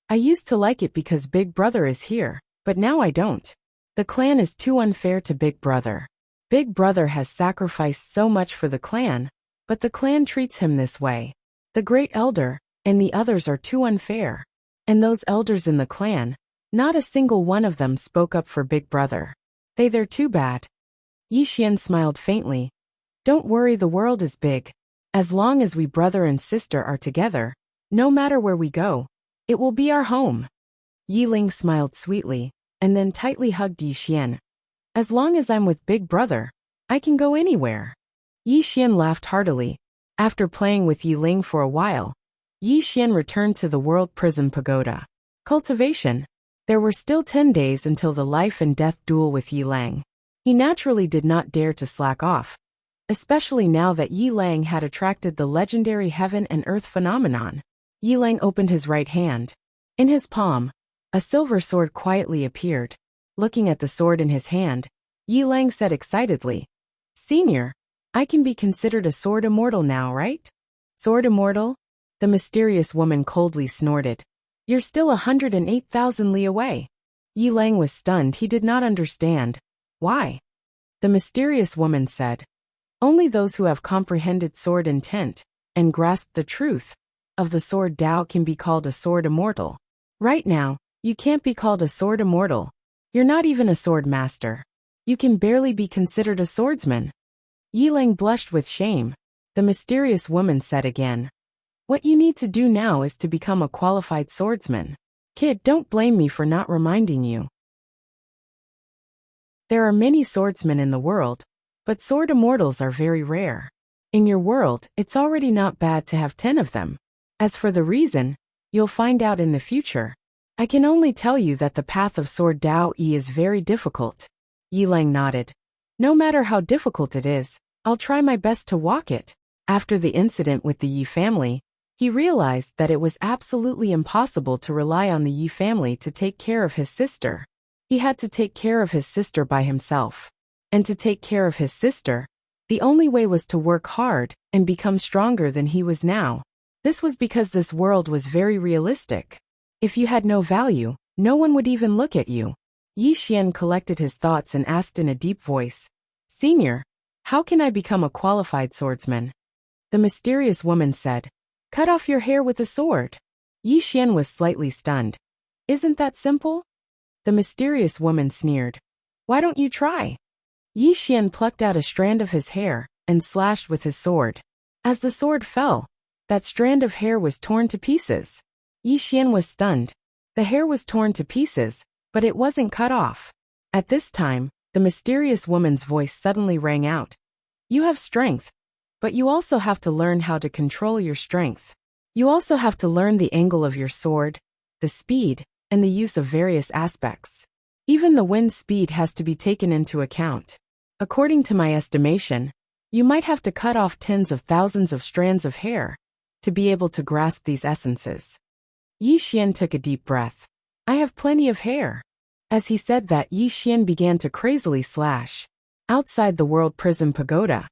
"I used to like it because Big Brother is here, but now I don't. The clan is too unfair to Big Brother. Big Brother has sacrificed so much for the clan, but the clan treats him this way. The Great Elder and the others are too unfair. And those elders in the clan, not a single one of them spoke up for Big Brother. They're too bad." Yi Xian smiled faintly. "Don't worry, the world is big. As long as we brother and sister are together, no matter where we go, it will be our home." Yi Ling smiled sweetly, and then tightly hugged Yi Xian. "As long as I'm with Big Brother, I can go anywhere." Yi Xian laughed heartily. After playing with Yi Ling for a while, Yi Xian returned to the World Prison Pagoda. Cultivation. There were still 10 days until the life and death duel with Yi Lang. He naturally did not dare to slack off, especially now that Yi Lang had attracted the legendary heaven and earth phenomenon. Yi Lang opened his right hand. In his palm, a silver sword quietly appeared. Looking at the sword in his hand, Yi Lang said excitedly, "Senior, I can be considered a sword immortal now, right?" "Sword immortal?" The mysterious woman coldly snorted. "You're still 108,000 li away." Yi Lang was stunned. He did not understand. "Why?" The mysterious woman said, "Only those who have comprehended sword intent and grasped the truth of the sword Tao can be called a sword immortal. Right now, you can't be called a sword immortal. You're not even a sword master. You can barely be considered a swordsman." Yi Lang blushed with shame. The mysterious woman said again, "What you need to do now is to become a qualified swordsman. Kid, don't blame me for not reminding you. There are many swordsmen in the world, but sword immortals are very rare. In your world, it's already not bad to have 10 of them. As for the reason, you'll find out in the future. I can only tell you that the path of Sword Tao Yi is very difficult." Yi Lang nodded. "No matter how difficult it is, I'll try my best to walk it." After the incident with the Yi family, he realized that it was absolutely impossible to rely on the Yi family to take care of his sister. He had to take care of his sister by himself. And to take care of his sister, the only way was to work hard and become stronger than he was now. This was because this world was very realistic. If you had no value, no one would even look at you. Yi Xian collected his thoughts and asked in a deep voice, "Senior, How can I become a qualified swordsman? The mysterious woman said. Cut off your hair with a sword. Yi Xian was slightly stunned. Isn't that simple? The mysterious woman sneered. Why don't you try? Yi Xian plucked out a strand of his hair and slashed with his sword. As the sword fell, that strand of hair was torn to pieces. Yi Xian was stunned. The hair was torn to pieces, but it wasn't cut off. At this time, the mysterious woman's voice suddenly rang out. You have strength, but you also have to learn how to control your strength. You also have to learn the angle of your sword, the speed, and the use of various aspects. Even the wind speed has to be taken into account. According to my estimation, you might have to cut off tens of thousands of strands of hair to be able to grasp these essences. Yi Xian took a deep breath. I have plenty of hair. As he said that, Yi Xian began to crazily slash. Outside the World Prison Pagoda,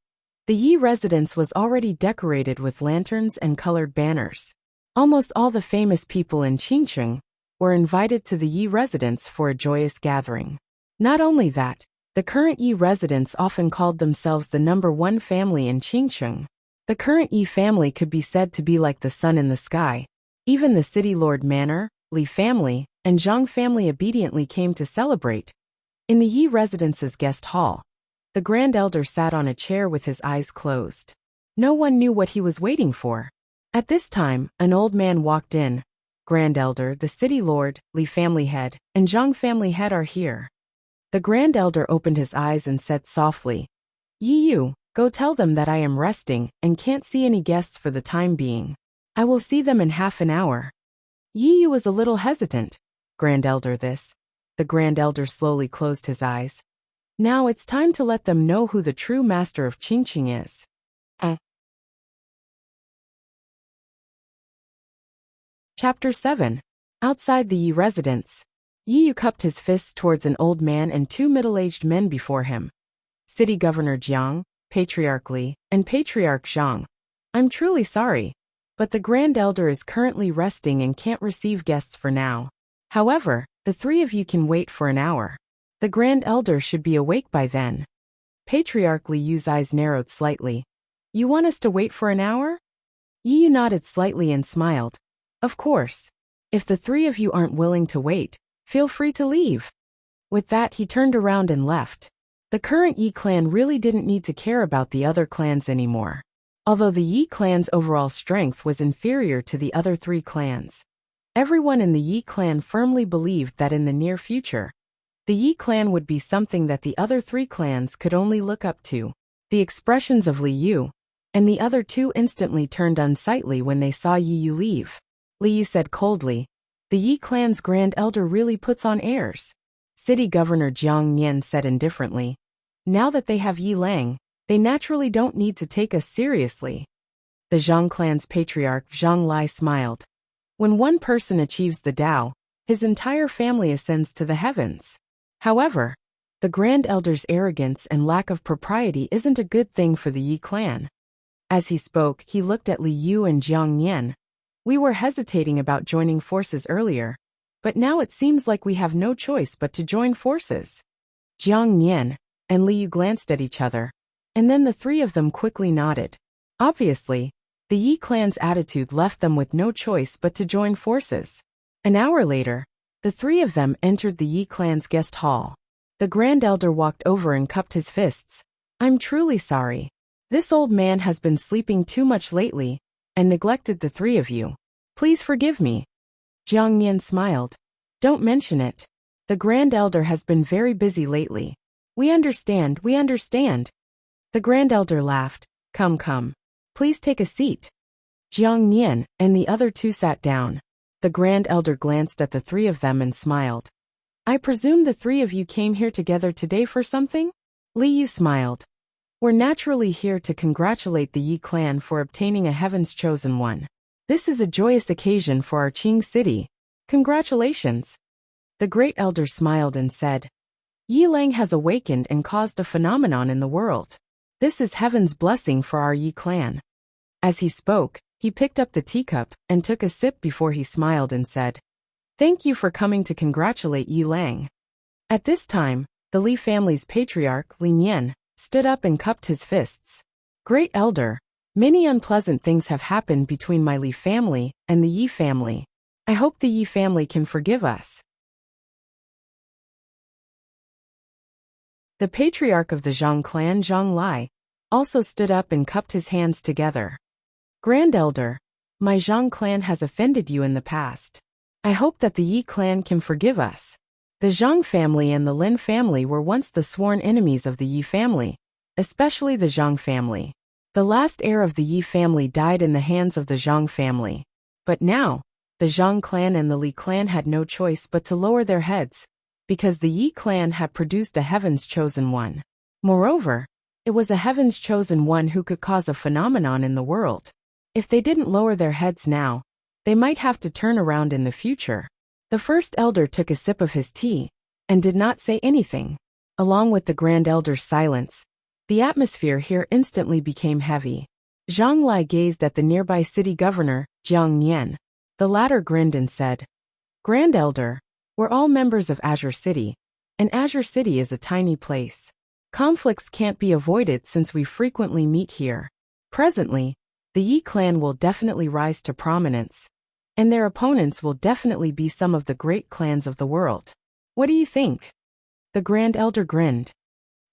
the Yi residence was already decorated with lanterns and colored banners. Almost all the famous people in Qingcheng were invited to the Yi residence for a joyous gathering. Not only that, the current Yi residents often called themselves the #1 family in Qingcheng. The current Yi family could be said to be like the sun in the sky. Even the city lord manor, Li family, and Zhang family obediently came to celebrate. In the Yi residence's guest hall, the Grand Elder sat on a chair with his eyes closed. No one knew what he was waiting for. At this time, an old man walked in. Grand Elder, the city lord, Li family head, and Zhang family head are here. The Grand Elder opened his eyes and said softly, Yi Yu, go tell them that I am resting and can't see any guests for the time being. I will see them in half an hour. Yi Yu was a little hesitant. Grand Elder this. The Grand Elder slowly closed his eyes. Now it's time to let them know who the true master of Qingcheng is. Chapter 7. Outside the Yi residence. Yi Yu cupped his fists towards an old man and two middle-aged men before him. City Governor Jiang, Patriarch Li, and Patriarch Zhang. I'm truly sorry, but the Grand Elder is currently resting and can't receive guests for now. However, the three of you can wait for an hour. The Grand Elder should be awake by then. Patriarch Li Yu's eyes narrowed slightly. You want us to wait for an hour? Yi Yu nodded slightly and smiled. Of course. If the three of you aren't willing to wait, feel free to leave. With that, he turned around and left. The current Yi clan really didn't need to care about the other clans anymore. Although the Yi clan's overall strength was inferior to the other three clans, everyone in the Yi clan firmly believed that in the near future, the Yi clan would be something that the other three clans could only look up to. The expressions of Li Yu and the other two instantly turned unsightly when they saw Yi Yu leave. Li Yu said coldly, the Yi clan's Grand Elder really puts on airs. City Governor Jiang Nian said indifferently, now that they have Yi Lang, they naturally don't need to take us seriously. The Zhang clan's patriarch Zhang Lai smiled. When one person achieves the Tao, his entire family ascends to the heavens. However, the Grand Elder's arrogance and lack of propriety isn't a good thing for the Yi clan. As he spoke, he looked at Li Yu and Jiang Nian. We were hesitating about joining forces earlier, but now it seems like we have no choice but to join forces. Jiang Nian and Li Yu glanced at each other, and then the three of them quickly nodded. Obviously, the Yi clan's attitude left them with no choice but to join forces. An hour later, the three of them entered the Yi clan's guest hall. The Grand Elder walked over and cupped his fists. I'm truly sorry. This old man has been sleeping too much lately and neglected the three of you. Please forgive me. Jiang Nian smiled. Don't mention it. The Grand Elder has been very busy lately. We understand, we understand. The Grand Elder laughed. Come. Please take a seat. Jiang Nian and the other two sat down. The Grand Elder glanced at the three of them and smiled. I presume the three of you came here together today for something? Li Yu smiled. We're naturally here to congratulate the Yi clan for obtaining a Heaven's Chosen One. This is a joyous occasion for our Qing city. Congratulations. The Great Elder smiled and said, Yi Lang has awakened and caused a phenomenon in the world. This is heaven's blessing for our Yi clan. As he spoke, he picked up the teacup and took a sip before he smiled and said, Thank you for coming to congratulate Yi Lang. At this time, the Li family's patriarch, Li Nian, stood up and cupped his fists. Great Elder, many unpleasant things have happened between my Li family and the Yi family. I hope the Yi family can forgive us. The patriarch of the Zhang clan, Zhang Lai, also stood up and cupped his hands together. Grand Elder, my Zhang clan has offended you in the past. I hope that the Yi clan can forgive us. The Zhang family and the Lin family were once the sworn enemies of the Yi family, especially the Zhang family. The last heir of the Yi family died in the hands of the Zhang family. But now, the Zhang clan and the Li clan had no choice but to lower their heads, because the Yi clan had produced a heaven's chosen one. Moreover, it was a heaven's chosen one who could cause a phenomenon in the world. If they didn't lower their heads now, they might have to turn around in the future. The first elder took a sip of his tea, and did not say anything. Along with the Grand Elder's silence, the atmosphere here instantly became heavy. Zhang Lai gazed at the nearby city governor, Jiang Nian. The latter grinned and said, Grand Elder, we're all members of Azure City, and Azure City is a tiny place. Conflicts can't be avoided since we frequently meet here. Presently, the Yi clan will definitely rise to prominence, and their opponents will definitely be some of the great clans of the world. What do you think? The Grand Elder grinned.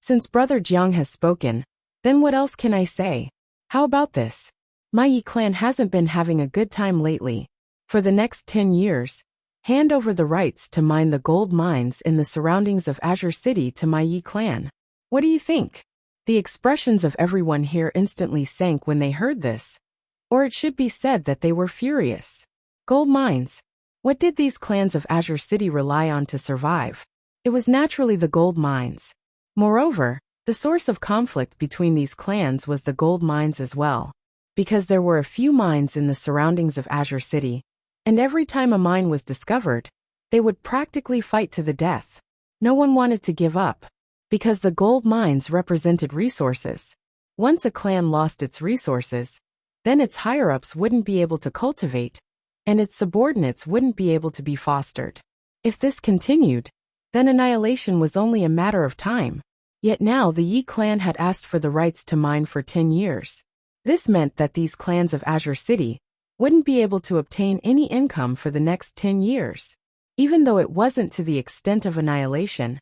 Since Brother Jiang has spoken, then what else can I say? How about this? My Yi clan hasn't been having a good time lately. For the next 10 years, hand over the rights to mine the gold mines in the surroundings of Azure City to my Yi clan. What do you think? The expressions of everyone here instantly sank when they heard this. Or it should be said that they were furious. Gold mines. What did these clans of Azure City rely on to survive? It was naturally the gold mines. Moreover, the source of conflict between these clans was the gold mines as well. Because there were a few mines in the surroundings of Azure City, and every time a mine was discovered, they would practically fight to the death. No one wanted to give up, because the gold mines represented resources. Once a clan lost its resources, then its higher-ups wouldn't be able to cultivate, and its subordinates wouldn't be able to be fostered. If this continued, then annihilation was only a matter of time. Yet now the Yi clan had asked for the rights to mine for 10 years. This meant that these clans of Azure City wouldn't be able to obtain any income for the next 10 years. Even though it wasn't to the extent of annihilation,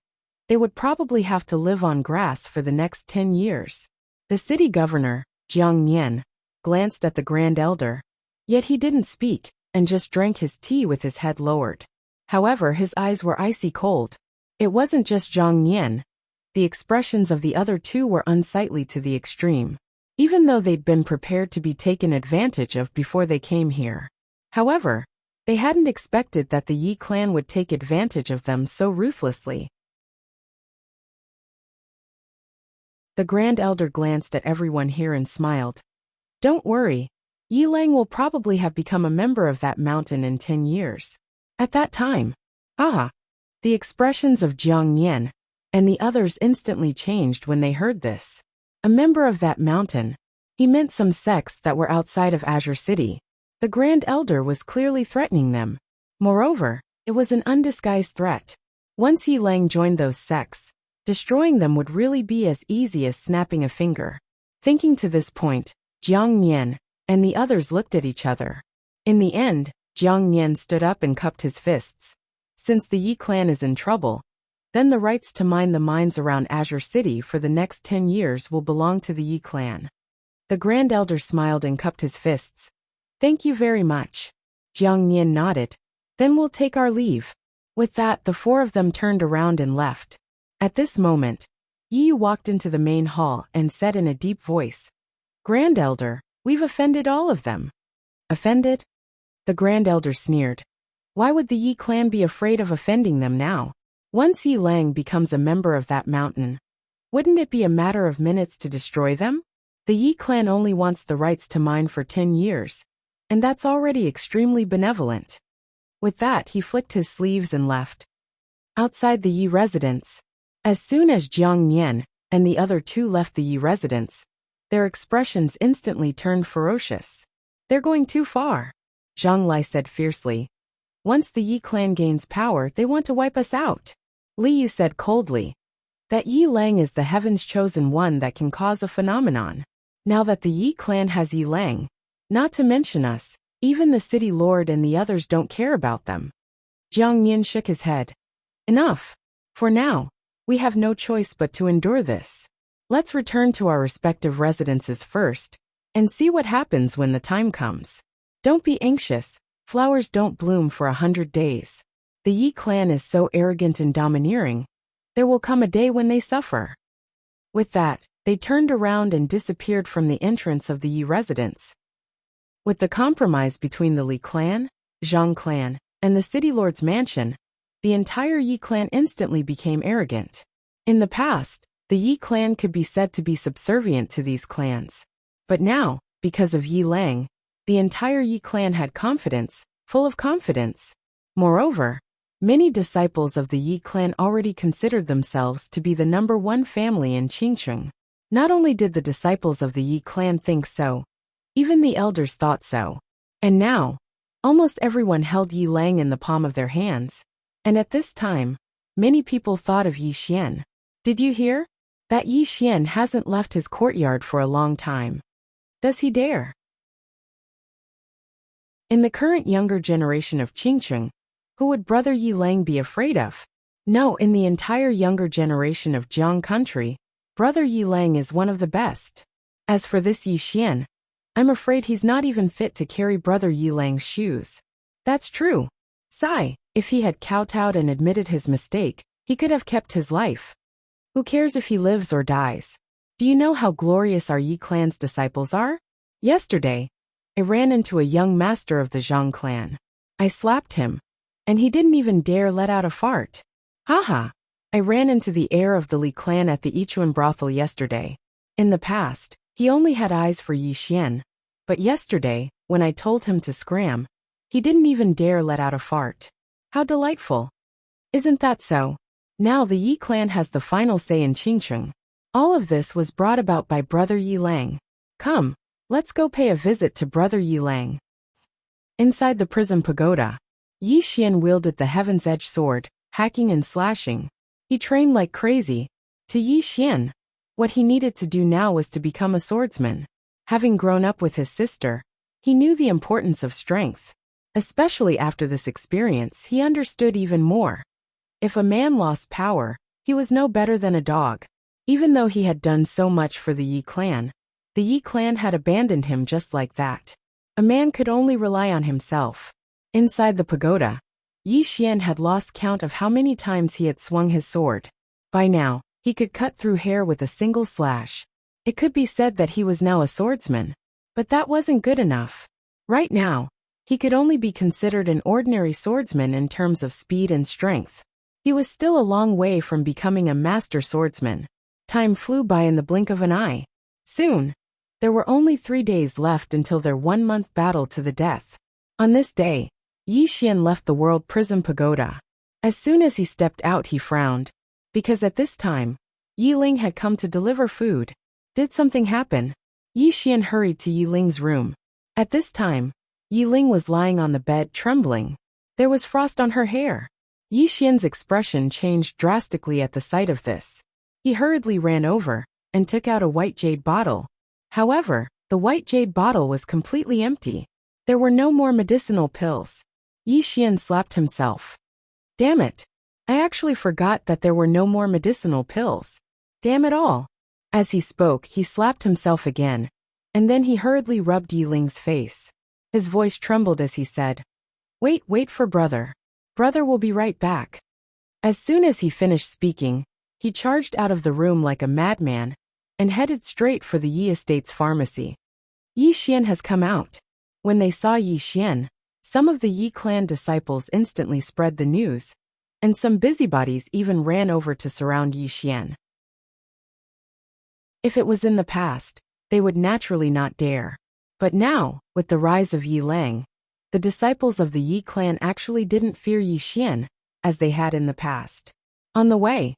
they would probably have to live on grass for the next 10 years. The city governor, Jiang Nian, glanced at the Grand Elder, yet he didn't speak, and just drank his tea with his head lowered. However, his eyes were icy cold. It wasn't just Jiang Nian. The expressions of the other two were unsightly to the extreme, even though they'd been prepared to be taken advantage of before they came here. However, they hadn't expected that the Yi clan would take advantage of them so ruthlessly. The Grand Elder glanced at everyone here and smiled. Don't worry, Yi Lang will probably have become a member of that mountain in 10 years. At that time, the expressions of Jiang Nian and the others instantly changed when they heard this. A member of that mountain. He meant some sects that were outside of Azure City. The Grand Elder was clearly threatening them. Moreover, it was an undisguised threat. Once Yi Lang joined those sects, destroying them would really be as easy as snapping a finger. Thinking to this point, Jiang Nian and the others looked at each other. In the end, Jiang Nian stood up and cupped his fists. Since the Yi clan is in trouble, then the rights to mine the mines around Azure City for the next 10 years will belong to the Yi clan. The Grand Elder smiled and cupped his fists. Thank you very much. Jiang Nian nodded. Then we'll take our leave. With that, the four of them turned around and left. At this moment, Yi walked into the main hall and said in a deep voice, Grand Elder, we've offended all of them. Offended? The Grand Elder sneered. Why would the Yi clan be afraid of offending them now? Once Yi Lang becomes a member of that mountain, wouldn't it be a matter of minutes to destroy them? The Yi clan only wants the rights to mine for 10 years, and that's already extremely benevolent. With that, he flicked his sleeves and left. Outside the Yi residence, as soon as Jiang Nian and the other two left the Yi residence, their expressions instantly turned ferocious. They're going too far, Zhang Lai said fiercely. Once the Yi clan gains power, they want to wipe us out. Li Yu said coldly. that Yi Lang is the heaven's chosen one that can cause a phenomenon. Now that the Yi clan has Yi Lang, not to mention us, even the city lord and the others don't care about them. Jiang Yin shook his head. Enough. For now, we have no choice but to endure this. Let's return to our respective residences first, and see what happens when the time comes. Don't be anxious, flowers don't bloom for 100 days. The Yi clan is so arrogant and domineering, there will come a day when they suffer. With that, they turned around and disappeared from the entrance of the Yi residence. With the compromise between the Li clan, Zhang clan, and the city lord's mansion, the entire Yi clan instantly became arrogant. In the past, the Yi clan could be said to be subservient to these clans. But now, because of Yi Lang, the entire Yi clan had confidence, full of confidence. Moreover, many disciples of the Yi clan already considered themselves to be the #1 family in Qingcheng. Not only did the disciples of the Yi clan think so, even the elders thought so. And now, almost everyone held Yi Lang in the palm of their hands. And at this time, many people thought of Yi Xian. Did you hear? That Yi Xian hasn't left his courtyard for a long time. Does he dare? In the current younger generation of Qingcheng, who would Brother Yi Lang be afraid of? No, in the entire younger generation of Jiang country, Brother Yi Lang is one of the best. As for this Yi Xian, I'm afraid he's not even fit to carry Brother Yi Lang's shoes. That's true. Sigh, if he had kowtowed and admitted his mistake, he could have kept his life. Who cares if he lives or dies? Do you know how glorious our Yi clan's disciples are? Yesterday, I ran into a young master of the Zhang clan. I slapped him, and he didn't even dare let out a fart. Haha. I ran into the heir of the Li clan at the Yichuan brothel yesterday. In the past, he only had eyes for Yi Xian, but yesterday, when I told him to scram, he didn't even dare let out a fart. How delightful. Isn't that so? Now the Yi clan has the final say in Qingcheng. All of this was brought about by Brother Yi Lang. Come, let's go pay a visit to Brother Yi Lang. Inside the prison pagoda, Yi Xian wielded the Heaven's Edge sword, hacking and slashing. He trained like crazy. To Yi Xian, what he needed to do now was to become a swordsman. Having grown up with his sister, he knew the importance of strength. Especially after this experience, he understood even more. If a man lost power, he was no better than a dog. Even though he had done so much for the Yi clan had abandoned him just like that. A man could only rely on himself. Inside the pagoda, Yi Xian had lost count of how many times he had swung his sword. By now, he could cut through hair with a single slash. It could be said that he was now a swordsman. But that wasn't good enough. Right now, he could only be considered an ordinary swordsman in terms of speed and strength. He was still a long way from becoming a master swordsman. Time flew by in the blink of an eye. Soon, there were only 3 days left until their 1-month battle to the death. On this day, Yi Xian left the World Prison Pagoda. As soon as he stepped out, he frowned, because at this time, Yi Ling had come to deliver food. Did something happen? Yi Xian hurried to Yi Ling's room. At this time, Yi Ling was lying on the bed, trembling. There was frost on her hair. Yi Xian's expression changed drastically at the sight of this. He hurriedly ran over and took out a white jade bottle. However, the white jade bottle was completely empty. There were no more medicinal pills. Yi Xian slapped himself. Damn it! I actually forgot that there were no more medicinal pills. Damn it all! As he spoke, he slapped himself again, and then he hurriedly rubbed Yi Ling's face. His voice trembled as he said, wait for brother. Brother will be right back. As soon as he finished speaking, he charged out of the room like a madman and headed straight for the Yi Estate's pharmacy. Yi Xian has come out. When they saw Yi Xian, some of the Yi clan disciples instantly spread the news, and some busybodies even ran over to surround Yi Xian. If it was in the past, they would naturally not dare. But now, with the rise of Yi Lang, the disciples of the Yi clan actually didn't fear Yi Xian, as they had in the past. On the way,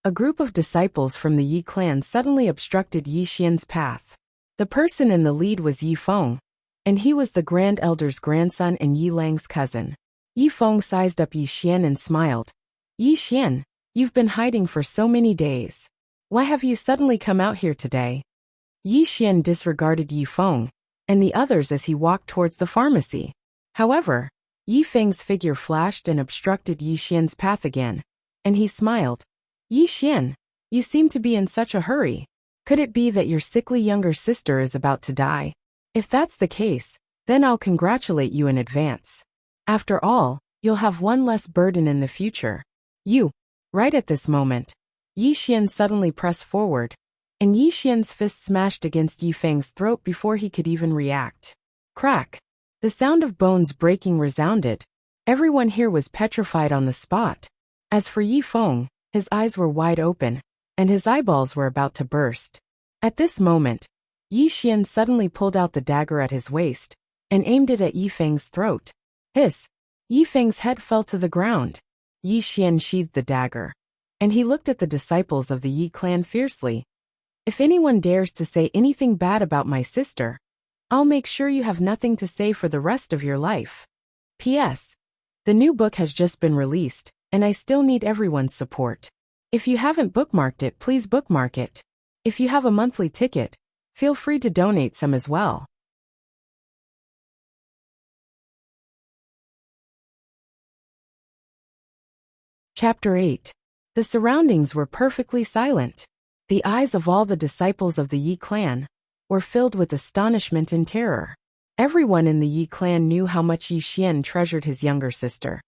a group of disciples from the Yi clan suddenly obstructed Yi Xian's path. The person in the lead was Yi Feng, and he was the Grand Elder's grandson and Yi Lang's cousin. Yi Feng sized up Yi Xian and smiled. Yi Xian, You've been hiding for so many days. Why have you suddenly come out here today? Yi Xian disregarded Yi Feng and the others as he walked towards the pharmacy. However, Yi Feng's figure flashed and obstructed Yi Xian's path again, and he smiled. Yi Xian, you seem to be in such a hurry. Could it be that your sickly younger sister is about to die? If that's the case, then I'll congratulate you in advance. After all, you'll have one less burden in the future. You. Right at this moment, Yi Xian suddenly pressed forward, and Yi Xian's fist smashed against Yi Feng's throat before he could even react. Crack! The sound of bones breaking resounded. Everyone here was petrified on the spot. As for Yi Feng, his eyes were wide open, and his eyeballs were about to burst. At this moment, Yi Xian suddenly pulled out the dagger at his waist and aimed it at Yi Feng's throat. Hiss! Yi Feng's head fell to the ground. Yi Xian sheathed the dagger, and he looked at the disciples of the Yi clan fiercely. If anyone dares to say anything bad about my sister, I'll make sure you have nothing to say for the rest of your life. P.S. The new book has just been released, and I still need everyone's support. If you haven't bookmarked it, please bookmark it. If you have a monthly ticket, feel free to donate some as well. Chapter 8. The surroundings were perfectly silent. The eyes of all the disciples of the Yi clan were filled with astonishment and terror. Everyone in the Yi clan knew how much Yi Xian treasured his younger sister,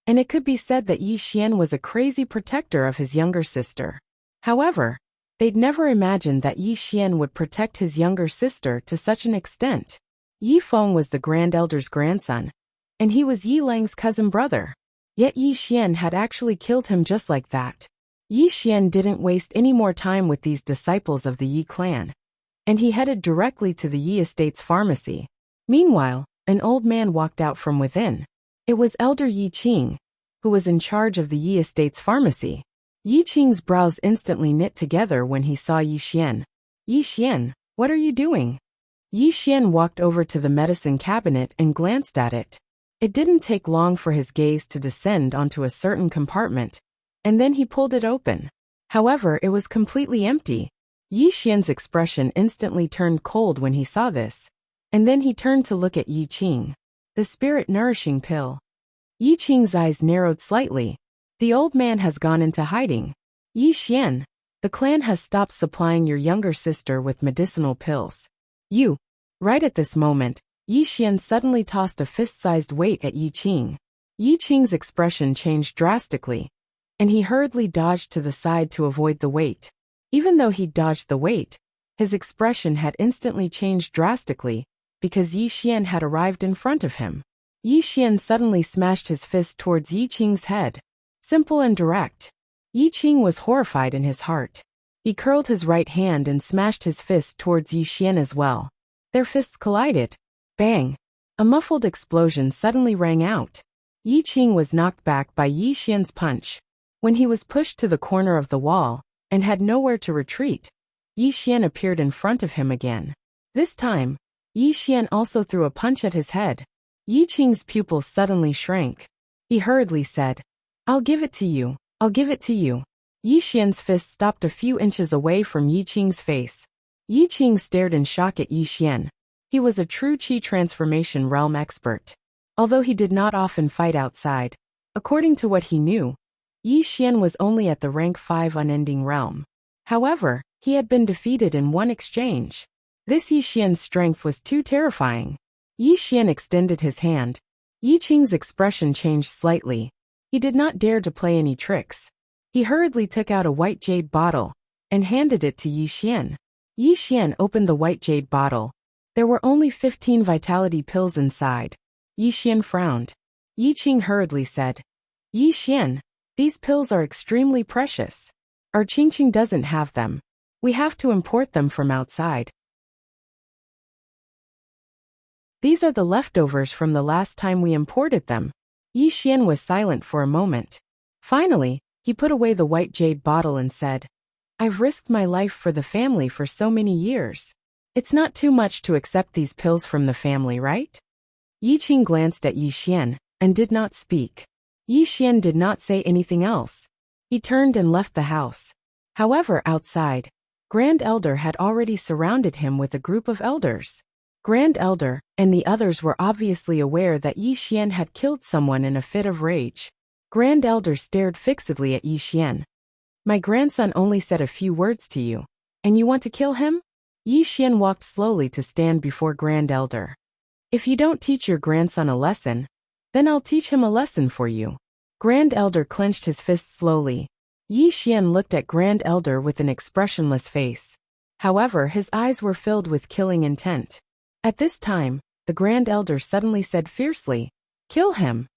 and it could be said that Yi Xian was a crazy protector of his younger sister. However, they'd never imagined that Yi Xian would protect his younger sister to such an extent. Yi Feng was the Grand Elder's grandson, and he was Yi Lang's cousin brother. Yet Yi Xian had actually killed him just like that. Yi Xian didn't waste any more time with these disciples of the Yi clan, and he headed directly to the Yi estate's pharmacy. Meanwhile, an old man walked out from within. It was Elder Yi Qing, who was in charge of the Yi estate's pharmacy. Yi Qing's brows instantly knit together when he saw Yi Xian. Yi Xian, what are you doing? Yi Xian walked over to the medicine cabinet and glanced at it. It didn't take long for his gaze to descend onto a certain compartment, and then he pulled it open. However, it was completely empty. Yi Xian's expression instantly turned cold when he saw this, and then he turned to look at Yi Qing. The spirit-nourishing pill. Yi Qing's eyes narrowed slightly. The old man has gone into hiding. Yi Xian, the clan has stopped supplying your younger sister with medicinal pills. You. Right at this moment, Yi Xian suddenly tossed a fist-sized weight at Yi Qing. Yi Qing's expression changed drastically, and he hurriedly dodged to the side to avoid the weight. Even though he dodged the weight, his expression had instantly changed drastically, because Yi Xian had arrived in front of him. Yi Xian suddenly smashed his fist towards Yi Qing's head. Simple and direct. Yi Qing was horrified in his heart. He curled his right hand and smashed his fist towards Yi Xian as well. Their fists collided. Bang! A muffled explosion suddenly rang out. Yi Qing was knocked back by Yi Xian's punch. When he was pushed to the corner of the wall and had nowhere to retreat, Yi Xian appeared in front of him again. This time, Yi Xian also threw a punch at his head. Yi Qing's pupils suddenly shrank. He hurriedly said, "I'll give it to you, I'll give it to you." Yi Xian's fist stopped a few inches away from Yi Qing's face. Yi Qing stared in shock at Yi Xian. He was a true Qi transformation realm expert. Although he did not often fight outside, according to what he knew, Yi Xian was only at the rank 5 unending realm. However, he had been defeated in one exchange. This Yi Xian's strength was too terrifying. Yi Xian extended his hand. Yi Qing's expression changed slightly. He did not dare to play any tricks. He hurriedly took out a white jade bottle and handed it to Yi Xian. Yi Xian opened the white jade bottle. There were only 15 vitality pills inside. Yi Xian frowned. Yi Qing hurriedly said, "Yi Xian, these pills are extremely precious. Our Qingqing doesn't have them. We have to import them from outside. These are the leftovers from the last time we imported them." Yi Xian was silent for a moment. Finally, he put away the white jade bottle and said, "I've risked my life for the family for so many years. It's not too much to accept these pills from the family, right?" Yi Qing glanced at Yi Xian and did not speak. Yi Xian did not say anything else. He turned and left the house. However, outside, Grand Elder had already surrounded him with a group of elders. Grand Elder and the others were obviously aware that Yi Xian had killed someone in a fit of rage. Grand Elder stared fixedly at Yi Xian. My grandson only said a few words to you, and you want to kill him? Yi Xian walked slowly to stand before Grand Elder. If you don't teach your grandson a lesson, then I'll teach him a lesson for you. Grand Elder clenched his fist slowly. Yi Xian looked at Grand Elder with an expressionless face. However, his eyes were filled with killing intent. At this time, the Grand Elder suddenly said fiercely, "Kill him."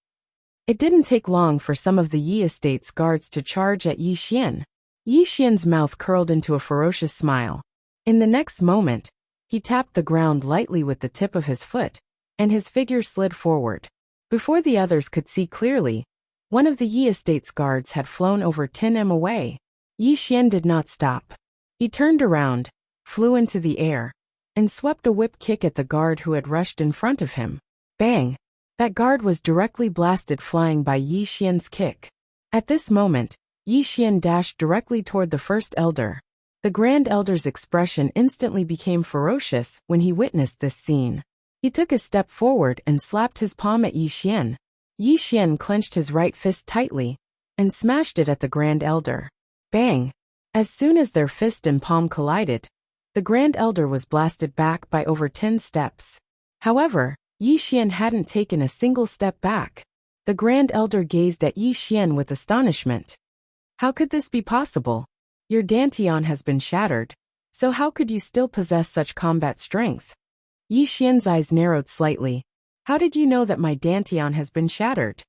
It didn't take long for some of the Yi estate's guards to charge at Yi Xian. Yi Xian's mouth curled into a ferocious smile. In the next moment, he tapped the ground lightly with the tip of his foot, and his figure slid forward. Before the others could see clearly, one of the Yi estate's guards had flown over 10 m away. Yi Xian did not stop. He turned around, flew into the air, and swept a whip kick at the guard who had rushed in front of him. Bang! That guard was directly blasted flying by Yi Xian's kick. At this moment, Yi Xian dashed directly toward the first elder. The Grand Elder's expression instantly became ferocious when he witnessed this scene. He took a step forward and slapped his palm at Yi Xian. Yi Xian clenched his right fist tightly and smashed it at the Grand Elder. Bang! As soon as their fist and palm collided, the Grand Elder was blasted back by over 10 steps. However, Yi Xian hadn't taken a single step back. The Grand Elder gazed at Yi Xian with astonishment. How could this be possible? Your dantian has been shattered, so how could you still possess such combat strength? Yi Xian's eyes narrowed slightly. How did you know that my dantian has been shattered?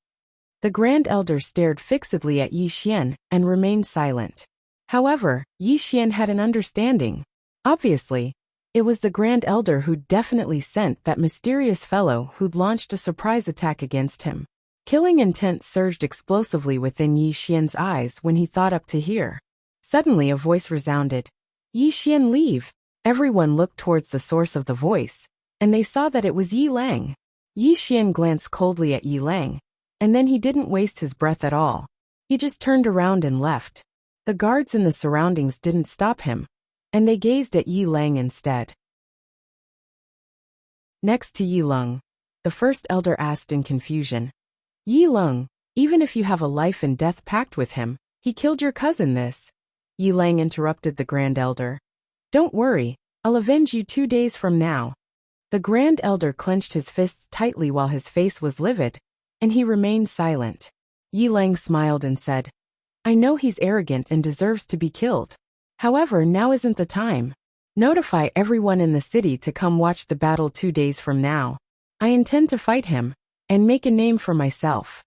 The Grand Elder stared fixedly at Yi Xian and remained silent. However, Yi Xian had an understanding. Obviously, it was the Grand Elder who'd definitely sent that mysterious fellow who'd launched a surprise attack against him. Killing intent surged explosively within Yi Xian's eyes when he thought up to hear. Suddenly a voice resounded. Yi Xian, leave! Everyone looked towards the source of the voice, and they saw that it was Yi Lang. Yi Xian glanced coldly at Yi Lang, and then he didn't waste his breath at all. He just turned around and left. The guards in the surroundings didn't stop him, and they gazed at Yi Lang instead. Next to Yi Lang, the first elder asked in confusion. Yi Lang, even if you have a life and death pact with him, he killed your cousin this. Yi Lang interrupted the Grand Elder. Don't worry, I'll avenge you 2 days from now. The Grand Elder clenched his fists tightly while his face was livid, and he remained silent. Yi Lang smiled and said, I know he's arrogant and deserves to be killed. However, now isn't the time. Notify everyone in the city to come watch the battle 2 days from now. I intend to fight him, and make a name for myself.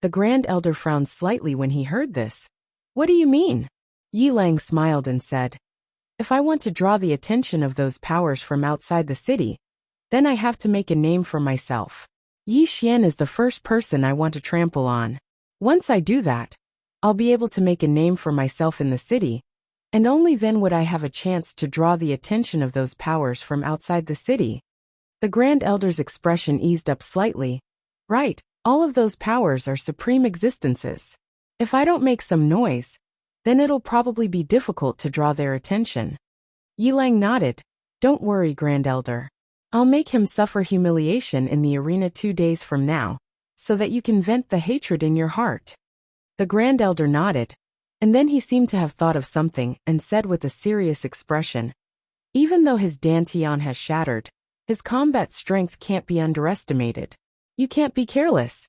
The Grand Elder frowned slightly when he heard this. What do you mean? Yi Lang smiled and said, If I want to draw the attention of those powers from outside the city, then I have to make a name for myself. Yi Xian is the first person I want to trample on. Once I do that, I'll be able to make a name for myself in the city, and only then would I have a chance to draw the attention of those powers from outside the city. The Grand Elder's expression eased up slightly. Right, all of those powers are supreme existences. If I don't make some noise, then it'll probably be difficult to draw their attention. Yi Lang nodded. Don't worry, Grand Elder. I'll make him suffer humiliation in the arena 2 days from now, so that you can vent the hatred in your heart. The Grand Elder nodded, and then he seemed to have thought of something and said with a serious expression, Even though his dantian has shattered, his combat strength can't be underestimated. You can't be careless.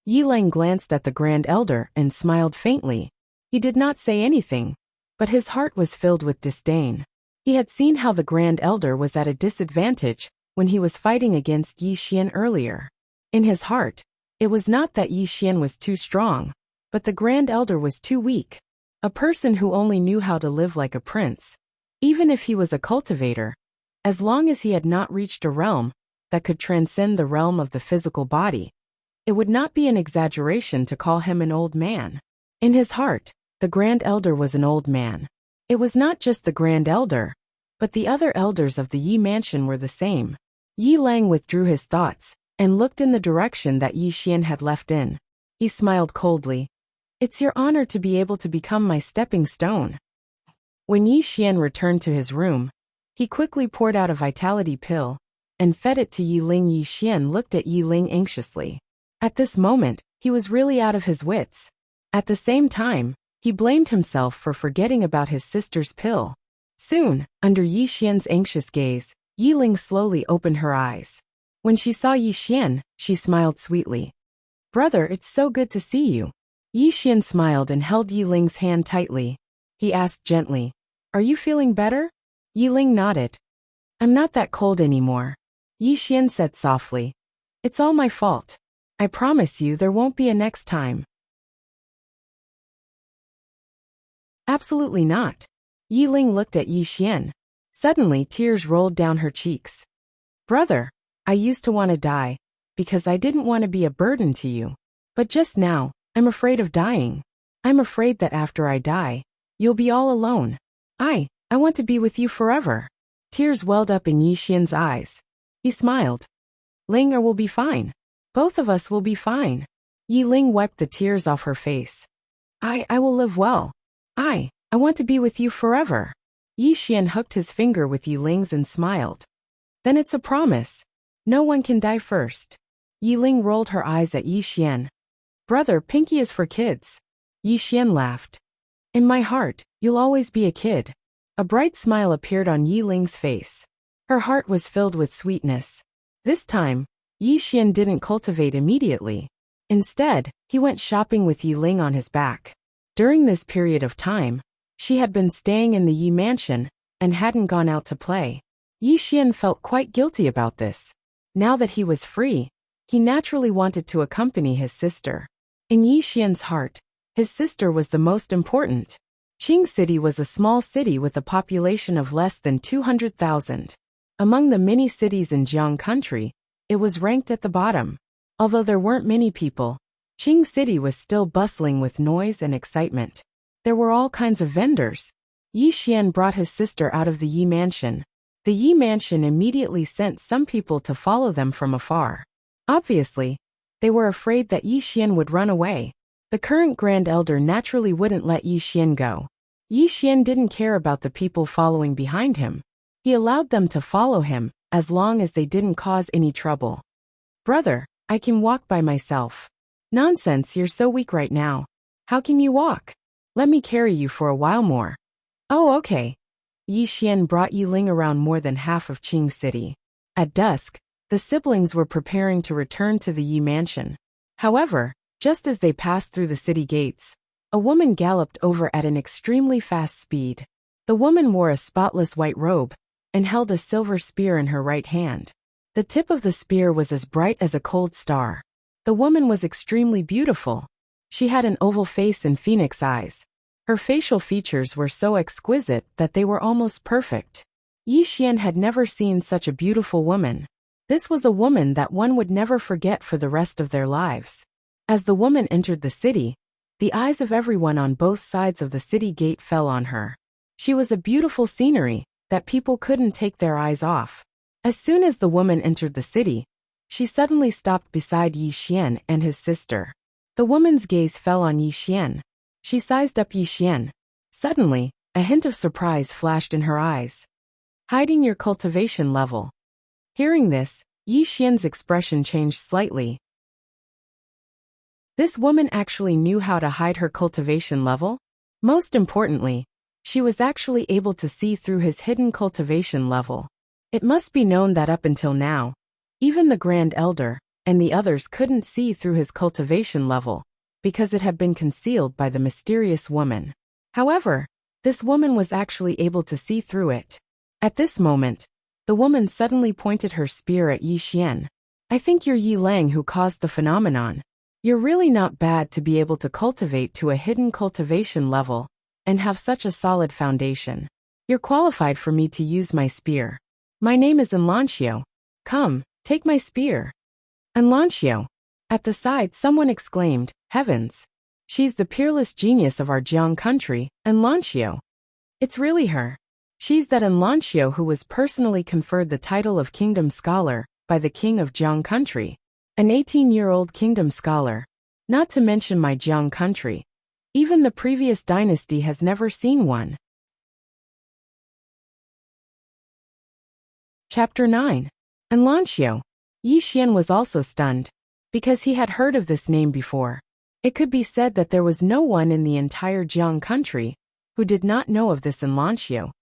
Yi Lang glanced at the Grand Elder and smiled faintly. He did not say anything, but his heart was filled with disdain. He had seen how the Grand Elder was at a disadvantage when he was fighting against Yi Xian earlier. In his heart, it was not that Yi Xian was too strong, but the Grand Elder was too weak. A person who only knew how to live like a prince, even if he was a cultivator, as long as he had not reached a realm that could transcend the realm of the physical body, it would not be an exaggeration to call him an old man. In his heart, the Grand Elder was an old man. It was not just the Grand Elder, but the other elders of the Yi mansion were the same. Yi Lang withdrew his thoughts and looked in the direction that Yi Xian had left in. He smiled coldly. It's your honor to be able to become my stepping stone. When Yi Xian returned to his room, he quickly poured out a vitality pill and fed it to Yi Ling. Yi Xian looked at Yi Ling anxiously. At this moment, he was really out of his wits. At the same time, he blamed himself for forgetting about his sister's pill. Soon, under Yi Xian's anxious gaze, Yi Ling slowly opened her eyes. When she saw Yi Xian, she smiled sweetly. Brother, it's so good to see you. Yi Xian smiled and held Yi Ling's hand tightly. He asked gently, Are you feeling better? Yi Ling nodded. I'm not that cold anymore. Yi Xian said softly. It's all my fault. I promise you there won't be a next time. Absolutely not. Yi Ling looked at Yi Xian. Suddenly tears rolled down her cheeks. Brother, I used to want to die, because I didn't want to be a burden to you. But just now, I'm afraid of dying. I'm afraid that after I die, you'll be all alone. I want to be with you forever. Tears welled up in Yi Xian's eyes. He smiled. Ling will be fine. Both of us will be fine. Yi Ling wiped the tears off her face. I will live well. I want to be with you forever. Yi Xian hooked his finger with Yi Ling's and smiled. Then it's a promise. No one can die first. Yi Ling rolled her eyes at Yi Xian. Brother, Pinky is for kids. Yi Xian laughed. In my heart, you'll always be a kid. A bright smile appeared on Yi Ling's face. Her heart was filled with sweetness. This time, Yi Xian didn't cultivate immediately. Instead, he went shopping with Yi Ling on his back. During this period of time, she had been staying in the Yi mansion and hadn't gone out to play. Yi Xian felt quite guilty about this. Now that he was free, he naturally wanted to accompany his sister. In Yi Xian's heart, his sister was the most important. Qing City was a small city with a population of less than 200,000. Among the many cities in Jiang Country, it was ranked at the bottom. Although there weren't many people, Qing City was still bustling with noise and excitement. There were all kinds of vendors. Yi Xian brought his sister out of the Yi mansion. The Yi mansion immediately sent some people to follow them from afar. Obviously, they were afraid that Yi Xian would run away. The current Grand Elder naturally wouldn't let Yi Xian go. Yi Xian didn't care about the people following behind him. He allowed them to follow him, as long as they didn't cause any trouble. Brother, I can walk by myself. Nonsense, you're so weak right now. How can you walk? Let me carry you for a while more. Oh, okay. Yi Xian brought Yi Ling around more than half of Qing City. At dusk, the siblings were preparing to return to the Yi mansion. However, just as they passed through the city gates, a woman galloped over at an extremely fast speed. The woman wore a spotless white robe and held a silver spear in her right hand. The tip of the spear was as bright as a cold star. The woman was extremely beautiful. She had an oval face and phoenix eyes. Her facial features were so exquisite that they were almost perfect. Yi Xian had never seen such a beautiful woman. This was a woman that one would never forget for the rest of their lives. As the woman entered the city, the eyes of everyone on both sides of the city gate fell on her. She was a beautiful scenery that people couldn't take their eyes off. As soon as the woman entered the city, she suddenly stopped beside Yi Xian and his sister. The woman's gaze fell on Yi Xian. She sized up Yi Xian. Suddenly, a hint of surprise flashed in her eyes. Hiding your cultivation level. Hearing this, Yi Xian's expression changed slightly. This woman actually knew how to hide her cultivation level? Most importantly, she was actually able to see through his hidden cultivation level. It must be known that up until now, even the Grand Elder and the others couldn't see through his cultivation level, because it had been concealed by the mysterious woman. However, this woman was actually able to see through it. At this moment, the woman suddenly pointed her spear at Yi Xian. I think you're Yi Lang who caused the phenomenon. You're really not bad to be able to cultivate to a hidden cultivation level and have such a solid foundation. You're qualified for me to use my spear. My name is Enlancio. Come, take my spear. Enlancio. At the side someone exclaimed, Heavens! She's the peerless genius of our Jiang country, Enlancio. It's really her. She's that Enlancio who was personally conferred the title of Kingdom Scholar by the King of Jiang country. An 18-year-old Kingdom Scholar. Not to mention my Jiang country. Even the previous dynasty has never seen one. Chapter 9. Enlancio. Yi Xian was also stunned, because he had heard of this name before. It could be said that there was no one in the entire Jiang country who did not know of this Enlancio,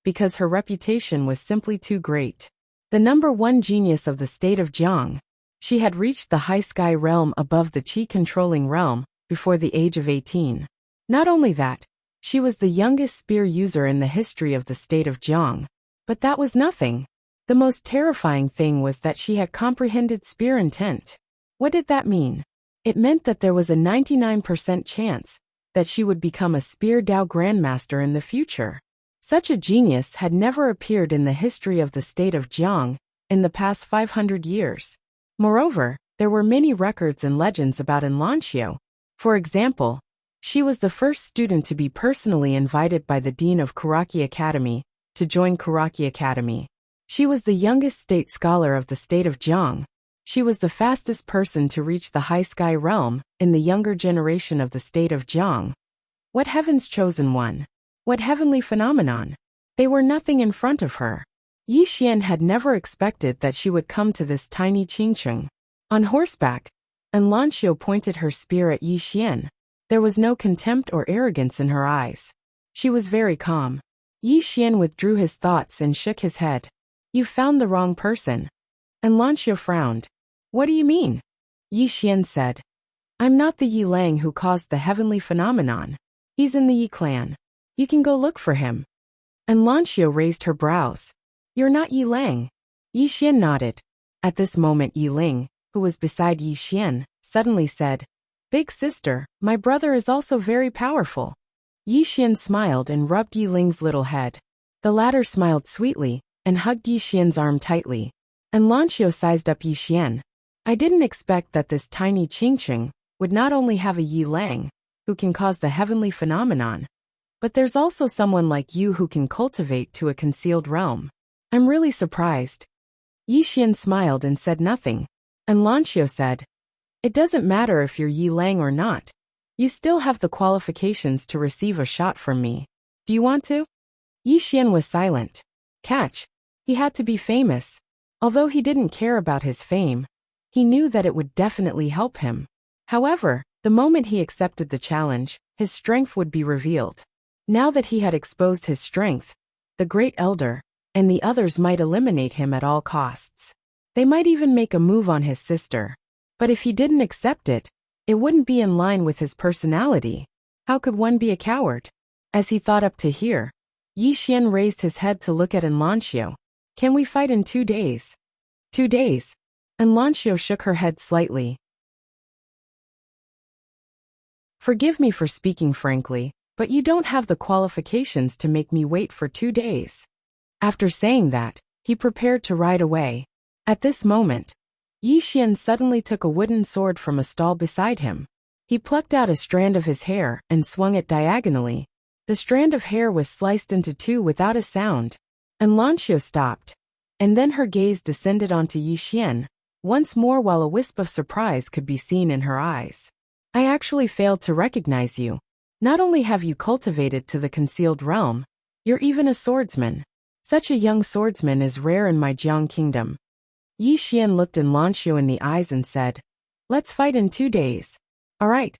because her reputation was simply too great. The #1 genius of the state of Jiang, she had reached the high sky realm above the qi-controlling realm before the age of 18. Not only that, she was the youngest spear user in the history of the state of Jiang. But that was nothing. The most terrifying thing was that she had comprehended spear intent. What did that mean? It meant that there was a 99% chance that she would become a spear Dao grandmaster in the future. Such a genius had never appeared in the history of the state of Jiang in the past 500 years. Moreover, there were many records and legends about Enlancio. For example, she was the first student to be personally invited by the dean of Kuraki Academy to join Kuraki Academy. She was the youngest state scholar of the state of Jiang. She was the fastest person to reach the high sky realm in the younger generation of the state of Jiang. What heaven's chosen one? What heavenly phenomenon? They were nothing in front of her. Yi Xian had never expected that she would come to this tiny Qingcheng. On horseback, Enlancio pointed her spear at Yi Xian. There was no contempt or arrogance in her eyes. She was very calm. Yi Xian withdrew his thoughts and shook his head. You found the wrong person. Enlancio frowned. What do you mean? Yi Xian said. I'm not the Yi Lang who caused the heavenly phenomenon. He's in the Yi clan. You can go look for him. Enlancio raised her brows. You're not Yi Lang. Yi Xian nodded. At this moment Yi Ling, who was beside Yi Xian, suddenly said, Big sister, my brother is also very powerful. Yi Xian smiled and rubbed Yi Ling's little head. The latter smiled sweetly and hugged Yi Xian's arm tightly. Enlancio sized up Yi Xian. I didn't expect that this tiny Qingcheng would not only have a Yi Lang, who can cause the heavenly phenomenon, but there's also someone like you who can cultivate to a concealed realm. I'm really surprised. Yi Xian smiled and said nothing. Enlancio said, It doesn't matter if you're Yi Lang or not. You still have the qualifications to receive a shot from me. Do you want to? Yi Xian was silent. Catch. He had to be famous. Although he didn't care about his fame, he knew that it would definitely help him. However, the moment he accepted the challenge, his strength would be revealed. Now that he had exposed his strength, the Great Elder and the others might eliminate him at all costs. They might even make a move on his sister. But if he didn't accept it, it wouldn't be in line with his personality. How could one be a coward? As he thought up to here, Yi Xian raised his head to look at Enlancio. Can we fight in 2 days? 2 days. Enlancio shook her head slightly. Forgive me for speaking frankly, but you don't have the qualifications to make me wait for 2 days. After saying that, he prepared to ride away. At this moment, Yi Xian suddenly took a wooden sword from a stall beside him. He plucked out a strand of his hair and swung it diagonally. The strand of hair was sliced into 2 without a sound. Enlancio stopped, and then her gaze descended onto Yi Xian, once more while a wisp of surprise could be seen in her eyes. I actually failed to recognize you. Not only have you cultivated to the concealed realm, you're even a swordsman. Such a young swordsman is rare in my Jiang kingdom. Yi Xian looked Enlancio in the eyes and said, Let's fight in 2 days. All right.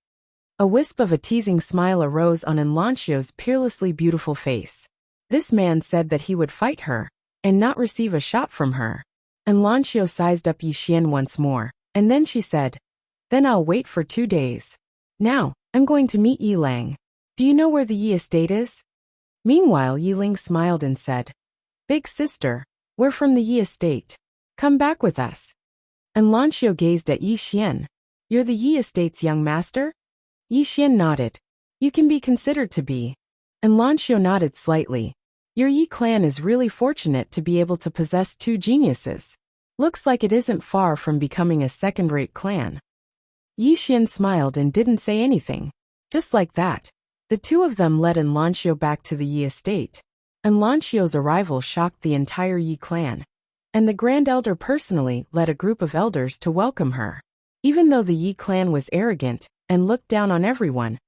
A wisp of a teasing smile arose on Enlancio's peerlessly beautiful face. This man said that he would fight her and not receive a shot from her. Enlancio sized up Yi Xian once more, and then she said, Then I'll wait for 2 days. Now, I'm going to meet Yi Lang. Do you know where the Yi estate is? Meanwhile, Yi Ling smiled and said, Big sister, we're from the Yi estate. Come back with us. Enlancio gazed at Yi Xian. You're the Yi estate's young master? Yi Xian nodded. You can be considered to be. Enlancio nodded slightly. Your Yi clan is really fortunate to be able to possess 2 geniuses. Looks like it isn't far from becoming a second-rate clan. Yi Xian smiled and didn't say anything. Just like that, the 2 of them led Enlancio back to the Yi estate. Enlancio's arrival shocked the entire Yi clan, and the Grand Elder personally led a group of elders to welcome her. Even though the Yi clan was arrogant and looked down on everyone,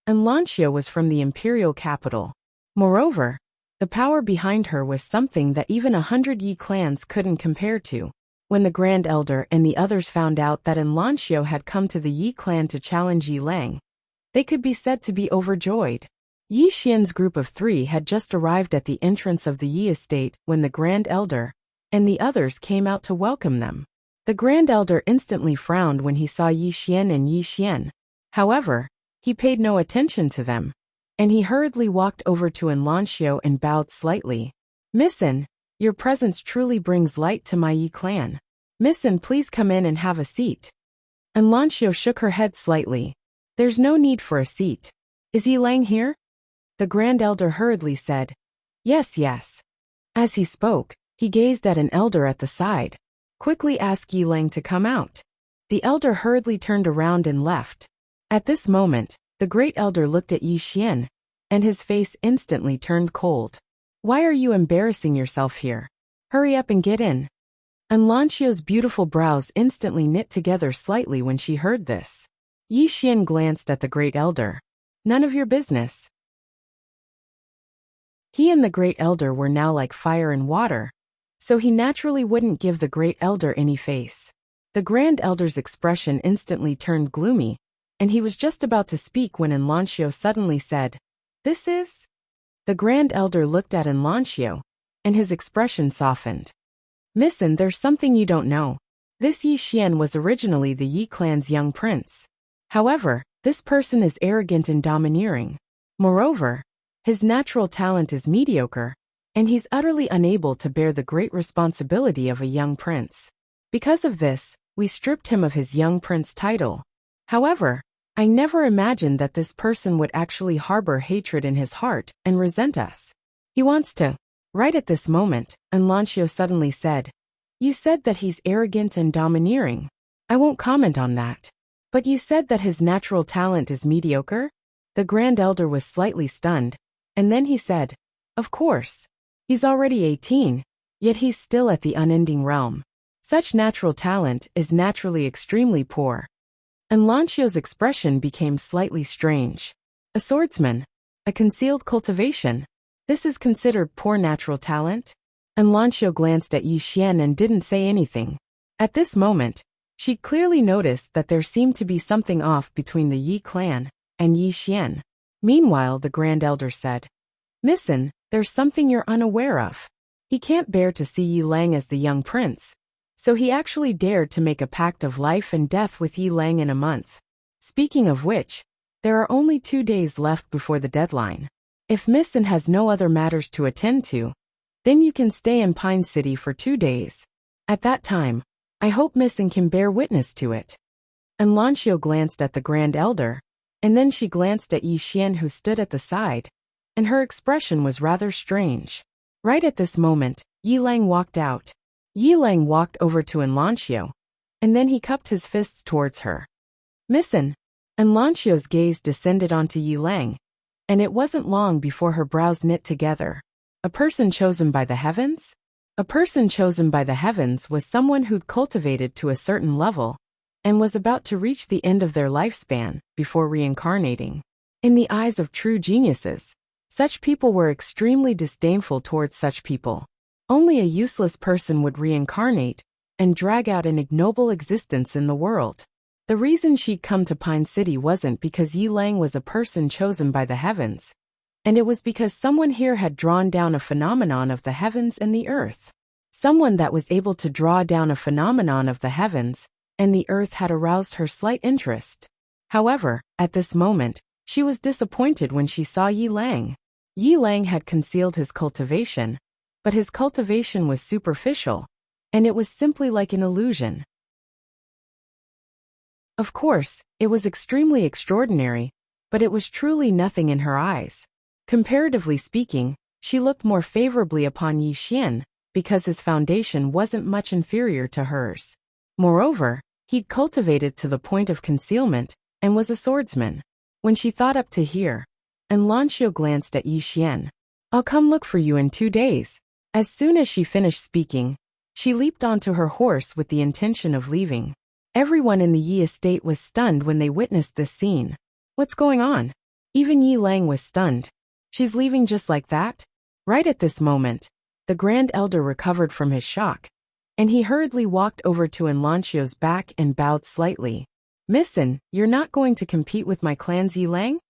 and Lancia was from the imperial capital. Moreover, the power behind her was something that even 100 Yi clans couldn't compare to. When the Grand Elder and the others found out that Lancia had come to the Yi clan to challenge Yi Lang, they could be said to be overjoyed. Yi Xian's group of 3 had just arrived at the entrance of the Yi estate when the Grand Elder and the others came out to welcome them. The Grand Elder instantly frowned when he saw Yi Xian and Yi Xian. However, he paid no attention to them, and he hurriedly walked over to Lancia and bowed slightly. "Missin, your presence truly brings light to my Yi clan. Missin, please come in and have a seat." Lancia shook her head slightly. "There's no need for a seat. Is Yi Lang here?" The Grand Elder hurriedly said, "Yes, yes." As he spoke, he gazed at an elder at the side. "Quickly ask Yi Lang to come out." The elder hurriedly turned around and left. At this moment, the great elder looked at Yi Xian, and his face instantly turned cold. "Why are you embarrassing yourself here? Hurry up and get in." Lancia's beautiful brows instantly knit together slightly when she heard this. Yi Xian glanced at the great elder. "None of your business." He and the great elder were now like fire and water, so he naturally wouldn't give the great elder any face. The grand elder's expression instantly turned gloomy, and he was just about to speak when Lancia suddenly said, "This is?" The grand elder looked at Lancia, and his expression softened. "Missin, there's something you don't know. This Yi Xian was originally the Yi clan's young prince. However, this person is arrogant and domineering. Moreover, his natural talent is mediocre, and he's utterly unable to bear the great responsibility of a young prince. Because of this, we stripped him of his young prince title. However, I never imagined that this person would actually harbor hatred in his heart and resent us. He wants to." Right at this moment, Lancia suddenly said, "You said that he's arrogant and domineering. I won't comment on that. But you said that his natural talent is mediocre?" The grand elder was slightly stunned, and then he said, "Of course. He's already 18, yet he's still at the unending realm. Such natural talent is naturally extremely poor." Lancia's expression became slightly strange. "A swordsman? A concealed cultivation? This is considered poor natural talent?" Lancia glanced at Yi Xian and didn't say anything. At this moment, she clearly noticed that there seemed to be something off between the Yi clan and Yi Xian. Meanwhile, the grand elder said, "Missin, there's something you're unaware of. He can't bear to see Yi Lang as the young prince, so he actually dared to make a pact of life and death with Yi Lang in a month. Speaking of which, there are only 2 days left before the deadline. If Missin has no other matters to attend to, then you can stay in Pine City for 2 days. At that time, I hope Missin can bear witness to it." Lancia glanced at the grand elder, and then she glanced at Yi Xian, who stood at the side, and her expression was rather strange. Right at this moment, Yi Lang walked out. Yi Lang walked over to Lancia, and then he cupped his fists towards her. "Missin." Lancia's gaze descended onto Yi Lang, and it wasn't long before her brows knit together. A person chosen by the heavens? A person chosen by the heavens was someone who'd cultivated to a certain level, and was about to reach the end of their lifespan before reincarnating. In the eyes of true geniuses, such people were extremely disdainful towards such people. Only a useless person would reincarnate and drag out an ignoble existence in the world. The reason she'd come to Pine City wasn't because Yi Lang was a person chosen by the heavens, and it was because someone here had drawn down a phenomenon of the heavens and the earth. Someone that was able to draw down a phenomenon of the heavens and the earth had aroused her slight interest. However, at this moment, she was disappointed when she saw Yi Lang. Yi Lang had concealed his cultivation, but his cultivation was superficial, and it was simply like an illusion. Of course, it was extremely extraordinary, but it was truly nothing in her eyes. Comparatively speaking, she looked more favorably upon Yi Xian, because his foundation wasn't much inferior to hers. Moreover, he'd cultivated to the point of concealment, and was a swordsman. When she thought up to here, Lancia glanced at Yi Xian. "I'll come look for you in 2 days." As soon as she finished speaking, she leaped onto her horse with the intention of leaving. Everyone in the Yi estate was stunned when they witnessed this scene. "What's going on? Even Yi Lang was stunned. She's leaving just like that? Right at this moment, the Grand Elder recovered from his shock, and he hurriedly walked over to Enlanchio's back and bowed slightly. Missin, you're not going to compete with my clan's Yi Lang?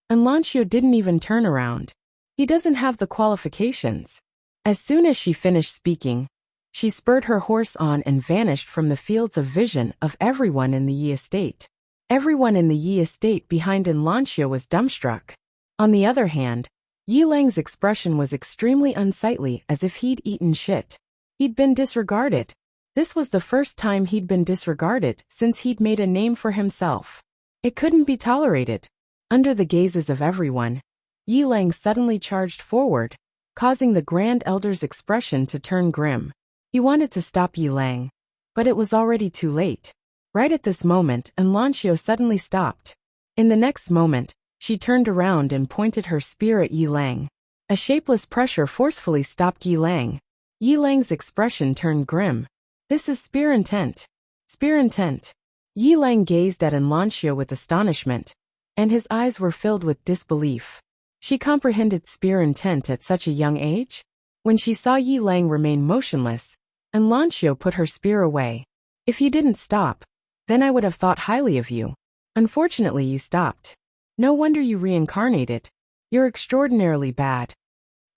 Enlanchio didn't even turn around. He doesn't have the qualifications. As soon as she finished speaking, she spurred her horse on and vanished from the fields of vision of everyone in the Yi estate. Everyone in the Yi estate behind Enlanchio was dumbstruck. On the other hand, Yi Lang's expression was extremely unsightly, as if he'd eaten shit. He'd been disregarded. This was the first time he'd been disregarded since he'd made a name for himself. It couldn't be tolerated. Under the gazes of everyone, Yi Lang suddenly charged forward, causing the Grand Elder's expression to turn grim. He wanted to stop Yi Lang, but it was already too late. Right at this moment, Enlanchio suddenly stopped. In the next moment, she turned around and pointed her spear at Yi Lang. A shapeless pressure forcefully stopped Yi Lang. Yi Lang's expression turned grim. This is spear intent. Spear intent. Yi Lang gazed at Enlanchio with astonishment, and his eyes were filled with disbelief. She comprehended spear intent at such a young age? When she saw Yi Lang remain motionless, Enlanchio put her spear away. If you didn't stop, then I would have thought highly of you. Unfortunately, you stopped. No wonder you reincarnated. You're extraordinarily bad.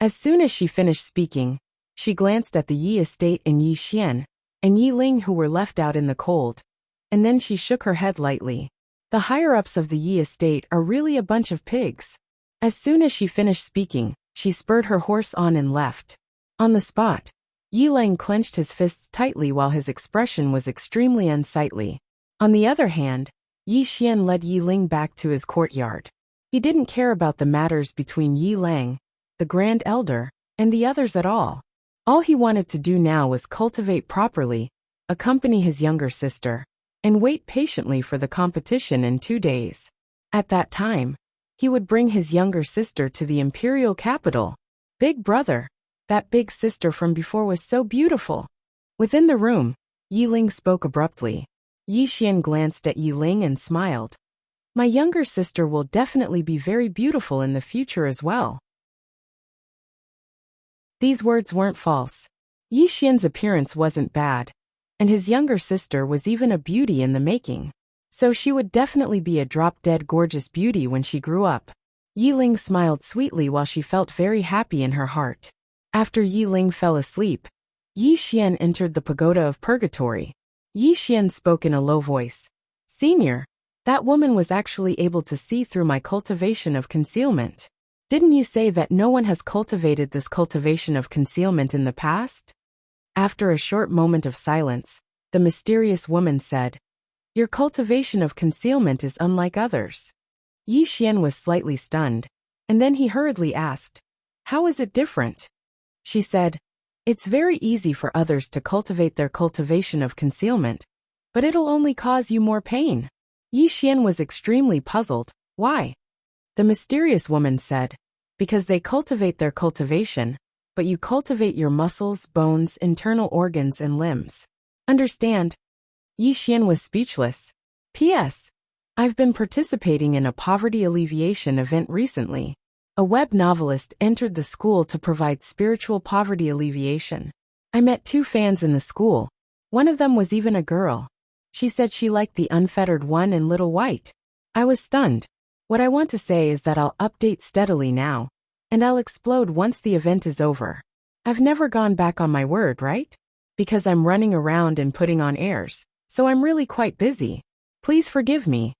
As soon as she finished speaking, she glanced at the Yi estate and Yi Xian, and Yi Ling, who were left out in the cold, and then she shook her head lightly. The higher-ups of the Yi estate are really a bunch of pigs. As soon as she finished speaking, she spurred her horse on and left. On the spot, Yi Lang clenched his fists tightly while his expression was extremely unsightly. On the other hand, Yi Xian led Yi Ling back to his courtyard. He didn't care about the matters between Yi Lang, the Grand Elder, and the others at all. All he wanted to do now was cultivate properly, accompany his younger sister, and wait patiently for the competition in 2 days. At that time, he would bring his younger sister to the imperial capital. Big brother, that big sister from before was so beautiful. Within the room, Yi Ling spoke abruptly. Yi Xian glanced at Yi Ling and smiled. My younger sister will definitely be very beautiful in the future as well. These words weren't false. Yi Xian's appearance wasn't bad, and his younger sister was even a beauty in the making. So she would definitely be a drop-dead gorgeous beauty when she grew up. Yi Ling smiled sweetly while she felt very happy in her heart. After Yi Ling fell asleep, Yi Xian entered the pagoda of purgatory. Yi Xian spoke in a low voice. Senior, that woman was actually able to see through my cultivation of concealment. Didn't you say that no one has cultivated this cultivation of concealment in the past? After a short moment of silence, the mysterious woman said, Your cultivation of concealment is unlike others. Yi Xian was slightly stunned, and then he hurriedly asked, How is it different? She said, It's very easy for others to cultivate their cultivation of concealment, but it'll only cause you more pain. Yi Xian was extremely puzzled. Why? The mysterious woman said, Because they cultivate their cultivation, but you cultivate your muscles, bones, internal organs, and limbs. Understand? Yi Xian was speechless. P.S. I've been participating in a poverty alleviation event recently. A web novelist entered the school to provide spiritual poverty alleviation. I met 2 fans in the school. One of them was even a girl. She said she liked the unfettered one in Little White. I was stunned. What I want to say is that I'll update steadily now, and I'll explode once the event is over. I've never gone back on my word, right? Because I'm running around and putting on airs, so I'm really quite busy. Please forgive me.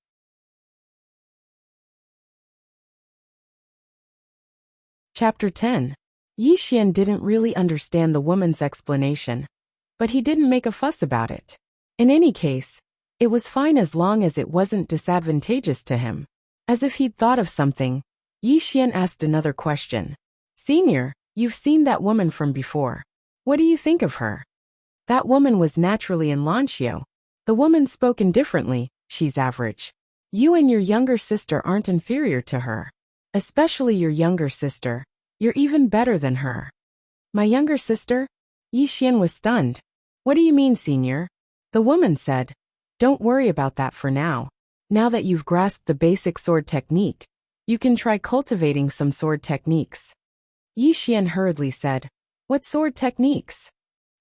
Chapter 10. Yi Xian didn't really understand the woman's explanation, but he didn't make a fuss about it. In any case, it was fine as long as it wasn't disadvantageous to him. As if he'd thought of something, Yi Xian asked another question. Senior, you've seen that woman from before. What do you think of her? That woman was naturally Enlanchio. The woman spoke indifferently. She's average. You and your younger sister aren't inferior to her. Especially your younger sister. You're even better than her. My younger sister? Yi Xian was stunned. What do you mean, senior? The woman said. Don't worry about that for now. Now that you've grasped the basic sword technique, You can try cultivating some sword techniques. Yi Xian hurriedly said, "What sword techniques?"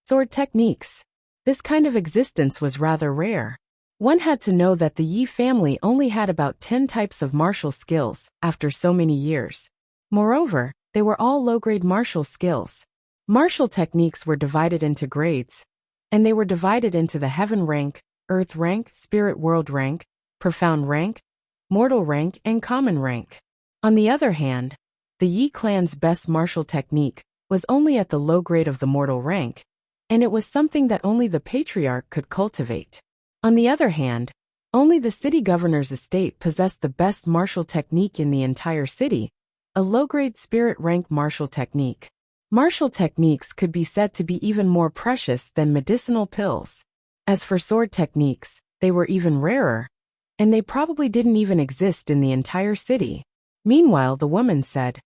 Sword techniques. This kind of existence was rather rare. One had to know that the Yi family only had about 10 types of martial skills after so many years. Moreover, they were all low-grade martial skills. Martial techniques were divided into grades, and they were divided into the heaven rank, earth rank, spirit world rank, profound rank, mortal rank, and common rank. On the other hand, the Yi clan's best martial technique was only at the low grade of the mortal rank, and it was something that only the patriarch could cultivate. On the other hand, only the city governor's estate possessed the best martial technique in the entire city, a low-grade spirit rank martial technique. Martial techniques could be said to be even more precious than medicinal pills. As for sword techniques, they were even rarer, and they probably didn't even exist in the entire city. Meanwhile, the woman said,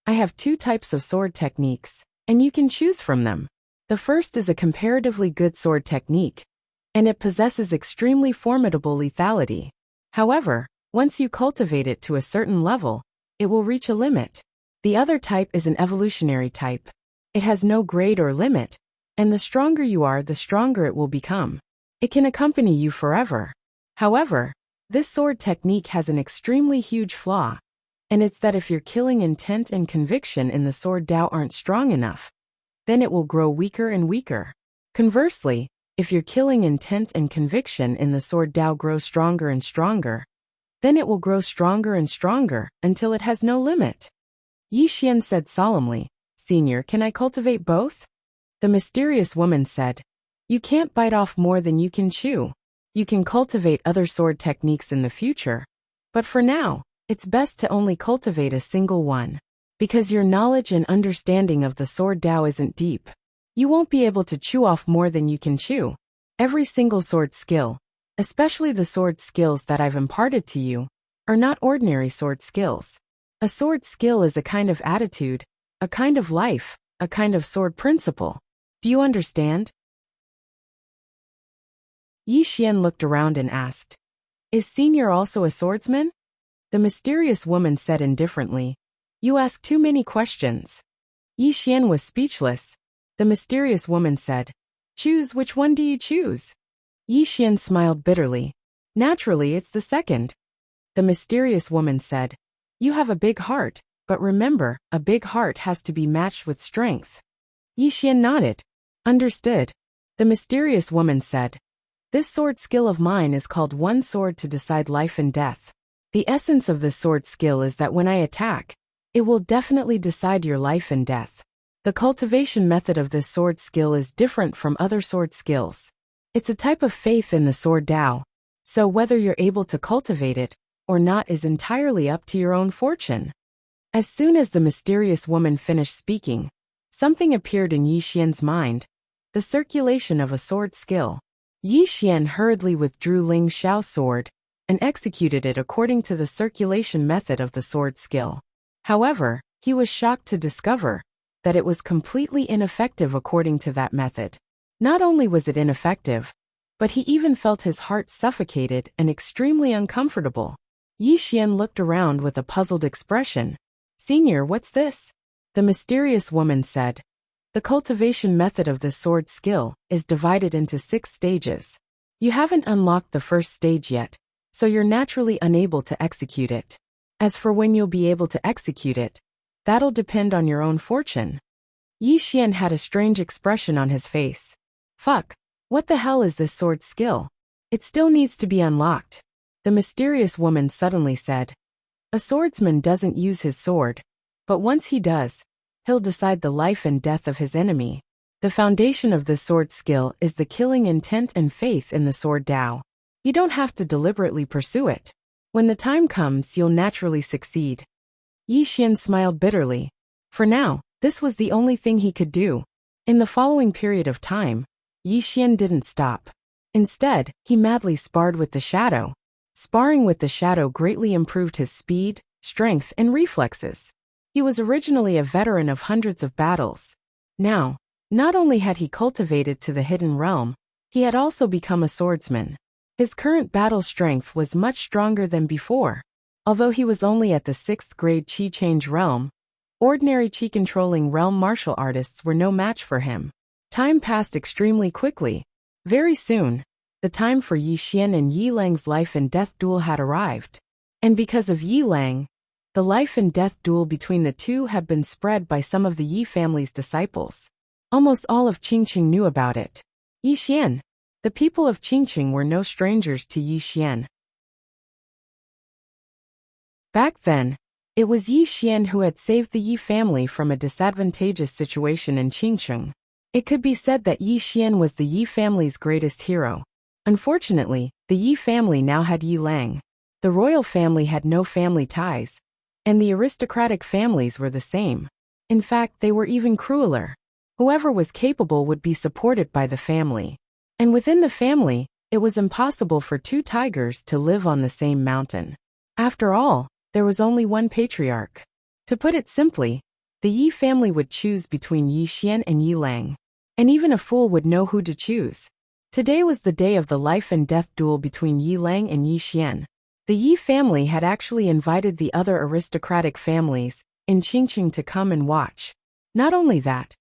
"I have 2 types of sword techniques, and you can choose from them. The first is a comparatively good sword technique, and it possesses extremely formidable lethality. However, once you cultivate it to a certain level, it will reach a limit. The other type is an evolutionary type. It has no grade or limit, and the stronger you are, the stronger it will become. It can accompany you forever. However, this sword technique has an extremely huge flaw, and it's that if your killing intent and conviction in the sword Tao aren't strong enough, then it will grow weaker and weaker. Conversely, if your killing intent and conviction in the sword Tao grow stronger and stronger, then it will grow stronger and stronger until it has no limit." Yi Xian said solemnly, "Senior, can I cultivate both?" The mysterious woman said, "You can't bite off more than you can chew. You can cultivate other sword techniques in the future, but for now, it's best to only cultivate a single one. Because your knowledge and understanding of the sword Tao isn't deep, you won't be able to chew off more than you can chew. Every single sword skill, especially the sword skills that I've imparted to you, are not ordinary sword skills. A sword skill is a kind of attitude, a kind of life, a kind of sword principle. Do you understand?" Yi Xian looked around and asked, "Is Senior also a swordsman?" The mysterious woman said indifferently, "You ask too many questions." Yi Xian was speechless. The mysterious woman said, "Choose, which one do you choose?" Yi Xian smiled bitterly. "Naturally, it's the second." The mysterious woman said, "You have a big heart, but remember, a big heart has to be matched with strength." Yi Xian nodded. "Understood." The mysterious woman said, "This sword skill of mine is called one sword to decide life and death. The essence of this sword skill is that when I attack, it will definitely decide your life and death. The cultivation method of this sword skill is different from other sword skills. It's a type of faith in the sword Tao, so whether you're able to cultivate it or not is entirely up to your own fortune." As soon as the mysterious woman finished speaking, something appeared in Yi Xian's mind, the circulation of a sword skill. Yi Xian hurriedly withdrew Ling Xiao's sword and executed it according to the circulation method of the sword skill. However, he was shocked to discover that it was completely ineffective according to that method. Not only was it ineffective, but he even felt his heart suffocated and extremely uncomfortable. Yi Xian looked around with a puzzled expression. "Senior, what's this?" The mysterious woman said, "The cultivation method of this sword skill is divided into 6 stages. You haven't unlocked the first stage yet, so you're naturally unable to execute it. As for when you'll be able to execute it, that'll depend on your own fortune." Yi Xian had a strange expression on his face. "Fuck, what the hell is this sword skill? It still needs to be unlocked." The mysterious woman suddenly said, "A swordsman doesn't use his sword, but once he does, he'll decide the life and death of his enemy. The foundation of this sword skill is the killing intent and faith in the sword Tao. You don't have to deliberately pursue it. When the time comes, you'll naturally succeed." Yi Xian smiled bitterly. For now, this was the only thing he could do. In the following period of time, Yi Xian didn't stop. Instead, he madly sparred with the shadow. Sparring with the shadow greatly improved his speed, strength, and reflexes. He was originally a veteran of hundreds of battles. Now, not only had he cultivated to the hidden realm, he had also become a swordsman. His current battle strength was much stronger than before. Although he was only at the 6th grade Qi Change realm, ordinary Qi-controlling realm martial artists were no match for him. Time passed extremely quickly. Very soon, the time for Yi Xian and Yi Lang's life and death duel had arrived. And because of Yi Lang, the life and death duel between the two had been spread by some of the Yi family's disciples. Almost all of Qingqing knew about it. Yi Xian. The people of Qingqing were no strangers to Yi Xian. Back then, it was Yi Xian who had saved the Yi family from a disadvantageous situation in Qingqing. It could be said that Yi Xian was the Yi family's greatest hero. Unfortunately, the Yi family now had Yi Lang. The royal family had no family ties, and the aristocratic families were the same. In fact, they were even crueler. Whoever was capable would be supported by the family. And within the family, it was impossible for two tigers to live on the same mountain. After all, there was only one patriarch. To put it simply, the Yi family would choose between Yi Xian and Yi Lang. And even a fool would know who to choose. Today was the day of the life and death duel between Yi Lang and Yi Xian. The Yi family had actually invited the other aristocratic families in Qingqing to come and watch. Not only that,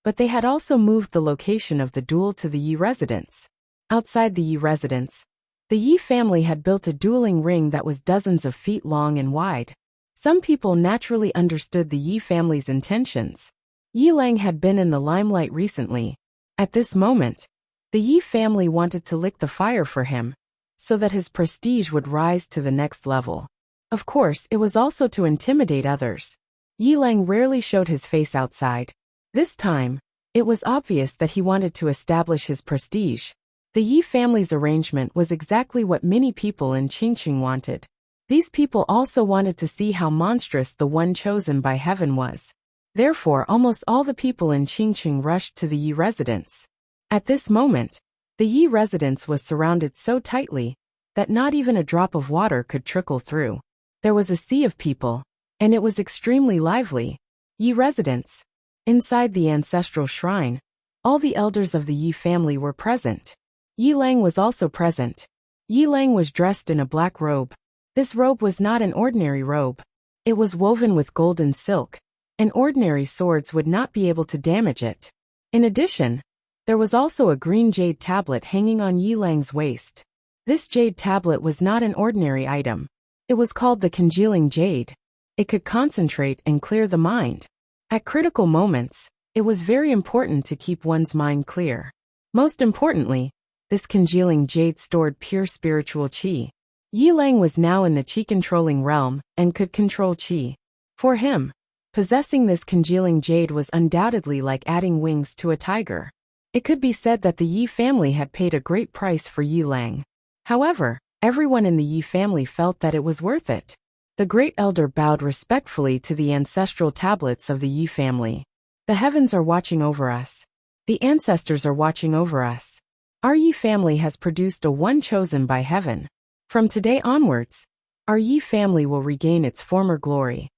but they had also moved the location of the duel to the Yi residence. Outside the Yi residence, the Yi family had built a dueling ring that was dozens of feet long and wide. Some people naturally understood the Yi family's intentions. Yi Lang had been in the limelight recently. At this moment, the Yi family wanted to lick the fire for him, so that his prestige would rise to the next level. Of course, it was also to intimidate others. Yi Lang rarely showed his face outside. This time, it was obvious that he wanted to establish his prestige. The Yi family's arrangement was exactly what many people in Qingqing wanted. These people also wanted to see how monstrous the one chosen by heaven was. Therefore, almost all the people in Qingqing rushed to the Yi residence. At this moment, the Yi residence was surrounded so tightly that not even a drop of water could trickle through. There was a sea of people, and it was extremely lively. Yi residence. Inside the ancestral shrine, all the elders of the Yi family were present. Yi Lang was also present. Yi Lang was dressed in a black robe. This robe was not an ordinary robe. It was woven with golden silk, and ordinary swords would not be able to damage it. In addition, there was also a green jade tablet hanging on Yi Lang's waist. This jade tablet was not an ordinary item. It was called the congealing jade. It could concentrate and clear the mind. At critical moments, it was very important to keep one's mind clear. Most importantly, this congealing jade stored pure spiritual qi. Yi Lang was now in the qi-controlling realm and could control qi. For him, possessing this congealing jade was undoubtedly like adding wings to a tiger. It could be said that the Yi family had paid a great price for Yi Lang. However, everyone in the Yi family felt that it was worth it. The great elder bowed respectfully to the ancestral tablets of the Yi family. The heavens are watching over us. The ancestors are watching over us. Our Yi family has produced a one chosen by heaven. From today onwards, our Yi family will regain its former glory.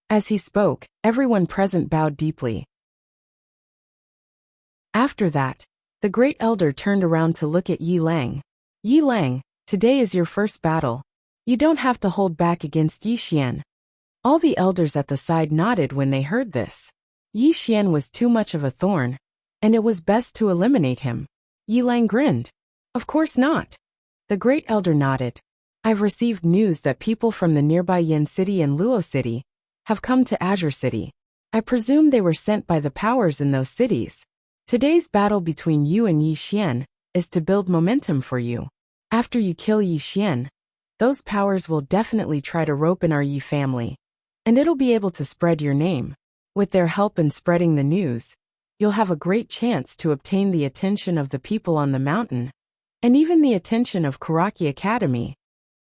As he spoke, everyone present bowed deeply. After that, the great elder turned around to look at Yi Lang. Yi Lang, today is your first battle. You don't have to hold back against Yi Xian. All the elders at the side nodded when they heard this. Yi Xian was too much of a thorn, and it was best to eliminate him. Yi Lang grinned. Of course not. The great elder nodded. I've received news that people from the nearby Yin City and Luo City have come to Azure City. I presume they were sent by the powers in those cities. Today's battle between you and Yi Xian is to build momentum for you. After you kill Yi Xian, those powers will definitely try to rope in our Yi family, and it'll be able to spread your name. With their help in spreading the news, you'll have a great chance to obtain the attention of the people on the mountain, and even the attention of Kuraki Academy.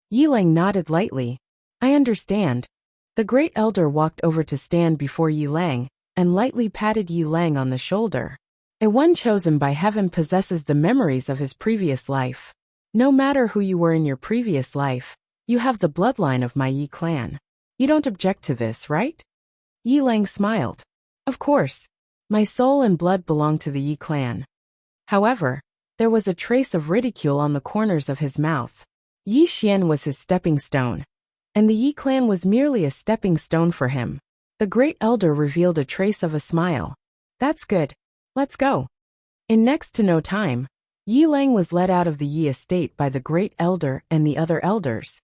Yi Lang nodded lightly. I understand. The great elder walked over to stand before Yi Lang and lightly patted Yi Lang on the shoulder. A one chosen by heaven possesses the memories of his previous life. No matter who you were in your previous life, you have the bloodline of my Yi clan. You don't object to this, right? Yi Lang smiled. Of course. My soul and blood belong to the Yi clan. However, there was a trace of ridicule on the corners of his mouth. Yi Xian was his stepping stone. and the Yi clan was merely a stepping stone for him. The great elder revealed a trace of a smile. That's good. Let's go. In next to no time, Yi Lang was led out of the Yi estate by the great elder and the other elders,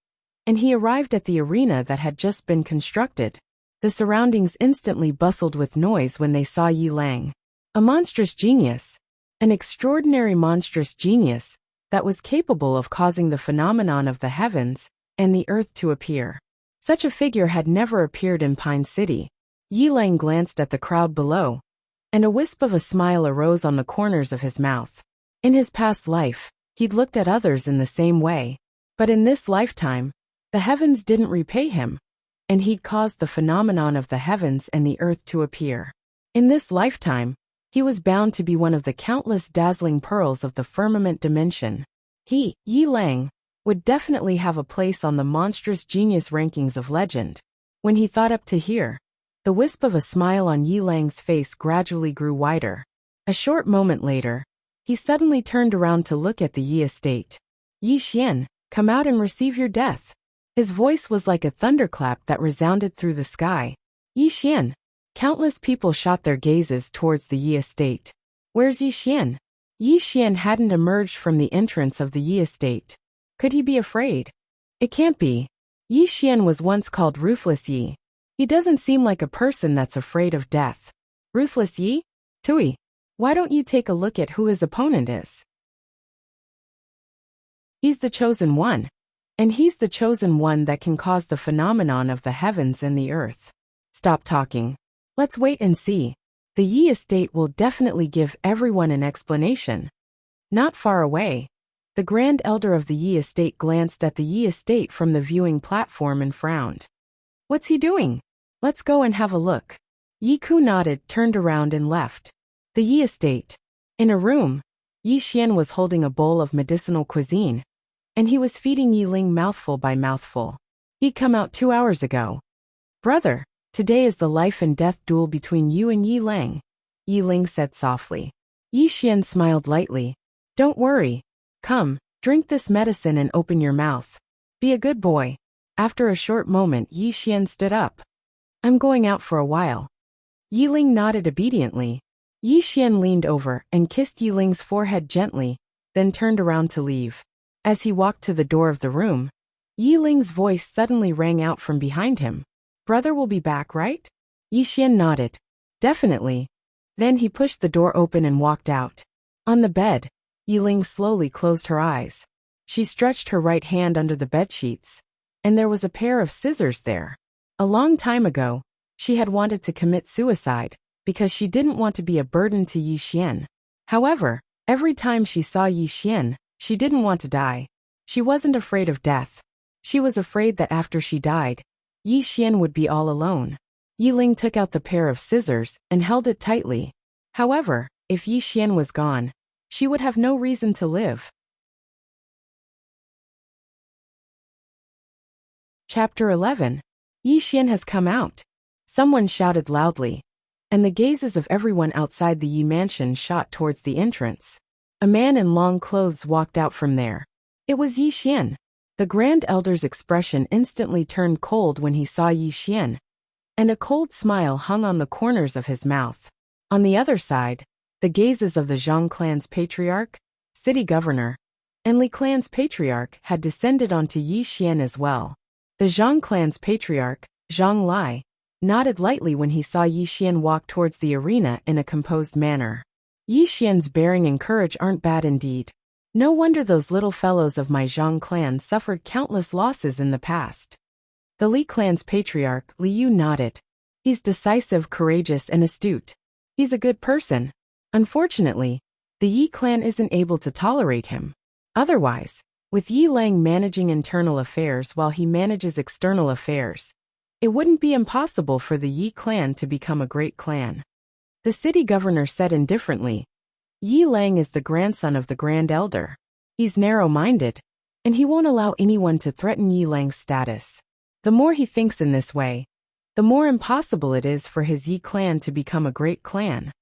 and he arrived at the arena that had just been constructed. The surroundings instantly bustled with noise when they saw Yi Lang. A monstrous genius. An extraordinary monstrous genius that was capable of causing the phenomenon of the heavens and the earth to appear. Such a figure had never appeared in Pine City. Yi Lang glanced at the crowd below, and a wisp of a smile arose on the corners of his mouth. In his past life, he'd looked at others in the same way, but in this lifetime, the heavens didn't repay him, and he'd caused the phenomenon of the heavens and the earth to appear. In this lifetime, he was bound to be one of the countless dazzling pearls of the firmament dimension. He, Yi Lang, would definitely have a place on the monstrous genius rankings of legend. When he thought up to here, the wisp of a smile on Yi Lang's face gradually grew wider. A short moment later, he suddenly turned around to look at the Yi estate. Yi Xian, come out and receive your death. His voice was like a thunderclap that resounded through the sky. Yi Xian. Countless people shot their gazes towards the Yi estate. Where's Yi Xian? Yi Xian hadn't emerged from the entrance of the Yi estate. Could he be afraid? It can't be. Yi Xian was once called Ruthless Yi. He doesn't seem like a person that's afraid of death. Ruthless Yi? Tui, why don't you take a look at who his opponent is? He's the chosen one. And he's the chosen one that can cause the phenomenon of the heavens and the earth. Stop talking. Let's wait and see. The Yi estate will definitely give everyone an explanation. Not far away, the Grand Elder of the Yi estate glanced at the Yi estate from the viewing platform and frowned. What's he doing? Let's go and have a look. Yi Ku nodded, turned around and left. The Yi estate. In a room, Yi Xian was holding a bowl of medicinal cuisine, and he was feeding Yi Ling mouthful by mouthful. He'd come out 2 hours ago. Brother, today is the life and death duel between you and Yi Lang, Yi Ling said softly. Yi Xian smiled lightly. Don't worry. Come, drink this medicine and open your mouth. Be a good boy. After a short moment, Yi Xian stood up. I'm going out for a while. Yi Ling nodded obediently. Yi Xian leaned over and kissed Yi Ling's forehead gently, then turned around to leave. As he walked to the door of the room, Yi Ling's voice suddenly rang out from behind him. Brother will be back, right? Yi Xian nodded. Definitely. Then he pushed the door open and walked out. On the bed, Yi Ling slowly closed her eyes. She stretched her right hand under the bedsheets, and there was a pair of scissors there. A long time ago, she had wanted to commit suicide, because she didn't want to be a burden to Yi Xian. However, every time she saw Yi Xian, she didn't want to die. She wasn't afraid of death. She was afraid that after she died, Yi Xian would be all alone. Yi Ling took out the pair of scissors and held it tightly. However, if Yi Xian was gone, she would have no reason to live. Chapter 11. Yi Xian has come out. Someone shouted loudly, and the gazes of everyone outside the Yi mansion shot towards the entrance. A man in long clothes walked out from there. It was Yi Xian. The Grand Elder's expression instantly turned cold when he saw Yi Xian, and a cold smile hung on the corners of his mouth. On the other side, the gazes of the Zhang clan's patriarch, city governor, and Li clan's patriarch had descended onto Yi Xian as well. The Zhang clan's patriarch, Zhang Lai, nodded lightly when he saw Yi Xian walk towards the arena in a composed manner. Yi Xian's bearing and courage aren't bad indeed. No wonder those little fellows of my Zhang clan suffered countless losses in the past. The Li clan's patriarch, Li Yu, nodded. He's decisive, courageous, and astute. He's a good person. Unfortunately, the Yi clan isn't able to tolerate him. Otherwise, with Yi Lang managing internal affairs while he manages external affairs, it wouldn't be impossible for the Yi clan to become a great clan. The city governor said indifferently, Yi Lang is the grandson of the Grand Elder. He's narrow-minded, and he won't allow anyone to threaten Yi Lang's status. The more he thinks in this way, the more impossible it is for his Yi clan to become a great clan.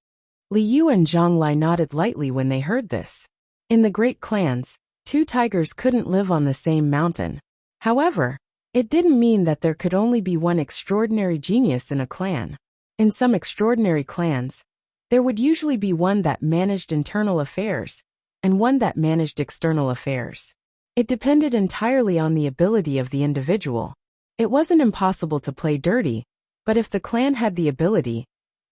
Li Yu and Zhang Lai nodded lightly when they heard this. In the great clans, 2 tigers couldn't live on the same mountain. However, It didn't mean that there could only be one extraordinary genius in a clan. In some extraordinary clans, there would usually be one that managed internal affairs, and one that managed external affairs. It depended entirely on the ability of the individual. It wasn't impossible to play dirty, but if the clan had the ability,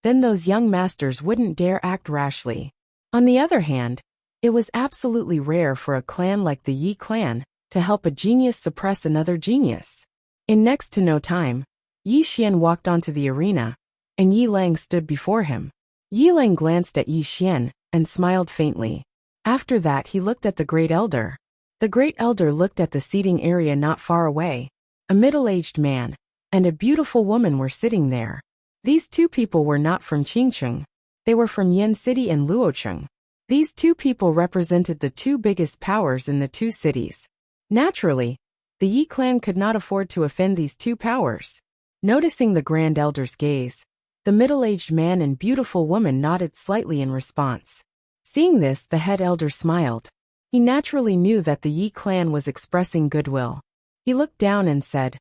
then those young masters wouldn't dare act rashly. On the other hand, it was absolutely rare for a clan like the Yi clan to help a genius suppress another genius. In next to no time, Yi Xian walked onto the arena, and Yi Lang stood before him. Yi Lang glanced at Yi Xian and smiled faintly. After that he looked at the Great Elder. The Great Elder looked at the seating area not far away. A middle-aged man and a beautiful woman were sitting there. These two people were not from Qingcheng. They were from Yan City and Luocheng. These two people represented the two biggest powers in the two cities. Naturally, the Yi clan could not afford to offend these two powers. Noticing the Grand Elder's gaze, the middle-aged man and beautiful woman nodded slightly in response. Seeing this, the head elder smiled. He naturally knew that the Yi clan was expressing goodwill. He looked down and said,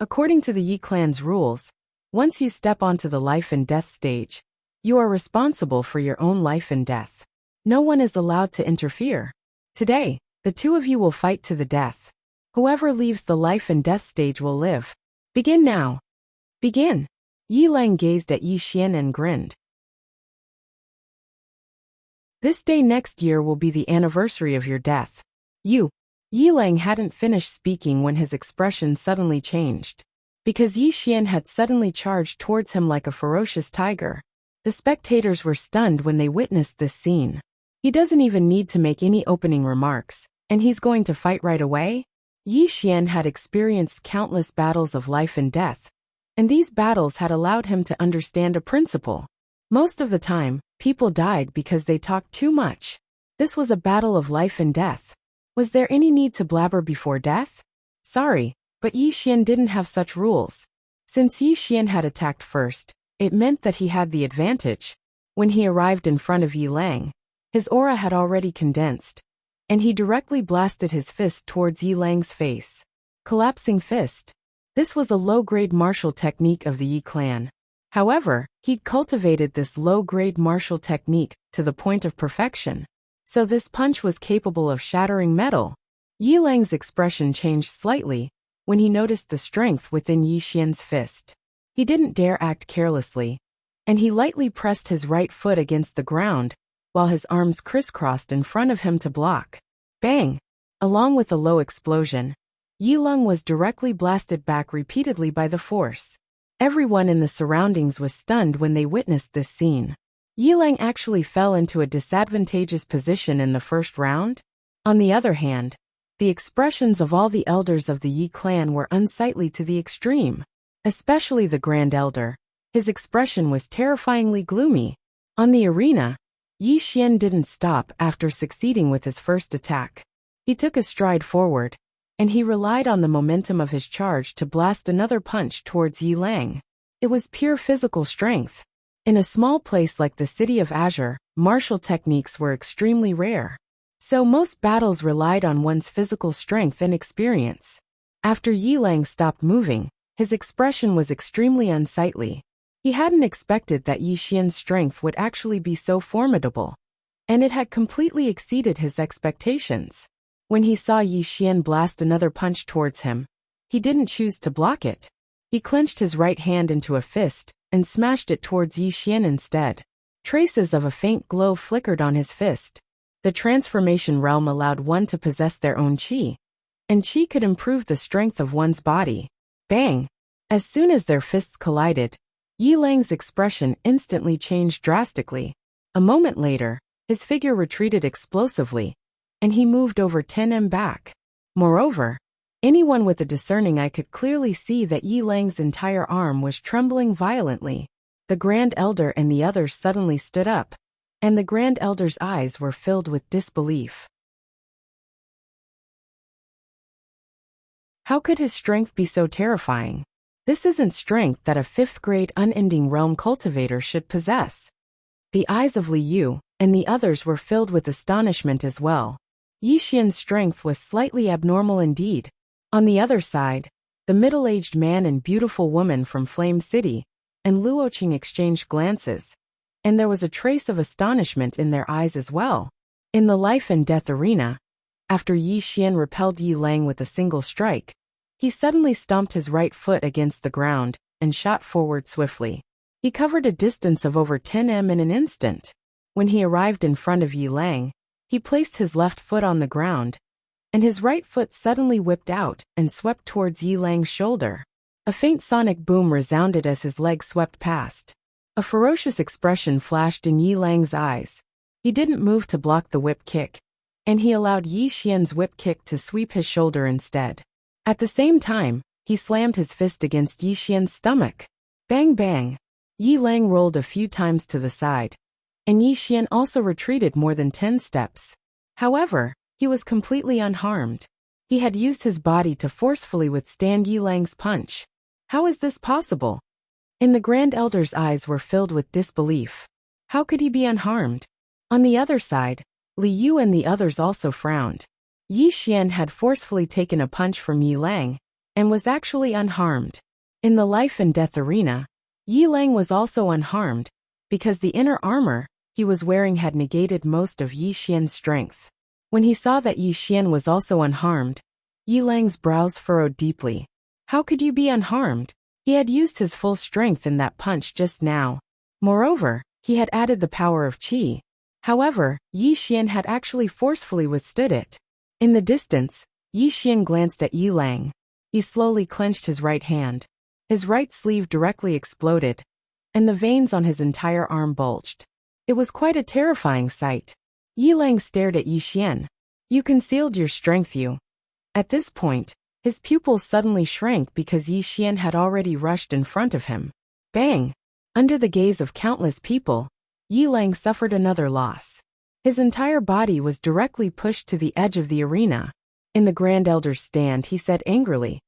"According to the Yi clan's rules, once you step onto the life and death stage, you are responsible for your own life and death. No one is allowed to interfere. Today, the two of you will fight to the death. Whoever leaves the life and death stage will live. Begin now." "Begin." Yi Lang gazed at Yi Xian and grinned. "This day next year will be the anniversary of your death. You." Yi Lang hadn't finished speaking when his expression suddenly changed. Because Yi Xian had suddenly charged towards him like a ferocious tiger. The spectators were stunned when they witnessed this scene. He doesn't even need to make any opening remarks, and he's going to fight right away? Yi Xian had experienced countless battles of life and death, and these battles had allowed him to understand a principle. Most of the time, people died because they talked too much. This was a battle of life and death. Was there any need to blabber before death? Sorry, but Yi Xian didn't have such rules. Since Yi Xian had attacked first, it meant that he had the advantage. When he arrived in front of Yi Lang, his aura had already condensed, and he directly blasted his fist towards Yi Lang's face. Collapsing fist. This was a low-grade martial technique of the Yi clan. However, he'd cultivated this low-grade martial technique to the point of perfection. So this punch was capable of shattering metal. Yi Lang's expression changed slightly when he noticed the strength within Yi Xian's fist. He didn't dare act carelessly, and he lightly pressed his right foot against the ground, while his arms crisscrossed in front of him to block. Bang! Along with a low explosion, Yi Lang was directly blasted back repeatedly by the force. Everyone in the surroundings was stunned when they witnessed this scene. Yi Lang actually fell into a disadvantageous position in the first round. On the other hand, the expressions of all the elders of the Yi clan were unsightly to the extreme. Especially the Grand Elder. His expression was terrifyingly gloomy. On the arena, Yi Xian didn't stop after succeeding with his first attack. He took a stride forward, and he relied on the momentum of his charge to blast another punch towards Yi Lang. It was pure physical strength. In a small place like the City of Azure, martial techniques were extremely rare. So most battles relied on one's physical strength and experience. After Yi Lang stopped moving, his expression was extremely unsightly. He hadn't expected that Yi Xian's strength would actually be so formidable, and it had completely exceeded his expectations. When he saw Yi Xian blast another punch towards him, he didn't choose to block it. He clenched his right hand into a fist and smashed it towards Yi Xian instead. Traces of a faint glow flickered on his fist. The transformation realm allowed one to possess their own qi, and qi could improve the strength of one's body. Bang! As soon as their fists collided, Yi Lang's expression instantly changed drastically. A moment later, his figure retreated explosively, and he moved over 10 m back. Moreover, anyone with a discerning eye could clearly see that Yi Lang's entire arm was trembling violently. The Grand Elder and the others suddenly stood up, and the Grand Elder's eyes were filled with disbelief. How could his strength be so terrifying? This isn't strength that a 5th-grade unending realm cultivator should possess. The eyes of Li Yu and the others were filled with astonishment as well. Yi Xian's strength was slightly abnormal indeed. On the other side, The middle-aged man and beautiful woman from Flame City and Luoqing exchanged glances, and there was a trace of astonishment in their eyes as well. In the life and death arena, after Yi Xian repelled Yi Lang with a single strike, he suddenly stomped his right foot against the ground and shot forward swiftly. He covered a distance of over 10 m in an instant. When he arrived in front of Yi Lang, he placed his left foot on the ground, and his right foot suddenly whipped out and swept towards Yi Lang's shoulder. A faint sonic boom resounded as his leg swept past. A ferocious expression flashed in Yi Lang's eyes. He didn't move to block the whip kick, and he allowed Yi Xian's whip kick to sweep his shoulder instead. At the same time, he slammed his fist against Yi Xian's stomach. Bang bang! Yi Lang rolled a few times to the side, and Yi Xian also retreated more than 10 steps. However, he was completely unharmed. He had used his body to forcefully withstand Yi Lang's punch. How is this possible? The Grand Elder's eyes were filled with disbelief. How could he be unharmed? On the other side, Li Yu and the others also frowned. Yi Xian had forcefully taken a punch from Yi Lang, and was actually unharmed. In the life and death arena, Yi Lang was also unharmed, because the inner armor he was wearing had negated most of Yi Xian's strength. When he saw that Yi Xian was also unharmed, Yi Lang's brows furrowed deeply. How could you be unharmed? He had used his full strength in that punch just now. Moreover, he had added the power of qi. However, Yi Xian had actually forcefully withstood it. In the distance, Yi Xian glanced at Yi Lang. He slowly clenched his right hand. His right sleeve directly exploded, and the veins on his entire arm bulged. It was quite a terrifying sight. Yi Lang stared at Yi Xian. You concealed your strength, you. At this point, his pupils suddenly shrank because Yi Xian had already rushed in front of him. Bang! Under the gaze of countless people, Yi Lang suffered another loss. His entire body was directly pushed to the edge of the arena. In the Grand Elder's stand, he said angrily,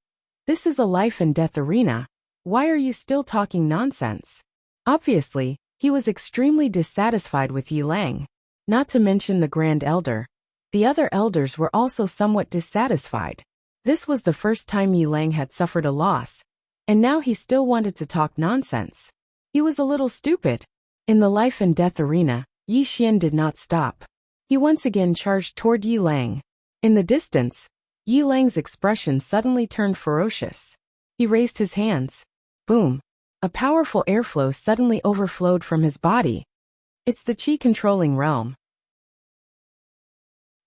"This is a life and death arena. Why are you still talking nonsense?" Obviously, he was extremely dissatisfied with Yi Lang. Not to mention the Grand Elder. The other elders were also somewhat dissatisfied. This was the first time Yi Lang had suffered a loss, and now he still wanted to talk nonsense. He was a little stupid. In the life and death arena, Yi Xian did not stop. He once again charged toward Yi Lang. In the distance, Yi Lang's expression suddenly turned ferocious. He raised his hands. Boom! A powerful airflow suddenly overflowed from his body. It's the qi-controlling realm.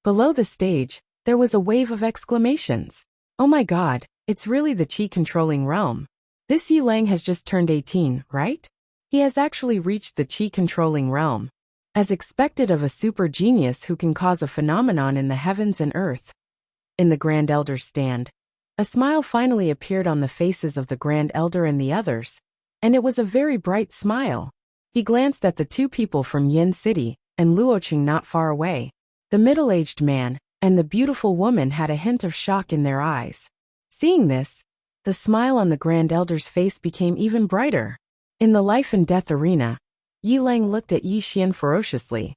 Below the stage, there was a wave of exclamations. Oh my god, it's really the qi-controlling realm. This Yi Lang has just turned 18, right? He has actually reached the qi-controlling realm. As expected of a super genius who can cause a phenomenon in the heavens and earth. In the Grand Elder's stand, a smile finally appeared on the faces of the Grand Elder and the others, and it was a very bright smile. He glanced at the two people from Yin City and Luoqing not far away. The middle-aged man and the beautiful woman had a hint of shock in their eyes. Seeing this, the smile on the Grand Elder's face became even brighter. In the life and death arena, Yi Lang looked at Yi Xian ferociously.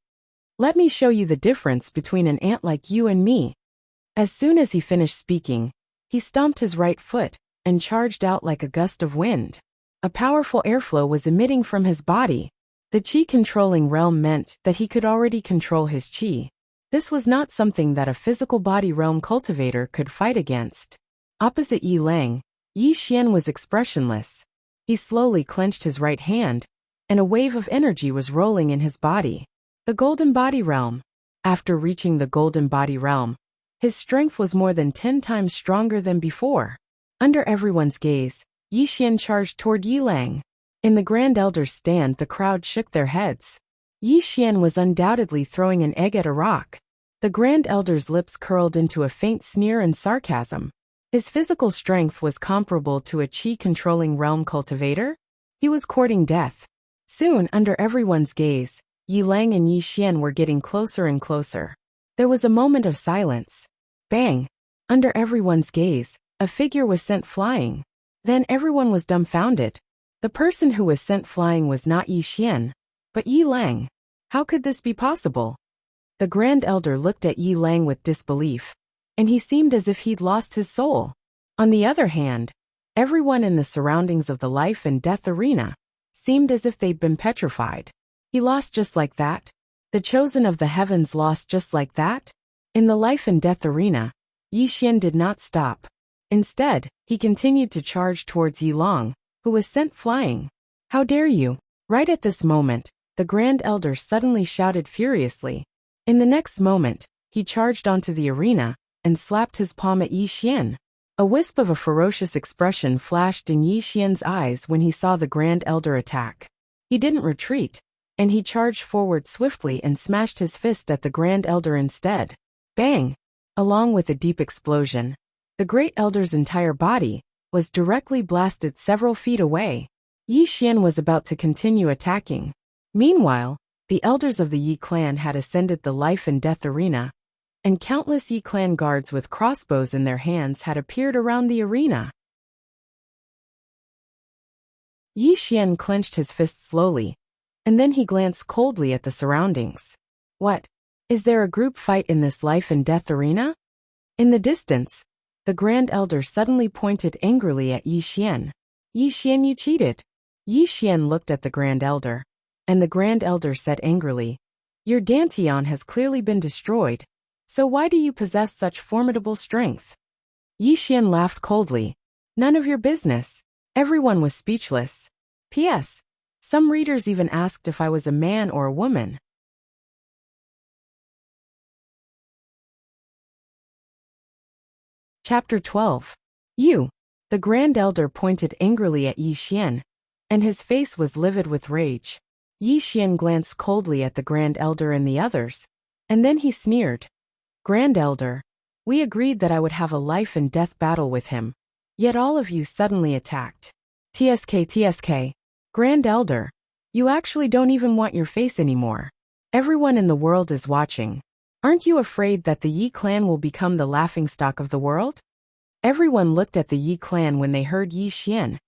Let me show you the difference between an ant like you and me. As soon as he finished speaking, he stomped his right foot and charged out like a gust of wind. A powerful airflow was emitting from his body. The qi-controlling realm meant that he could already control his qi. This was not something that a physical body realm cultivator could fight against. Opposite Yi Lang, Yi Xian was expressionless. He slowly clenched his right hand, and a wave of energy was rolling in his body. The Golden Body Realm. After reaching the Golden Body Realm, his strength was more than 10 times stronger than before. Under everyone's gaze, Yi Xian charged toward Yi Lang. In the Grand Elder's stand, the crowd shook their heads. Yi Xian was undoubtedly throwing an egg at a rock. The Grand Elder's lips curled into a faint sneer and sarcasm. His physical strength was comparable to a qi-controlling realm cultivator. He was courting death. Soon, under everyone's gaze, Yi Lang and Yi Xian were getting closer and closer. There was a moment of silence. Bang! Under everyone's gaze, a figure was sent flying. Then everyone was dumbfounded. The person who was sent flying was not Yi Xian, but Yi Lang. How could this be possible? The Grand Elder looked at Yi Lang with disbelief, and he seemed as if he'd lost his soul. On the other hand, Everyone in the surroundings of the life and death arena seemed as if they'd been petrified. He lost just like that? The chosen of the heavens lost just like that? In the life and death arena, Yi Xian did not stop. Instead, he continued to charge towards Yi Long, who was sent flying. How dare you? Right at this moment, the Grand Elder suddenly shouted furiously. In the next moment, he charged onto the arena and slapped his palm at Yi Xian. A wisp of a ferocious expression flashed in Yi Xian's eyes when he saw the Grand Elder attack. He didn't retreat, and he charged forward swiftly and smashed his fist at the Grand Elder instead. Bang! Along with a deep explosion, the Great Elder's entire body was directly blasted several feet away. Yi Xian was about to continue attacking. Meanwhile, the elders of the Yi clan had ascended the life and death arena, and countless Yi clan guards with crossbows in their hands had appeared around the arena. Yi Xian clenched his fist slowly, and then he glanced coldly at the surroundings. What? Is there a group fight in this life and death arena? In the distance, the Grand Elder suddenly pointed angrily at Yi Xian. Yi Xian, you cheated. Yi Xian looked at the Grand Elder, and the Grand Elder said angrily, Your Dantian has clearly been destroyed, so why do you possess such formidable strength? Yi Xian laughed coldly. None of your business. Everyone was speechless. P.S. Some readers even asked if I was a man or a woman. Chapter 12. You. The Grand Elder pointed angrily at Yi Xian, and his face was livid with rage. Yi Xian glanced coldly at the Grand Elder and the others, and then he sneered. Grand Elder, we agreed that I would have a life and death battle with him, yet all of you suddenly attacked. TSK. Grand Elder, you actually don't even want your face anymore. Everyone in the world is watching. Aren't you afraid that the Yi clan will become the laughingstock of the world? Everyone looked at the Yi clan when they heard Yi Xian,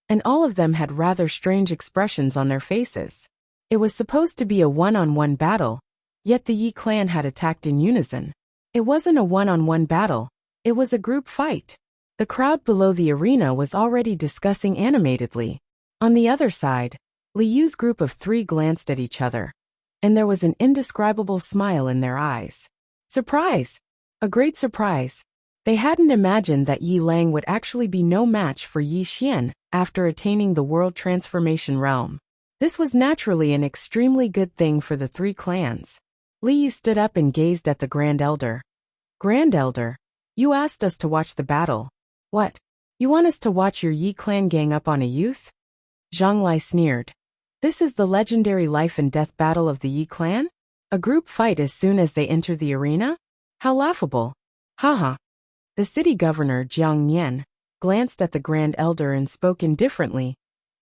and all of them had rather strange expressions on their faces. It was supposed to be a one-on-one battle, yet the Yi clan had attacked in unison. It wasn't a one-on-one battle, it was a group fight. The crowd below the arena was already discussing animatedly. On the other side, Li Yu's group of three glanced at each other, and there was an indescribable smile in their eyes. Surprise! A great surprise. They hadn't imagined that Yi Lang would actually be no match for Yi Xian after attaining the world transformation realm. This was naturally an extremely good thing for the three clans. Li Yu stood up and gazed at the Grand Elder. Grand Elder, you asked us to watch the battle. What? You want us to watch your Yi clan gang up on a youth? Zhang Lai sneered. This is the legendary life and death battle of the Yi clan? A group fight as soon as they enter the arena? How laughable. Haha. The city governor, Jiang Nian, glanced at the Grand Elder and spoke indifferently.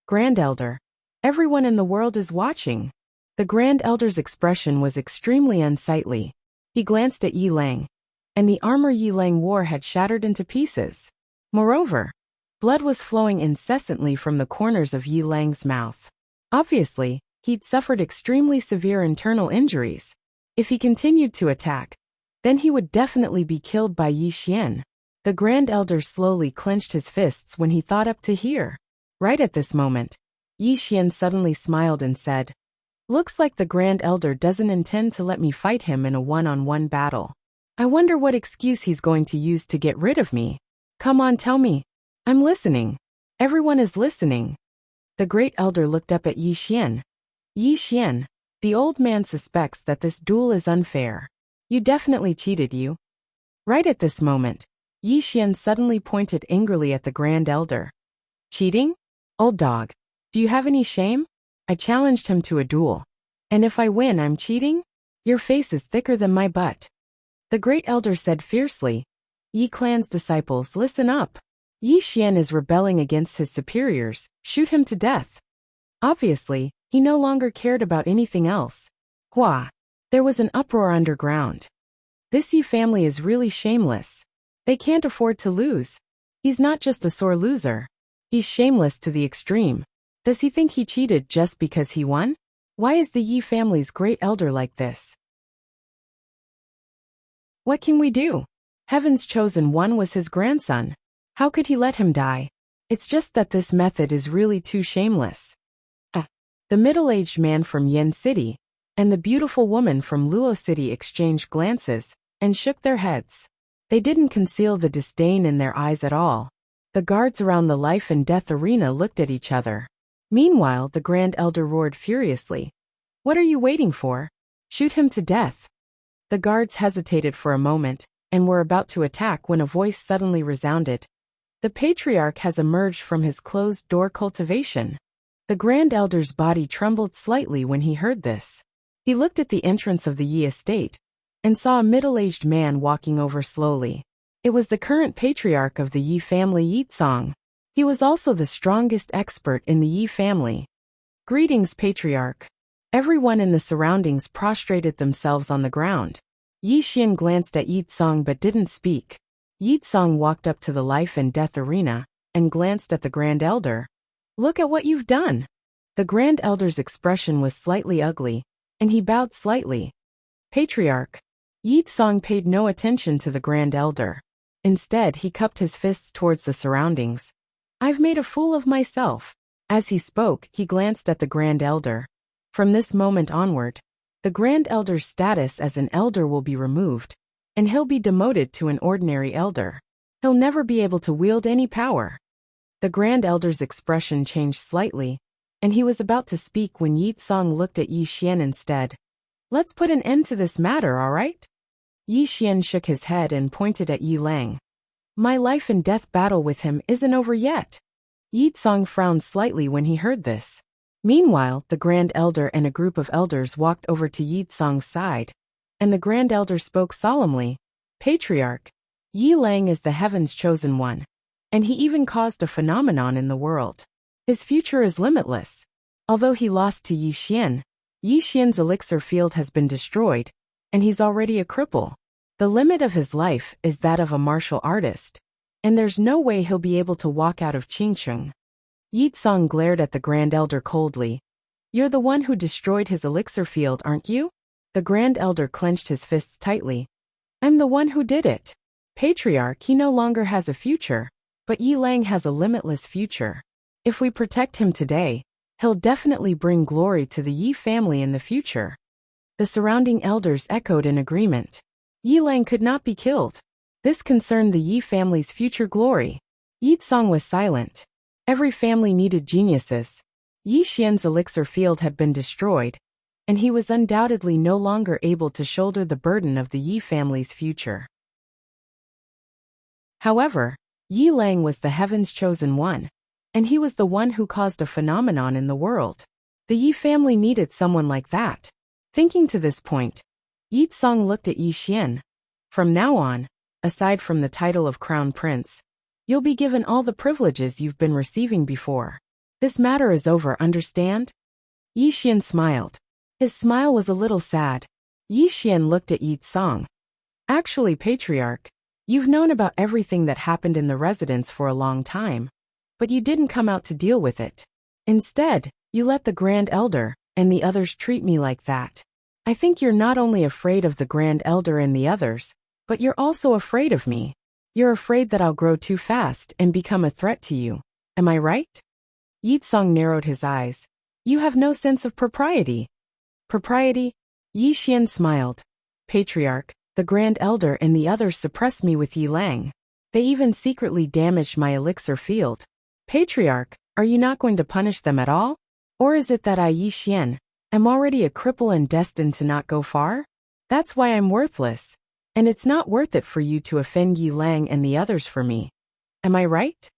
Grand Elder, everyone in the world is watching. The Grand Elder's expression was extremely unsightly. He glanced at Yi Lang, and the armor Yi Lang wore had shattered into pieces. Moreover, blood was flowing incessantly from the corners of Yi Lang's mouth. Obviously, he'd suffered extremely severe internal injuries. If he continued to attack, then he would definitely be killed by Yi Xian. The Grand Elder slowly clenched his fists when he thought up to here. Right at this moment, Yi Xian suddenly smiled and said, Looks like the Grand Elder doesn't intend to let me fight him in a one-on-one battle. I wonder what excuse he's going to use to get rid of me. Come on, tell me. I'm listening. Everyone is listening. The Great Elder looked up at Yi Xian. Yi Xian, the old man suspects that this duel is unfair. You definitely cheated, you. Right at this moment, Yi Xian suddenly pointed angrily at the Grand Elder. Cheating? Old dog, do you have any shame? I challenged him to a duel. And if I win, I'm cheating? Your face is thicker than my butt. The Great Elder said fiercely. Yi clan's disciples, listen up. Yi Xian is rebelling against his superiors, shoot him to death. Obviously, he no longer cared about anything else. Hua! There was an uproar underground. This Yi family is really shameless. They can't afford to lose. He's not just a sore loser. He's shameless to the extreme. Does he think he cheated just because he won? Why is the Yi family's Great Elder like this? What can we do? Heaven's chosen one was his grandson. How could he let him die? It's just that this method is really too shameless. The middle-aged man from Yen City and the beautiful woman from Luo City exchanged glances and shook their heads. They didn't conceal the disdain in their eyes at all. The guards around the life and death arena looked at each other. Meanwhile, the Grand Elder roared furiously. "What are you waiting for? Shoot him to death." The guards hesitated for a moment and were about to attack when a voice suddenly resounded. "The Patriarch has emerged from his closed-door cultivation." The Grand Elder's body trembled slightly when he heard this. He looked at the entrance of the Yi estate and saw a middle-aged man walking over slowly. It was the current patriarch of the Yi family, Yitsong. He was also the strongest expert in the Yi family. "Greetings, Patriarch." Everyone in the surroundings prostrated themselves on the ground. Yi Xian glanced at Yitsong but didn't speak. Yitsong walked up to the life and death arena and glanced at the Grand Elder. "Look at what you've done." The Grand Elder's expression was slightly ugly, and he bowed slightly. "Patriarch." Yitsong paid no attention to the Grand Elder. Instead, he cupped his fists towards the surroundings. "I've made a fool of myself." As he spoke, he glanced at the Grand Elder. From this moment onward, the Grand Elder's status as an elder will be removed, and he'll be demoted to an ordinary elder. He'll never be able to wield any power. The Grand Elder's expression changed slightly, and he was about to speak when Yitsong looked at Yi Xian instead. "Let's put an end to this matter, all right?" Yi Xian shook his head and pointed at Yi Lang. "My life and death battle with him isn't over yet." Yitsong frowned slightly when he heard this. Meanwhile, the Grand Elder and a group of elders walked over to Yitsong's side, and the Grand Elder spoke solemnly. "Patriarch, Yi Lang is the heaven's chosen one, and he even caused a phenomenon in the world. His future is limitless. Although he lost to Yi Xian's elixir field has been destroyed, and he's already a cripple. The limit of his life is that of a martial artist, and there's no way he'll be able to walk out of Qingcheng." Yitsong glared at the Grand Elder coldly. "You're the one who destroyed his elixir field, aren't you?" The Grand Elder clenched his fists tightly. "I'm the one who did it. Patriarch, he no longer has a future, but Yi Lang has a limitless future. If we protect him today, he'll definitely bring glory to the Yi family in the future." The surrounding elders echoed in agreement. Yi Lang could not be killed. This concerned the Yi family's future glory. Yitsong was silent. Every family needed geniuses. Yi Xian's elixir field had been destroyed, and he was undoubtedly no longer able to shoulder the burden of the Yi family's future. However, Yi Lang was the heaven's chosen one, and he was the one who caused a phenomenon in the world. The Yi family needed someone like that. Thinking to this point, Yitsong looked at Yi Xian. "From now on, aside from the title of Crown Prince, you'll be given all the privileges you've been receiving before. This matter is over, understand?" Yi Xian smiled. His smile was a little sad. Yi Xian looked at Yitsong. "Actually, Patriarch, you've known about everything that happened in the residence for a long time, but you didn't come out to deal with it. Instead, you let the Grand Elder and the others treat me like that. I think you're not only afraid of the Grand Elder and the others, but you're also afraid of me. You're afraid that I'll grow too fast and become a threat to you. Am I right?" Yitsong narrowed his eyes. "You have no sense of propriety." "Propriety?" Yi Xian smiled. "Patriarch, the Grand Elder and the others suppressed me with Yi Lang. They even secretly damaged my elixir field. Patriarch, are you not going to punish them at all? Or is it that I, Yi Xian, am already a cripple and destined to not go far? That's why I'm worthless. And it's not worth it for you to offend Yi Lang and the others for me. Am I right?"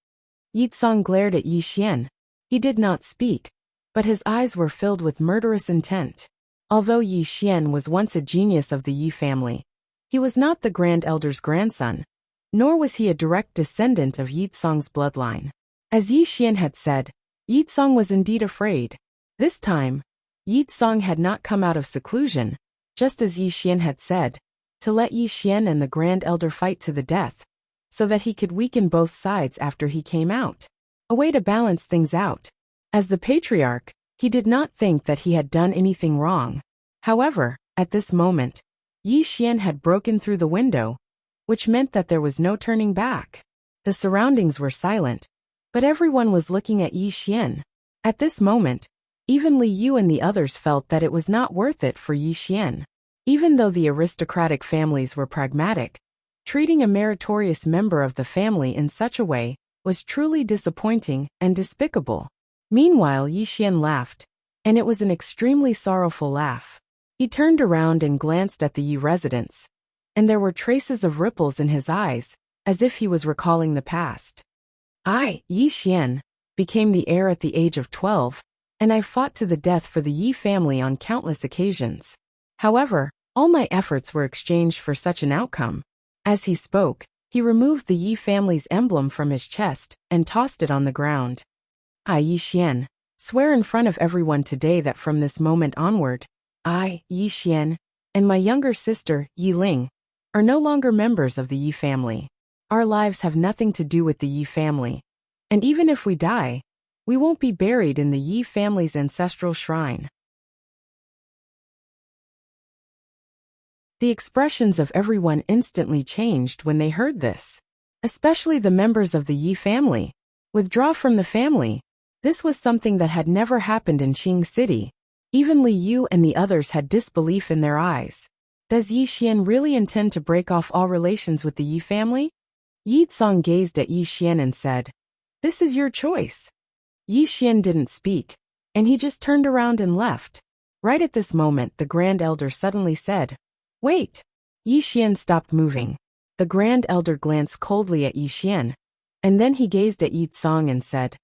Yitsong glared at Yi Xian. He did not speak, but his eyes were filled with murderous intent. Although Yi Xian was once a genius of the Yi family, he was not the Grand Elder's grandson, nor was he a direct descendant of Yitsong's bloodline. As Yi Xian had said, Yitsong was indeed afraid. This time, Yitsong had not come out of seclusion, just as Yi Xian had said, to let Yi Xian and the Grand Elder fight to the death, so that he could weaken both sides after he came out. A way to balance things out. As the Patriarch, he did not think that he had done anything wrong. However, at this moment, Yi Xian had broken through the window, which meant that there was no turning back. The surroundings were silent, But everyone was looking at Yi Xian. At this moment, even Li Yu and the others felt that it was not worth it for Yi Xian. Even though the aristocratic families were pragmatic, treating a meritorious member of the family in such a way was truly disappointing and despicable. Meanwhile, Yi Xian laughed, and it was an extremely sorrowful laugh. He turned around and glanced at the Yi residence, and there were traces of ripples in his eyes, as if he was recalling the past. I, Yi Xian, became the heir at the age of 12, and I fought to the death for the Yi family on countless occasions. However, all my efforts were exchanged for such an outcome. As he spoke, he removed the Yi family's emblem from his chest and tossed it on the ground. I, Yi Xian, swear in front of everyone today that from this moment onward, I, Yi Xian, and my younger sister, Yi Ling, are no longer members of the Yi family. Our lives have nothing to do with the Yi family. And even if we die, we won't be buried in the Yi family's ancestral shrine. The expressions of everyone instantly changed when they heard this. Especially the members of the Yi family. Withdraw from the family. This was something that had never happened in Qing City. Even Li Yu and the others had disbelief in their eyes. Does Yi Xian really intend to break off all relations with the Yi family? Yi Tsong gazed at Yi Xian and said, "This is your choice." Yi Xian didn't speak, and he just turned around and left. Right at this moment, the Grand Elder suddenly said, "Wait." Yi Xian stopped moving. The Grand Elder glanced coldly at Yi Xian, and then he gazed at Yi Tsong and said,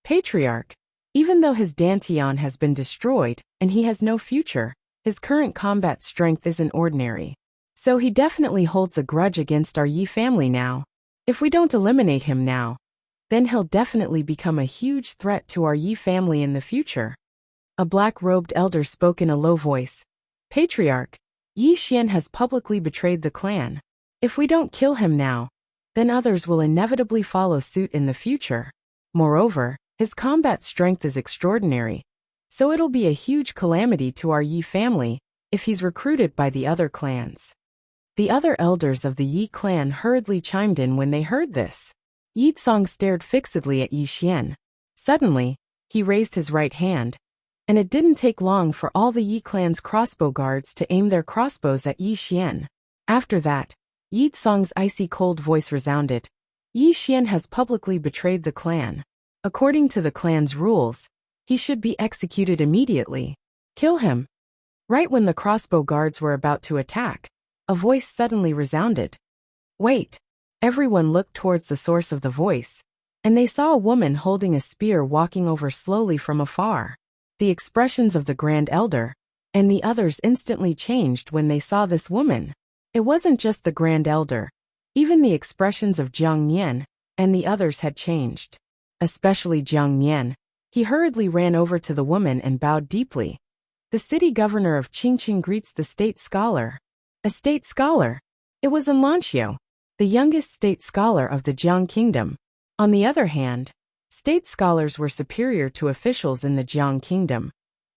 "Patriarch, even though his Dantian has been destroyed and he has no future, his current combat strength isn't ordinary. So he definitely holds a grudge against our Yi family now. If we don't eliminate him now, then he'll definitely become a huge threat to our Yi family in the future." A black-robed elder spoke in a low voice. "Patriarch, Yi Xian has publicly betrayed the clan. If we don't kill him now, then others will inevitably follow suit in the future. Moreover, his combat strength is extraordinary, so it'll be a huge calamity to our Yi family if he's recruited by the other clans." The other elders of the Yi clan hurriedly chimed in when they heard this. Yi Tsong stared fixedly at Yi Xian. Suddenly, he raised his right hand, and it didn't take long for all the Yi clan's crossbow guards to aim their crossbows at Yi Xian. After that, Yi Tsong's icy cold voice resounded. "Yi Xian has publicly betrayed the clan. According to the clan's rules, he should be executed immediately. Kill him." Right when the crossbow guards were about to attack, a voice suddenly resounded. "Wait." Everyone looked towards the source of the voice, and they saw a woman holding a spear walking over slowly from afar. The expressions of the Grand Elder and the others instantly changed when they saw this woman. It wasn't just the Grand Elder. Even the expressions of Jiang Nian and the others had changed. Especially Jiang Nian. He hurriedly ran over to the woman and bowed deeply. "The city governor of Qingqing greets the state scholar." A state scholar? It was Enlancio, the youngest state scholar of the Jiang kingdom. On the other hand, state scholars were superior to officials in the Jiang kingdom,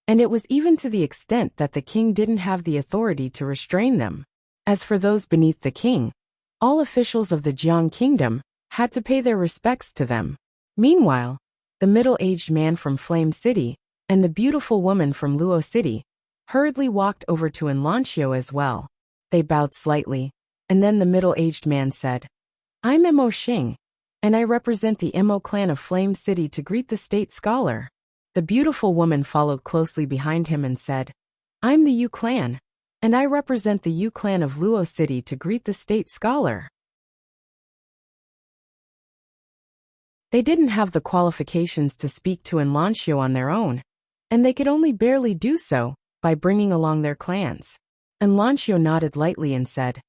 and it was even to the extent that the king didn't have the authority to restrain them. As for those beneath the king, all officials of the Jiang kingdom had to pay their respects to them. Meanwhile, the middle-aged man from Flame City and the beautiful woman from Luo City hurriedly walked over to Enlancio as well. They bowed slightly, and then the middle-aged man said, "I'm Mo Xing, and I represent the Mo clan of Flame City to greet the state scholar." The beautiful woman followed closely behind him and said, "I'm the Yu clan, and I represent the Yu clan of Luo City to greet the state scholar." They didn't have the qualifications to speak to Enlancio on their own, and they could only barely do so by bringing along their clans. Enlancio nodded lightly and said,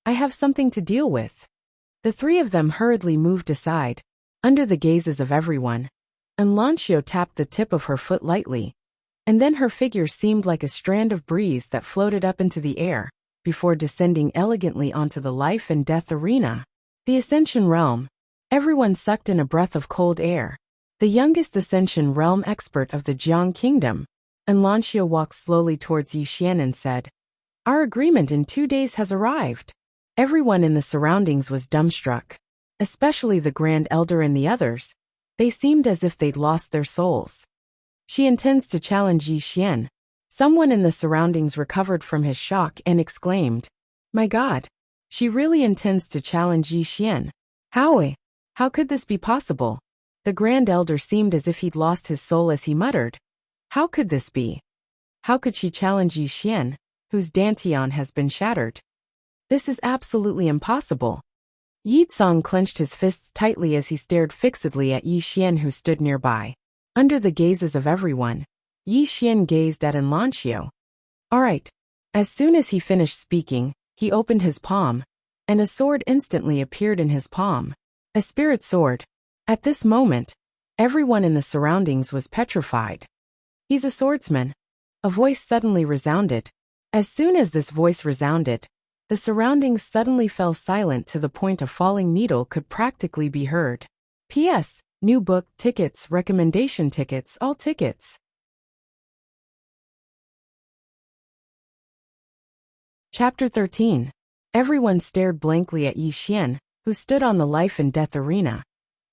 "I have something to deal with." The three of them hurriedly moved aside. Under the gazes of everyone, Enlancio tapped the tip of her foot lightly, and then her figure seemed like a strand of breeze that floated up into the air, before descending elegantly onto the life and death arena. The Ascension Realm. Everyone sucked in a breath of cold air. The youngest Ascension Realm expert of the Jiang Kingdom, Enlancio walked slowly towards Yi Xian and said, "Our agreement in 2 days has arrived." Everyone in the surroundings was dumbstruck, especially the Grand Elder and the others. They seemed as if they'd lost their souls. She intends to challenge Yi Xian. Someone in the surroundings recovered from his shock and exclaimed, "My God! She really intends to challenge Yi Xian. How could this be possible?" The Grand Elder seemed as if he'd lost his soul as he muttered, "How could this be? How could she challenge Yi Xian, whose dantian has been shattered? This is absolutely impossible." Yi Tsong clenched his fists tightly as he stared fixedly at Yi Xian, who stood nearby. Under the gazes of everyone, Yi Xian gazed at Enlancio. "All right." As soon as he finished speaking, he opened his palm, and a sword instantly appeared in his palm. A spirit sword. At this moment, everyone in the surroundings was petrified. "He's a swordsman." A voice suddenly resounded. As soon as this voice resounded, the surroundings suddenly fell silent to the point a falling needle could practically be heard. P.S. New book, tickets, recommendation tickets, all tickets. Chapter 13. Everyone stared blankly at Yi Xian, who stood on the life and death arena,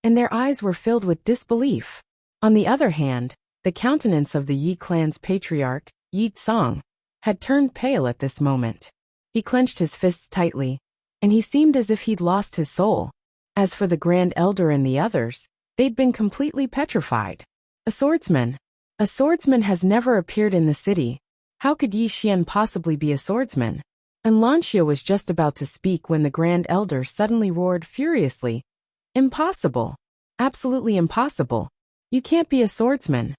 and their eyes were filled with disbelief. On the other hand, the countenance of the Yi clan's patriarch, Yi Tsong, had turned pale at this moment. He clenched his fists tightly, and he seemed as if he'd lost his soul. As for the Grand Elder and the others, they'd been completely petrified. A swordsman? A swordsman has never appeared in the city. How could Yi Xian possibly be a swordsman? Enlancio was just about to speak when the Grand Elder suddenly roared furiously, "Impossible! Absolutely impossible! You can't be a swordsman!"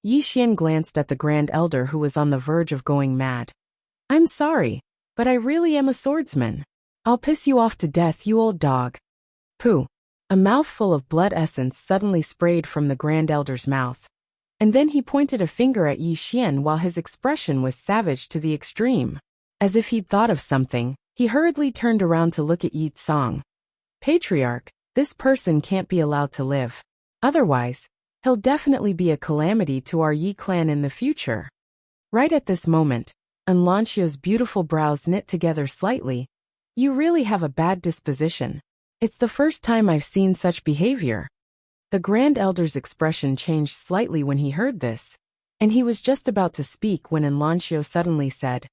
Yi Xian glanced at the Grand Elder, who was on the verge of going mad. "I'm sorry, but I really am a swordsman. I'll piss you off to death, you old dog." Pooh! A mouthful of blood essence suddenly sprayed from the Grand Elder's mouth, and then he pointed a finger at Yi Xian while his expression was savage to the extreme. As if he'd thought of something, he hurriedly turned around to look at Yi Tsong. "Patriarch, this person can't be allowed to live. Otherwise, he'll definitely be a calamity to our Yi clan in the future." Right at this moment, Enlancio's beautiful brows knit together slightly. "You really have a bad disposition. It's the first time I've seen such behavior." The Grand Elder's expression changed slightly when he heard this, and he was just about to speak when Enlancio suddenly said,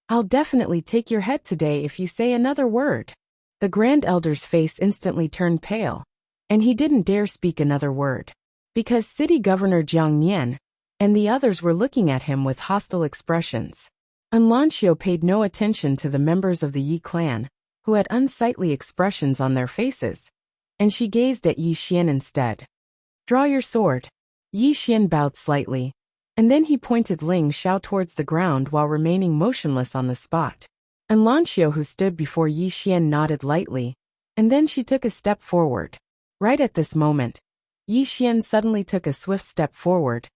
"I'll definitely take your head today if you say another word." The Grand Elder's face instantly turned pale, and he didn't dare speak another word, because City Governor Jiang Nian and the others were looking at him with hostile expressions. Enlancio paid no attention to the members of the Yi clan, who had unsightly expressions on their faces, and she gazed at Yi Xian instead. "Draw your sword." Yi Xian bowed slightly, and then he pointed Ling Xiao towards the ground while remaining motionless on the spot. Enlancio, who stood before Yi Xian, nodded lightly, and then she took a step forward. Right at this moment, Yi Xian suddenly took a swift step forward,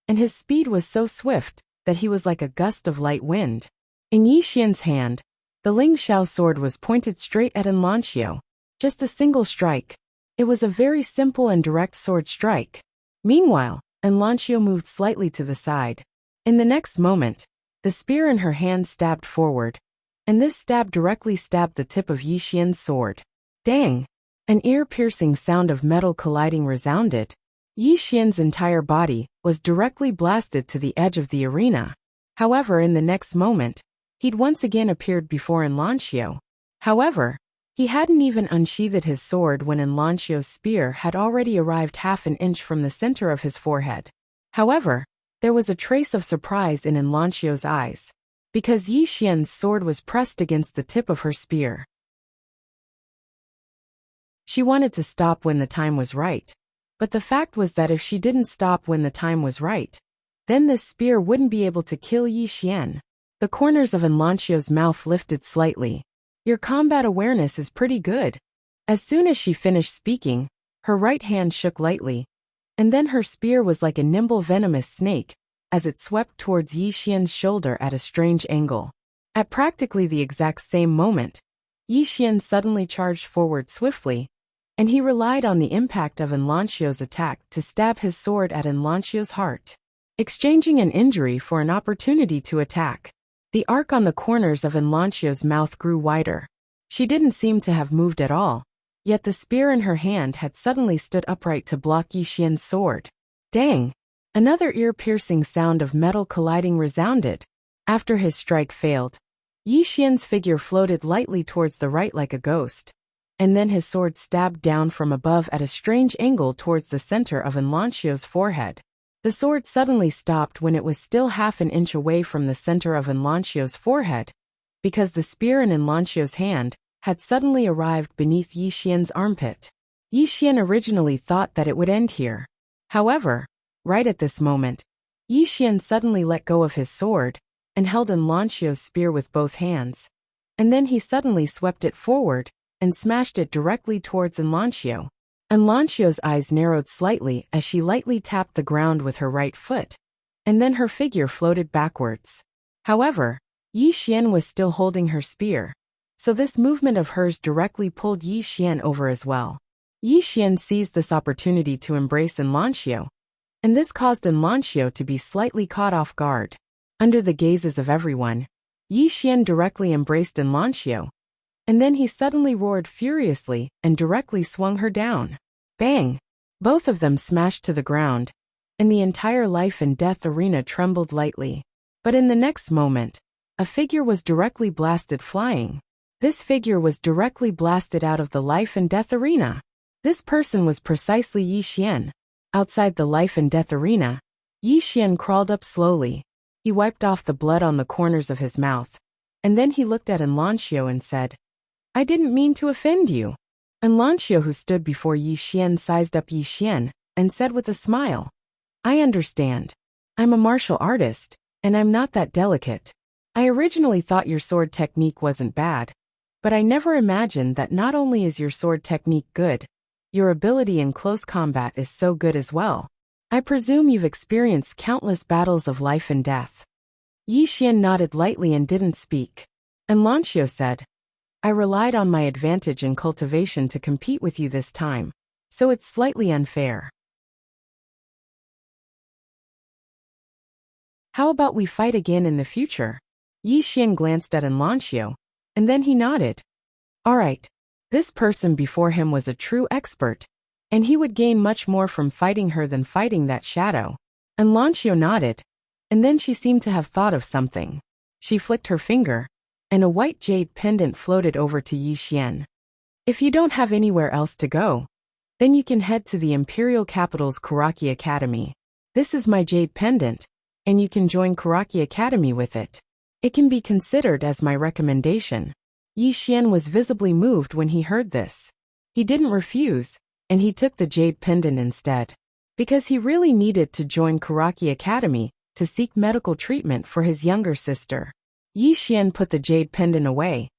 and his speed was so swift that he was like a gust of light wind. In Yi Xian's hand, the Ling Xiao sword was pointed straight at Enlancio. Just a single strike. It was a very simple and direct sword strike. Meanwhile, Enlancio moved slightly to the side. In the next moment, the spear in her hand stabbed forward, and this stab directly stabbed the tip of Yi Xian's sword. Dang! An ear-piercing sound of metal colliding resounded. Yi Xian's entire body was directly blasted to the edge of the arena. However, in the next moment, he'd once again appeared before Enlancio. However, he hadn't even unsheathed his sword when Enlancio's spear had already arrived half an inch from the center of his forehead. However, there was a trace of surprise in Enlancio's eyes, because Yi Xian's sword was pressed against the tip of her spear. She wanted to stop when the time was right, but the fact was that if she didn't stop when the time was right, then this spear wouldn't be able to kill Yi Xian. The corners of Enlancio's mouth lifted slightly. "Your combat awareness is pretty good." As soon as she finished speaking, her right hand shook lightly, and then her spear was like a nimble venomous snake, as it swept towards Yi Xian's shoulder at a strange angle. At practically the exact same moment, Yi Xian suddenly charged forward swiftly, and he relied on the impact of Enlancio's attack to stab his sword at Enlancio's heart, exchanging an injury for an opportunity to attack. The arc on the corners of Enlancio's mouth grew wider. She didn't seem to have moved at all. Yet the spear in her hand had suddenly stood upright to block Yi Xian's sword. Dang! Another ear-piercing sound of metal colliding resounded. After his strike failed, Yi Xian's figure floated lightly towards the right like a ghost, and then his sword stabbed down from above at a strange angle towards the center of Enlanxio's forehead. The sword suddenly stopped when it was still half an inch away from the center of Enlanxio's forehead, because the spear in Enlanxio's hand had suddenly arrived beneath Yi Xian's armpit. Yi Xian originally thought that it would end here. However, right at this moment, Yi Xian suddenly let go of his sword and held Enlanxio's spear with both hands. And then he suddenly swept it forward and smashed it directly towards Enlanxio. Enlanxio's eyes narrowed slightly as she lightly tapped the ground with her right foot, and then her figure floated backwards. However, Yi Xian was still holding her spear, so this movement of hers directly pulled Yi Xian over as well. Yi Xian seized this opportunity to embrace Enlanxio, and this caused Enlanxio to be slightly caught off guard. Under the gazes of everyone, Yi Xian directly embraced Enlanxio, and then he suddenly roared furiously and directly swung her down. Bang! Both of them smashed to the ground, and the entire life and death arena trembled lightly. But in the next moment, a figure was directly blasted flying. This figure was directly blasted out of the life and death arena. This person was precisely Yi Xian. Outside the life and death arena, Yi Xian crawled up slowly. He wiped off the blood on the corners of his mouth, and then he looked at Enlanxio and said, "I didn't mean to offend you." Enlanxio, who stood before Yi Xian, sized up Yi Xian and said with a smile, "I understand. I'm a martial artist, and I'm not that delicate. I originally thought your sword technique wasn't bad, but I never imagined that not only is your sword technique good, your ability in close combat is so good as well. I presume you've experienced countless battles of life and death." Yi Xian nodded lightly and didn't speak. Enlanxio said, "I relied on my advantage in cultivation to compete with you this time, so it's slightly unfair. How about we fight again in the future?" Yi Xian glanced at Enlanxio, and then he nodded. All right. This person before him was a true expert, and he would gain much more from fighting her than fighting that shadow. Enlanxio nodded, and then she seemed to have thought of something. She flicked her finger, and a white jade pendant floated over to Yi Xian. "If you don't have anywhere else to go, then you can head to the Imperial Capital's Kuraki Academy. This is my jade pendant, and you can join Kuraki Academy with it. It can be considered as my recommendation." Yi Xian was visibly moved when he heard this. He didn't refuse, and he took the jade pendant instead, because he really needed to join Kuraki Academy to seek medical treatment for his younger sister. Yi Xian put the jade pendant away,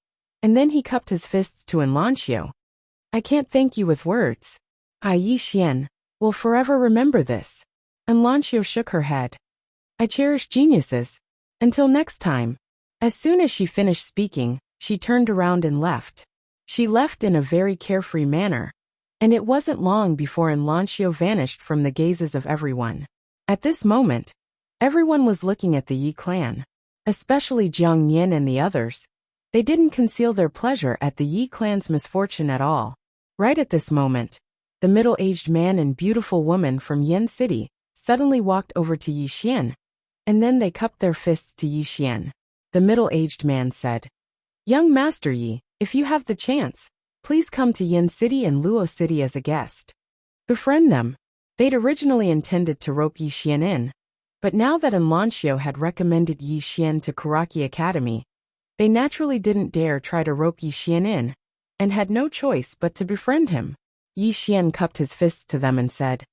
and then he cupped his fists to Enlanxio. "I can't thank you with words. I, Yi Xian, will forever remember this." Enlanxio shook her head. "I cherish geniuses. Until next time." As soon as she finished speaking, she turned around and left. She left in a very carefree manner, and it wasn't long before Enlanxio vanished from the gazes of everyone. At this moment, everyone was looking at the Yi clan, especially Jiang Yin and the others. They didn't conceal their pleasure at the Yi clan's misfortune at all. Right at this moment, the middle-aged man and beautiful woman from Yin City suddenly walked over to Yi Xian, and then they cupped their fists to Yi Xian. The middle-aged man said, "Young Master Yi, if you have the chance, please come to Yin City and Luo City as a guest. Befriend them." They'd originally intended to rope Yi Xian in, but now that Enlanxio had recommended Yi Xian to Kuraki Academy, they naturally didn't dare try to rope Yi Xian in, and had no choice but to befriend him. Yi Xian cupped his fists to them and said,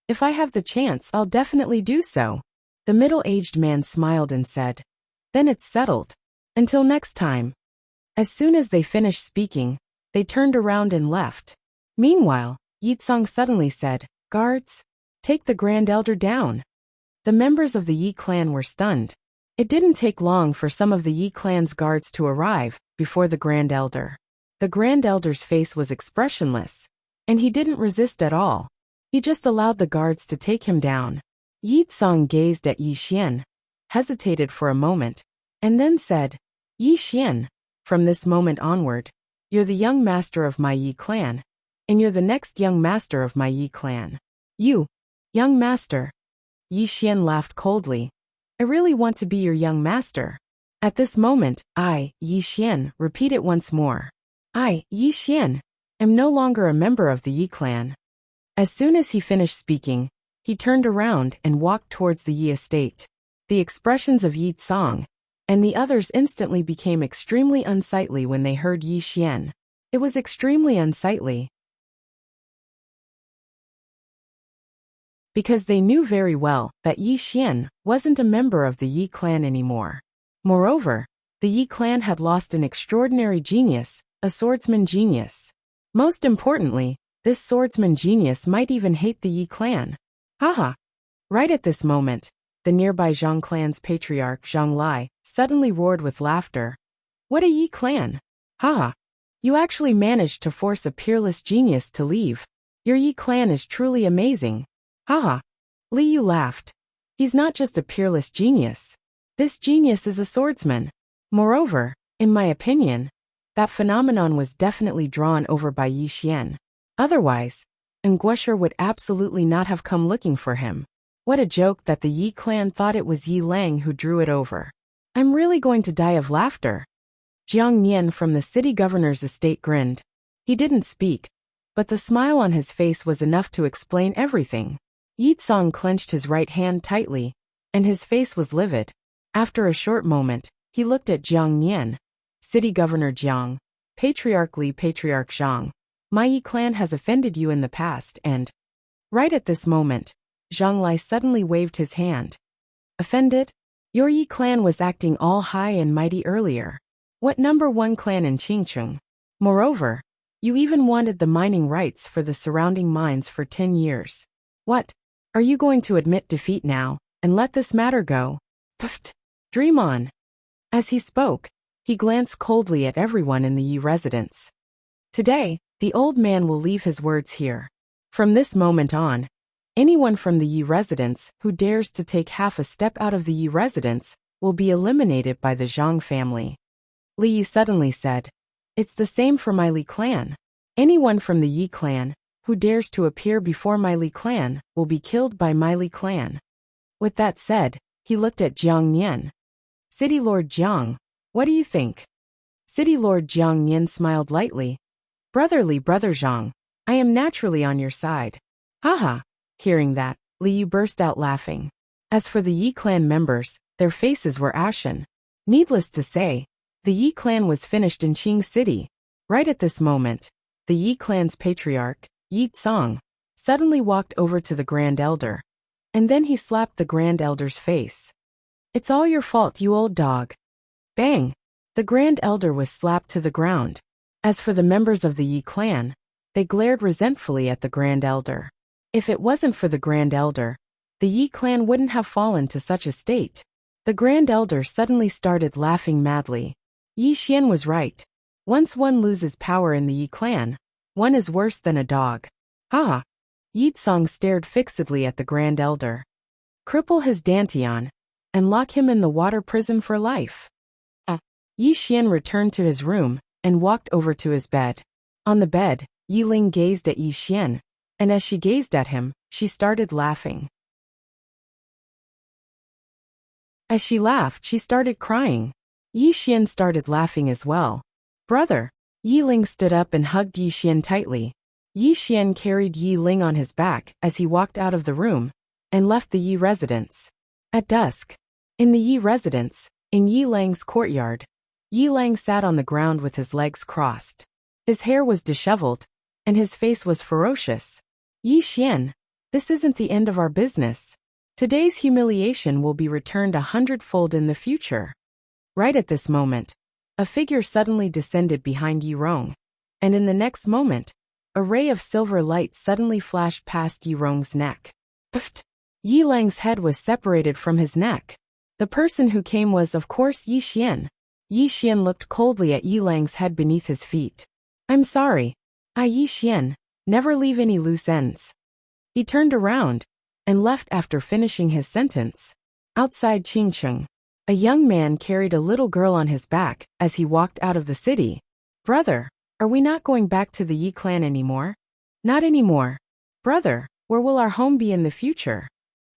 "If I have the chance, I'll definitely do so." The middle-aged man smiled and said, "Then it's settled. Until next time." As soon as they finished speaking, they turned around and left. Meanwhile, Yitsong suddenly said, "Guards, take the Grand Elder down." The members of the Yi clan were stunned. It didn't take long for some of the Yi clan's guards to arrive before the Grand Elder. The Grand Elder's face was expressionless, and he didn't resist at all. He just allowed the guards to take him down. Yitsong gazed at Yi Xian, hesitated for a moment, and then said, "Yi Xian, from this moment onward, you're the young master of my Yi clan, and you're the next young master of my Yi clan. You, young master. Yi Xian laughed coldly. I really want to be your young master. At this moment, I, Yi Xian, repeat it once more. I, Yi Xian, am no longer a member of the Yi clan. As soon as he finished speaking, he turned around and walked towards the Yi estate. The expressions of Yi Tsang and the others instantly became extremely unsightly when they heard Yi Xian. It was extremely unsightly, because they knew very well that Yi Xian wasn't a member of the Yi clan anymore. Moreover, the Yi clan had lost an extraordinary genius, a swordsman genius. Most importantly, this swordsman genius might even hate the Yi clan. Haha. Right at this moment, the nearby Zhang clan's patriarch Zhang Lai suddenly roared with laughter. What a Yi clan! Haha. You actually managed to force a peerless genius to leave. Your Yi clan is truly amazing. Haha. Li Yu laughed. He's not just a peerless genius. This genius is a swordsman. Moreover, in my opinion, that phenomenon was definitely drawn over by Yi Xian. Otherwise, Nguesher would absolutely not have come looking for him. What a joke that the Yi clan thought it was Yi Lang who drew it over. I'm really going to die of laughter. Jiang Nian from the city governor's estate grinned. He didn't speak, but the smile on his face was enough to explain everything. Yi Tsang clenched his right hand tightly, and his face was livid. After a short moment, he looked at Jiang Nian. City Governor Jiang, Patriarch Li, Patriarch Zhang. My Yi clan has offended you in the past and... Right at this moment, Zhang Lai suddenly waved his hand. Offended? Your Yi clan was acting all high and mighty earlier. What #1 clan in Qingcheng? Moreover, you even wanted the mining rights for the surrounding mines for 10 years. What? Are you going to admit defeat now, and let this matter go? Pft! Dream on! As he spoke, he glanced coldly at everyone in the Yi residence. Today, the old man will leave his words here. From this moment on, anyone from the Yi residence who dares to take half a step out of the Yi residence will be eliminated by the Zhang family. Li Yi suddenly said, It's the same for my Li clan. Anyone from the Yi clan who dares to appear before my Li clan will be killed by my Li clan. With that said, he looked at Jiang Nian. City Lord Jiang, what do you think? City Lord Jiang Nian smiled lightly. Brother Zhang, I am naturally on your side. Haha. Hearing that, Li Yu burst out laughing. As for the Yi clan members, their faces were ashen. Needless to say, the Yi clan was finished in Qing City. Right at this moment, the Yi clan's patriarch, Yi Tsang, suddenly walked over to the Grand Elder. And then he slapped the Grand Elder's face. It's all your fault, you old dog. Bang! The Grand Elder was slapped to the ground. As for the members of the Yi clan, they glared resentfully at the Grand Elder. If it wasn't for the Grand Elder, the Yi clan wouldn't have fallen to such a state. The Grand Elder suddenly started laughing madly. Yi Xian was right. Once one loses power in the Yi clan, one is worse than a dog. Haha. Yi Tsang stared fixedly at the Grand Elder. Cripple his Dantian, and lock him in the water prison for life. Yi Xian returned to his room and walked over to his bed. On the bed, Yi Ling gazed at Yi Xian, and as she gazed at him, she started laughing. As she laughed, she started crying. Yi Xian started laughing as well. Brother! Yi Ling stood up and hugged Yi Xian tightly. Yi Xian carried Yi Ling on his back as he walked out of the room and left the Yi residence. At dusk, in the Yi residence, in Yi Lang's courtyard, Yi Lang sat on the ground with his legs crossed. His hair was disheveled, and his face was ferocious. Yi Xian, this isn't the end of our business. Today's humiliation will be returned 100-fold in the future. Right at this moment, a figure suddenly descended behind Yi Rong, and in the next moment, a ray of silver light suddenly flashed past Yi Rong's neck. Pft! Yi Lang's head was separated from his neck. The person who came was, of course, Yi Xian. Yi Xian looked coldly at Yi Lang's head beneath his feet. I'm sorry. Yi Xian, never leave any loose ends. He turned around and left after finishing his sentence. Outside Qingcheng, a young man carried a little girl on his back as he walked out of the city. Brother, are we not going back to the Yi clan anymore? Not anymore. Brother, where will our home be in the future?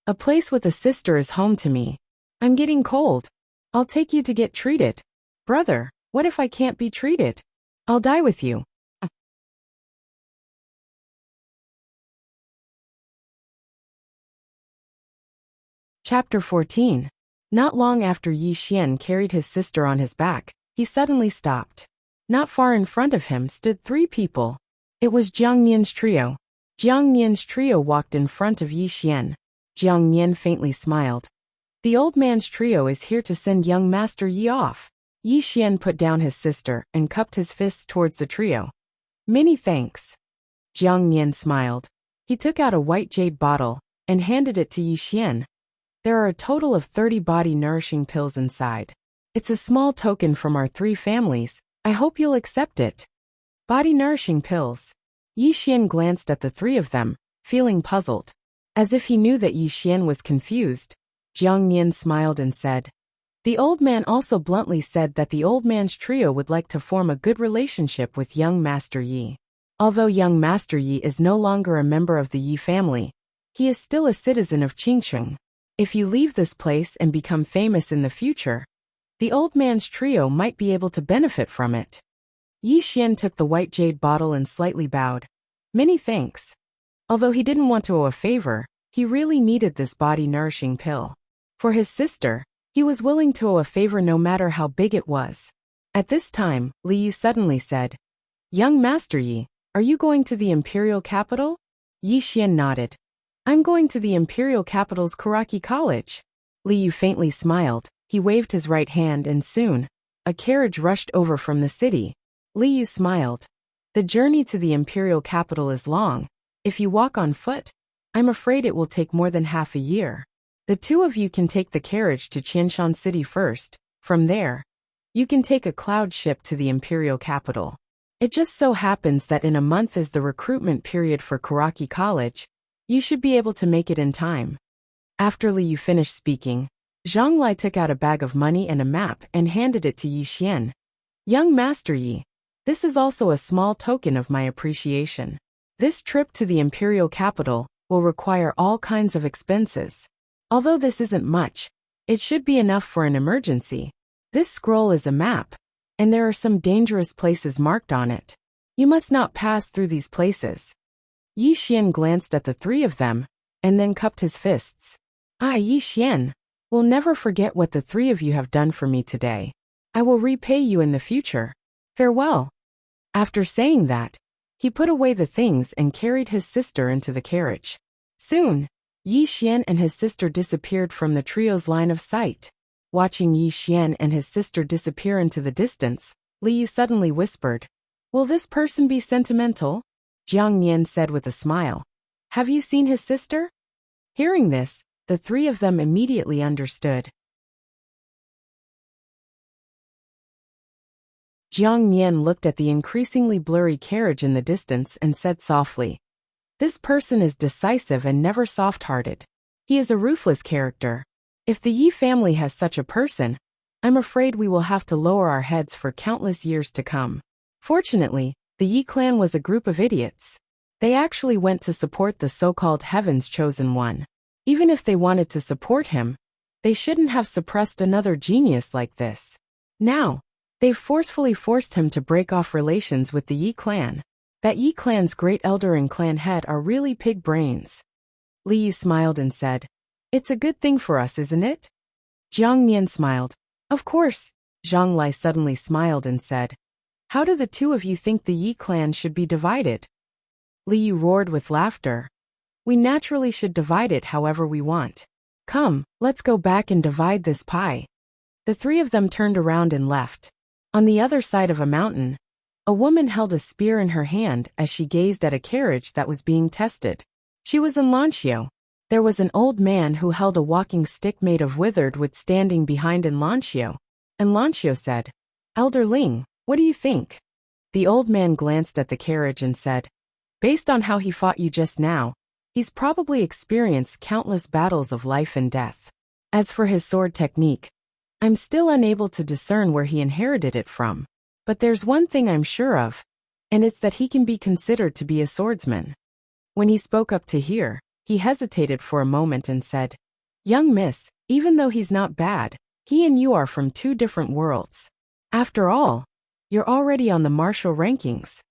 A place with a sister is home to me. I'm getting cold. I'll take you to get treated. Brother, what if I can't be treated? I'll die with you. Chapter 14. Not long after Yi Xian carried his sister on his back, he suddenly stopped. Not far in front of him stood 3 people. It was Jiang Nian's trio. Jiang Nian's trio walked in front of Yi Xian. Jiang Nian faintly smiled. The old man's trio is here to send young Master Yi off. Yi Xian put down his sister and cupped his fists towards the trio. Many thanks. Jiang Nian smiled. He took out a white jade bottle and handed it to Yi Xian. There are a total of 30 body-nourishing pills inside. It's a small token from our 3 families. I hope you'll accept it. Body-nourishing pills. Yi Xian glanced at the 3 of them, feeling puzzled. As if he knew that Yi Xian was confused, Jiang Nian smiled and said. The old man also bluntly said that the old man's trio would like to form a good relationship with young Master Yi. Although young Master Yi is no longer a member of the Yi family, he is still a citizen of Qingcheng. If you leave this place and become famous in the future, the old man's trio might be able to benefit from it. Yi Xian took the white jade bottle and slightly bowed. Many thanks. Although he didn't want to owe a favor, he really needed this body-nourishing pill. For his sister, he was willing to owe a favor no matter how big it was. At this time, Li Yu suddenly said, Young Master Yi, are you going to the imperial capital? Yi Xian nodded. I'm going to the imperial capital's Karaki College. Li Yu faintly smiled. He waved his right hand and soon, a carriage rushed over from the city. Li Yu smiled. The journey to the imperial capital is long. If you walk on foot, I'm afraid it will take more than half a year. The 2 of you can take the carriage to Qianshan City first. From there, you can take a cloud ship to the imperial capital. It just so happens that in a month is the recruitment period for Karaki College. You should be able to make it in time. After Li Yu finished speaking, Zhang Lai took out a bag of money and a map and handed it to Yi Xian. Young Master Yi, this is also a small token of my appreciation. This trip to the imperial capital will require all kinds of expenses. Although this isn't much, it should be enough for an emergency. This scroll is a map, and there are some dangerous places marked on it. You must not pass through these places. Yi Xian glanced at the 3 of them, and then cupped his fists. Yi Xian, will never forget what the 3 of you have done for me today. I will repay you in the future. Farewell. After saying that, he put away the things and carried his sister into the carriage. Soon, Yi Xian and his sister disappeared from the trio's line of sight. Watching Yi Xian and his sister disappear into the distance, Li Yu suddenly whispered, Will this person be sentimental? Jiang Nian said with a smile. Have you seen his sister? Hearing this, the 3 of them immediately understood. Jiang Nian looked at the increasingly blurry carriage in the distance and said softly, This person is decisive and never soft-hearted. He is a ruthless character. If the Yi family has such a person, I'm afraid we will have to lower our heads for countless years to come. Fortunately, the Yi clan was a group of idiots. They actually went to support the so-called Heaven's Chosen One. Even if they wanted to support him, they shouldn't have suppressed another genius like this. Now, they've forcefully forced him to break off relations with the Yi clan. That Yi clan's great elder and clan head are really pig brains. Li Yu smiled and said, It's a good thing for us, isn't it? Jiang Nian smiled. Of course. Zhang Lai suddenly smiled and said, How do the 2 of you think the Yi clan should be divided? Li Yu roared with laughter. We naturally should divide it however we want. Come, let's go back and divide this pie. The 3 of them turned around and left. On the other side of a mountain, a woman held a spear in her hand as she gazed at a carriage that was being tested. She was in Lanxio. There was an old man who held a walking stick made of withered wood standing behind in Lanxio. And Lanxio said, Elder Ling, what do you think? The old man glanced at the carriage and said, Based on how he fought you just now, he's probably experienced countless battles of life and death. As for his sword technique, I'm still unable to discern where he inherited it from. But there's one thing I'm sure of. and it's that he can be considered to be a swordsman. When he spoke up to hear, he hesitated for a moment and said, "Young miss, even though he's not bad, he and you are from two different worlds. After all, you're already on the martial rankings."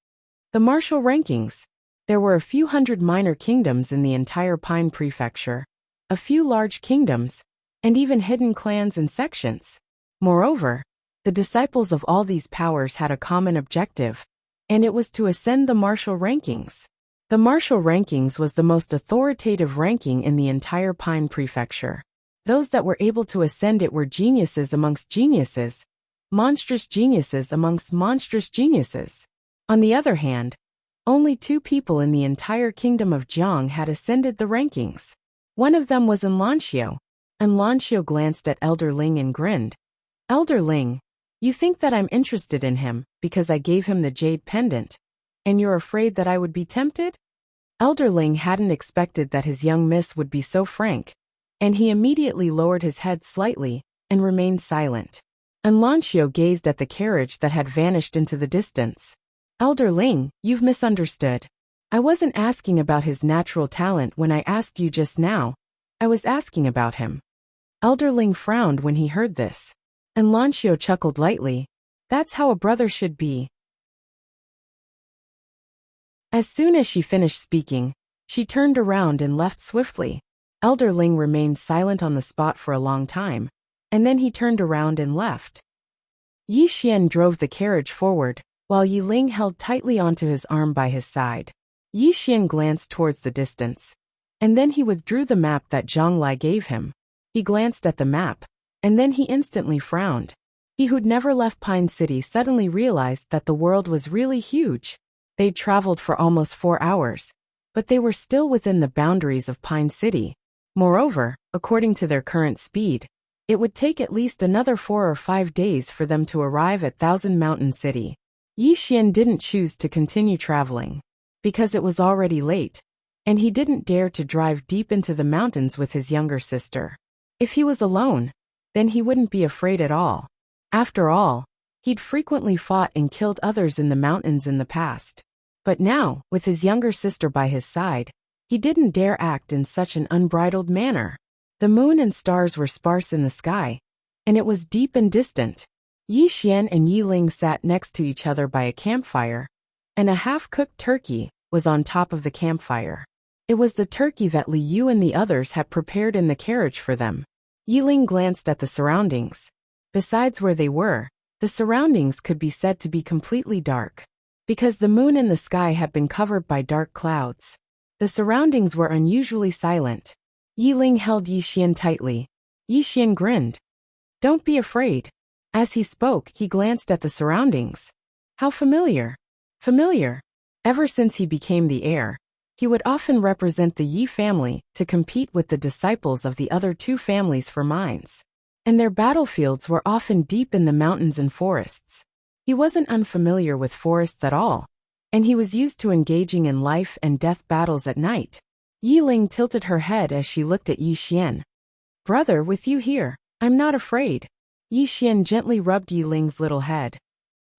The martial rankings. There were a few hundred minor kingdoms in the entire Pine Prefecture, a few large kingdoms, and even hidden clans and sections. Moreover, the disciples of all these powers had a common objective, and it was to ascend the martial rankings. The martial rankings was the most authoritative ranking in the entire Pine Prefecture. Those that were able to ascend it were geniuses amongst geniuses, monstrous geniuses amongst monstrous geniuses. On the other hand, only two people in the entire kingdom of Jiang had ascended the rankings. One of them was Enlancio. Enlancio glanced at Elder Ling and grinned. "Elder Ling, you think that I'm interested in him because I gave him the jade pendant, and you're afraid that I would be tempted?" Elder Ling hadn't expected that his young miss would be so frank, and he immediately lowered his head slightly and remained silent. Enlancio gazed at the carriage that had vanished into the distance. "Elder Ling, you've misunderstood. I wasn't asking about his natural talent when I asked you just now. I was asking about him." Elder Ling frowned when he heard this. Enlancio chuckled lightly. "That's how a brother should be." As soon as she finished speaking, she turned around and left swiftly. Elder Ling remained silent on the spot for a long time, and then he turned around and left. Yi Xian drove the carriage forward, while Yi Ling held tightly onto his arm by his side. Yi Xian glanced towards the distance, and then he withdrew the map that Zhang Lai gave him. He glanced at the map, and then he instantly frowned. He who'd never left Pine City suddenly realized that the world was really huge. They'd traveled for almost 4 hours, but they were still within the boundaries of Pine City. Moreover, according to their current speed, it would take at least another 4 or 5 days for them to arrive at Thousand Mountain City. Yi Xian didn't choose to continue traveling, because it was already late, and he didn't dare to drive deep into the mountains with his younger sister. If he was alone, then he wouldn't be afraid at all. After all, he'd frequently fought and killed others in the mountains in the past. But now, with his younger sister by his side, he didn't dare act in such an unbridled manner. The moon and stars were sparse in the sky, and it was deep and distant. Yi Xian and Yi Ling sat next to each other by a campfire, and a half-cooked turkey was on top of the campfire. It was the turkey that Li Yu and the others had prepared in the carriage for them. Yi Ling glanced at the surroundings. Besides where they were, the surroundings could be said to be completely dark, because the moon in the sky had been covered by dark clouds. The surroundings were unusually silent. Yi Ling held Yi Xian tightly. Yi Xian grinned. "Don't be afraid." As he spoke, he glanced at the surroundings. How familiar. Familiar. Ever since he became the heir, he would often represent the Yi family to compete with the disciples of the other two families for mines. And their battlefields were often deep in the mountains and forests. He wasn't unfamiliar with forests at all, and he was used to engaging in life and death battles at night. Yi Ling tilted her head as she looked at Yi Xian. "Brother, with you here, I'm not afraid." Yi Xian gently rubbed Yi Ling's little head.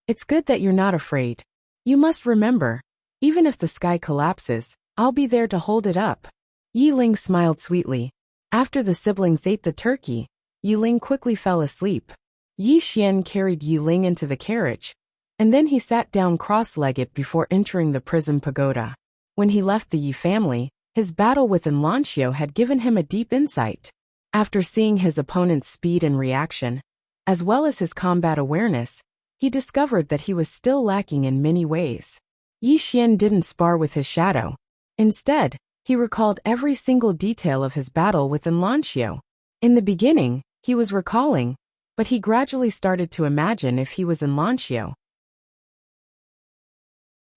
"It's good that you're not afraid. You must remember, even if the sky collapses, I'll be there to hold it up." Yi Ling smiled sweetly. After the siblings ate the turkey, Yi Ling quickly fell asleep. Yi Xian carried Yi Ling into the carriage, and then he sat down cross-legged before entering the prison pagoda. When he left the Yi family, his battle with Enlancio had given him a deep insight. After seeing his opponent's speed and reaction, as well as his combat awareness, he discovered that he was still lacking in many ways. Yi Xian didn't spar with his shadow. Instead, he recalled every single detail of his battle with Enlancio. In the beginning, he was recalling, but he gradually started to imagine if he was Enlancio.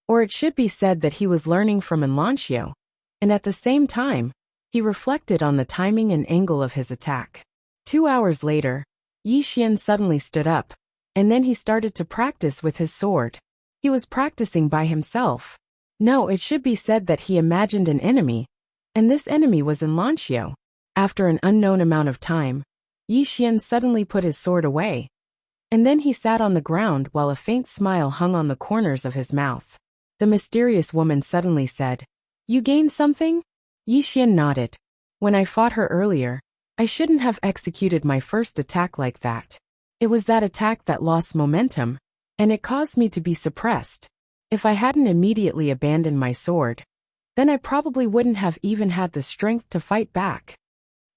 Or it should be said that he was learning from Enlancio, and at the same time, he reflected on the timing and angle of his attack. 2 hours later, Yi Xian suddenly stood up, and then he started to practice with his sword. He was practicing by himself. No, it should be said that he imagined an enemy, and this enemy was Enlancio. After an unknown amount of time, Yi Xian suddenly put his sword away, and then he sat on the ground while a faint smile hung on the corners of his mouth. The mysterious woman suddenly said. You gained something? Yixian nodded. When I fought her earlier, I shouldn't have executed my first attack like that. It was that attack that lost momentum, and it caused me to be suppressed. If I hadn't immediately abandoned my sword, then I probably wouldn't have even had the strength to fight back.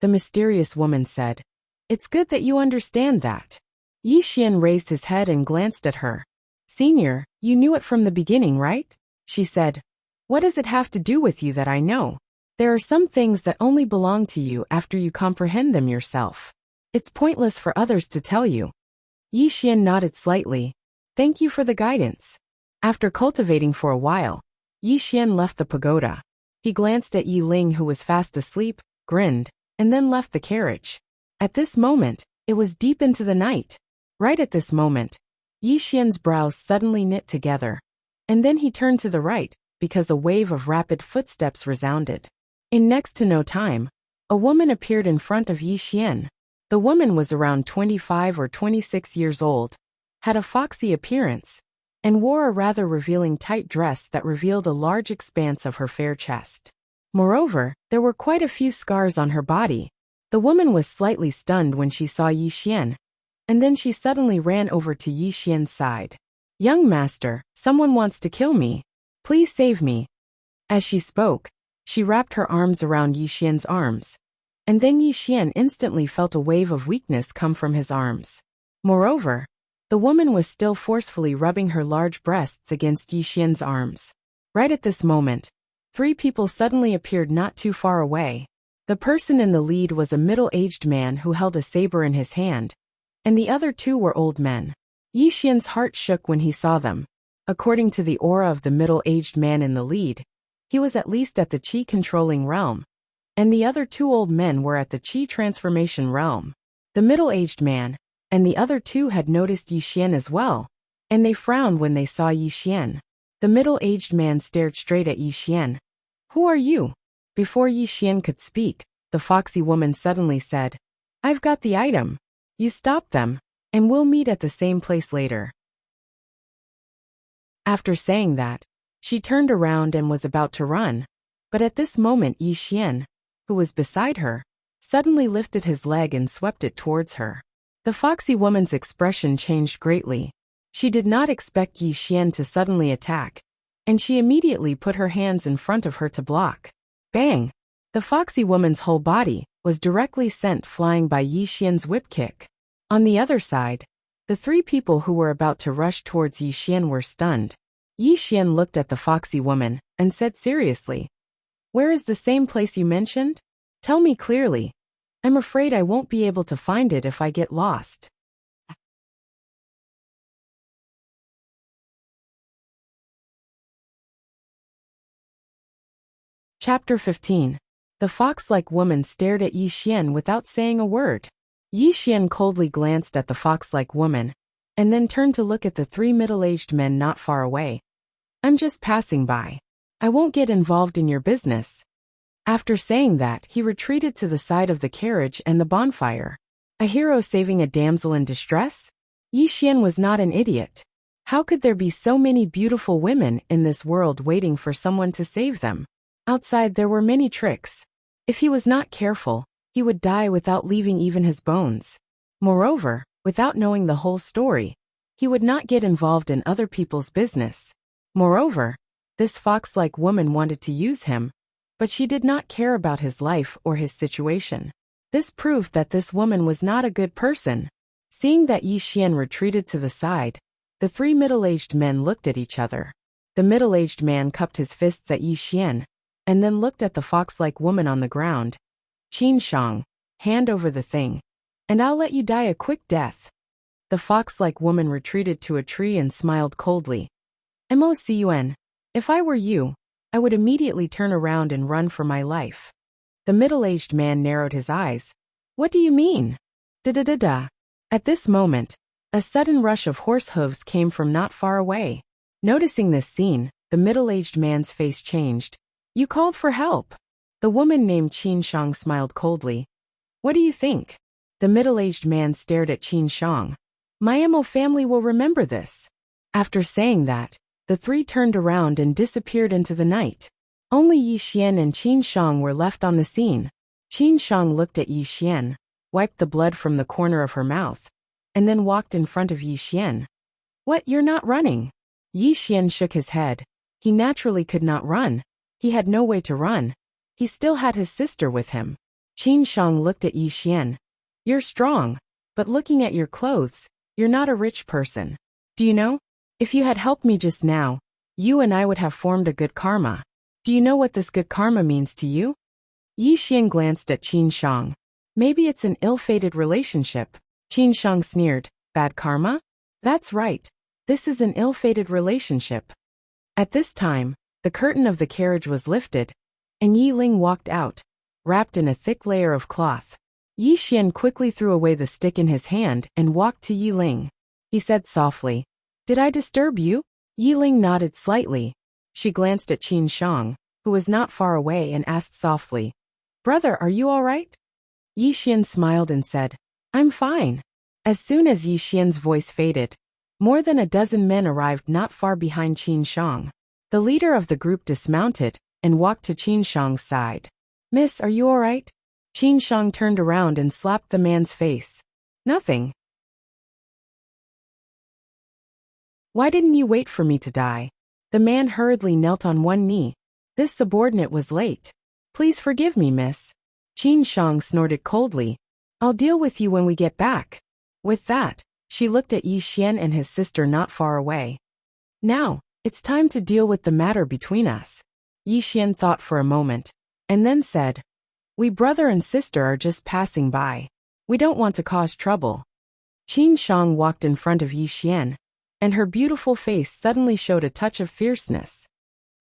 The mysterious woman said. It's good that you understand that. Yixian raised his head and glanced at her. Senior, you knew it from the beginning, right? She said. What does it have to do with you that I know? There are some things that only belong to you after you comprehend them yourself. It's pointless for others to tell you. Yixian nodded slightly. Thank you for the guidance. After cultivating for a while, Yixian left the pagoda. He glanced at Yi Ling, who was fast asleep, grinned, and then left the carriage. At this moment, it was deep into the night. Right at this moment, Yixian's brows suddenly knit together. And then he turned to the right, because a wave of rapid footsteps resounded. In next to no time, a woman appeared in front of Yixian. The woman was around 25 or 26 years old, had a foxy appearance, and wore a rather revealing tight dress that revealed a large expanse of her fair chest. Moreover, there were quite a few scars on her body. The woman was slightly stunned when she saw Yixian, and then she suddenly ran over to Yixian's side. Young master, someone wants to kill me. Please save me. As she spoke, she wrapped her arms around Yixian's arms, and then Yixian instantly felt a wave of weakness come from his arms. Moreover, the woman was still forcefully rubbing her large breasts against Yixian's arms. Right at this moment, 3 people suddenly appeared not too far away. The person in the lead was a middle-aged man who held a saber in his hand, and the other 2 were old men. Yixian's heart shook when he saw them. According to the aura of the middle-aged man in the lead, he was at least at the Qi-controlling realm, and the other 2 old men were at the Qi transformation realm. The middle-aged man and the other 2 had noticed Yixian as well, and they frowned when they saw Yixian. The middle-aged man stared straight at Yixian. Who are you? Before Yixian could speak, the foxy woman suddenly said, I've got the item. You stop them, and we'll meet at the same place later. After saying that, she turned around and was about to run, but at this moment Yixian, who was beside her, suddenly lifted his leg and swept it towards her. The foxy woman's expression changed greatly. She did not expect Yixian to suddenly attack, and she immediately put her hands in front of her to block. Bang! The foxy woman's whole body was directly sent flying by Yixian's whip kick. On the other side, the 3 people who were about to rush towards Yixian were stunned. Yixian looked at the foxy woman and said seriously, Where is the same place you mentioned? Tell me clearly. I'm afraid I won't be able to find it if I get lost. Chapter 15. The fox-like woman stared at Yixian without saying a word. Yixian coldly glanced at the fox-like woman, and then turned to look at the 3 middle-aged men not far away. I'm just passing by. I won't get involved in your business. After saying that, he retreated to the side of the carriage and the bonfire. A hero saving a damsel in distress? Yixian was not an idiot. How could there be so many beautiful women in this world waiting for someone to save them? Outside there were many tricks. If he was not careful, he would die without leaving even his bones. Moreover, without knowing the whole story, he would not get involved in other people's business. Moreover, this fox-like woman wanted to use him, but she did not care about his life or his situation. This proved that this woman was not a good person. Seeing that Yixian retreated to the side, the 3 middle-aged men looked at each other. The middle-aged man cupped his fists at Yixian, and then looked at the fox-like woman on the ground. Qin Shang, hand over the thing, and I'll let you die a quick death. The fox-like woman retreated to a tree and smiled coldly. Mocun, if I were you, I would immediately turn around and run for my life. The middle-aged man narrowed his eyes. What do you mean? Da-da-da-da. At this moment, a sudden rush of horse hooves came from not far away. Noticing this scene, the middle-aged man's face changed. You called for help. The woman named Qin Shang smiled coldly. What do you think? The middle-aged man stared at Qin Shang. My Emo family will remember this. After saying that, The three turned around and disappeared into the night. Only Yi Xian and Qin Shang were left on the scene. Qin Shang looked at Yi Xian, wiped the blood from the corner of her mouth, and then walked in front of Yi Xian. What, you're not running? Yi Xian shook his head. He naturally could not run. He had no way to run. He still had his sister with him. Qin Shang looked at Yi Xian. You're strong, but looking at your clothes, you're not a rich person. Do you know? If you had helped me just now, you and I would have formed a good karma. Do you know what this good karma means to you? Yi Xian glanced at Qin Shang. Maybe it's an ill-fated relationship. Qin Shang sneered. Bad karma? That's right. This is an ill-fated relationship. At this time, the curtain of the carriage was lifted, and Yi Ling walked out, wrapped in a thick layer of cloth. Yi Xian quickly threw away the stick in his hand and walked to Yi Ling. He said softly, "Did I disturb you?" Yi Ling nodded slightly. She glanced at Qin Shang, who was not far away, and asked softly, "Brother, are you all right?" Yi Xian smiled and said, "I'm fine." As soon as Yi Xian's voice faded, more than a dozen men arrived not far behind Qin Shang. The leader of the group dismounted and walked to Qin Shang's side. "Miss, are you all right?" Qin Shang turned around and slapped the man's face. "Nothing." "Why didn't you wait for me to die?" The man hurriedly knelt on one knee. This subordinate was late. "Please forgive me, miss." Qin Shang snorted coldly. "I'll deal with you when we get back." With that, she looked at Yi Xian and his sister not far away. "Now, it's time to deal with the matter between us." Yi Xian thought for a moment, and then said, "We brother and sister are just passing by. We don't want to cause trouble." Qin Shang walked in front of Yi Xian, and her beautiful face suddenly showed a touch of fierceness.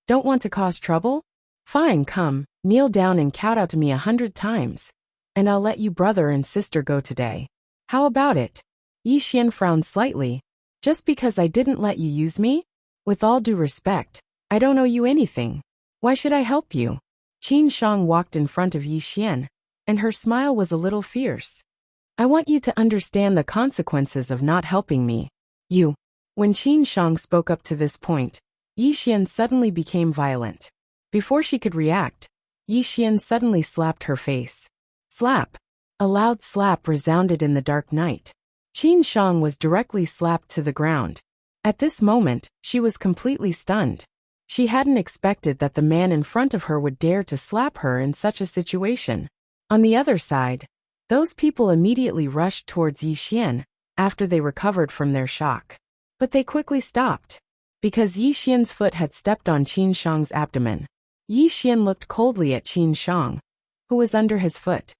"Don't want to cause trouble? Fine, come, kneel down and kowtow to me 100 times, and I'll let you brother and sister go today. How about it?" Yi Xian frowned slightly. "Just because I didn't let you use me? With all due respect, I don't owe you anything. Why should I help you?" Qin Shang walked in front of Yi Xian, and her smile was a little fierce. "I want you to understand the consequences of not helping me. You." When Qin Shang spoke up to this point, Yi Xian suddenly became violent. Before she could react, Yi Xian suddenly slapped her face. Slap! A loud slap resounded in the dark night. Qin Shang was directly slapped to the ground. At this moment, she was completely stunned. She hadn't expected that the man in front of her would dare to slap her in such a situation. On the other side, those people immediately rushed towards Yi Xian after they recovered from their shock. But they quickly stopped, because Yi Xian's foot had stepped on Qin Shang's abdomen. Yi Xian looked coldly at Qin Shang, who was under his foot.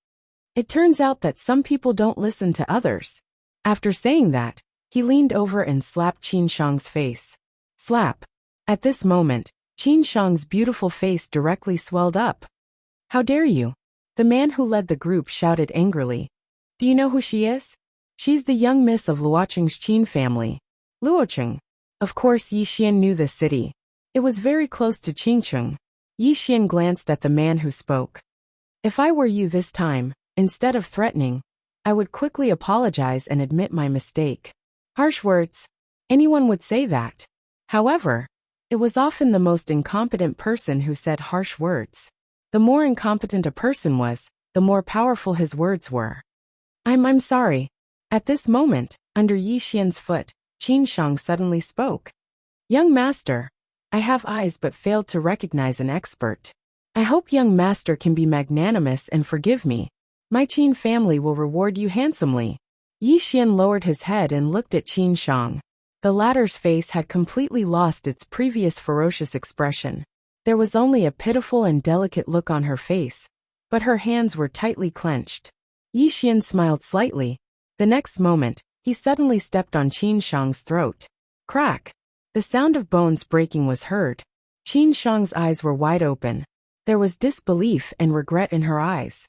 It turns out that some people don't listen to others. After saying that, he leaned over and slapped Qin Shang's face. Slap! At this moment, Qin Shang's beautiful face directly swelled up. "How dare you?" The man who led the group shouted angrily. "Do you know who she is? She's the young miss of Luocheng's Qin family." Luocheng. Of course Yi Xian knew the city. It was very close to Qingcheng. Yi Xian glanced at the man who spoke. "If I were you this time, instead of threatening, I would quickly apologize and admit my mistake." Harsh words. Anyone would say that. However, it was often the most incompetent person who said harsh words. The more incompetent a person was, the more powerful his words were. I'm sorry." At this moment, under Yi Xian's foot, Qin Shang suddenly spoke. "Young master, I have eyes but failed to recognize an expert. I hope young master can be magnanimous and forgive me. My Qin family will reward you handsomely." Yi Xian lowered his head and looked at Qin Shang. The latter's face had completely lost its previous ferocious expression. There was only a pitiful and delicate look on her face, but her hands were tightly clenched. Yi Xian smiled slightly. The next moment, he suddenly stepped on Qin Shang's throat. Crack! The sound of bones breaking was heard. Qin Shang's eyes were wide open. There was disbelief and regret in her eyes.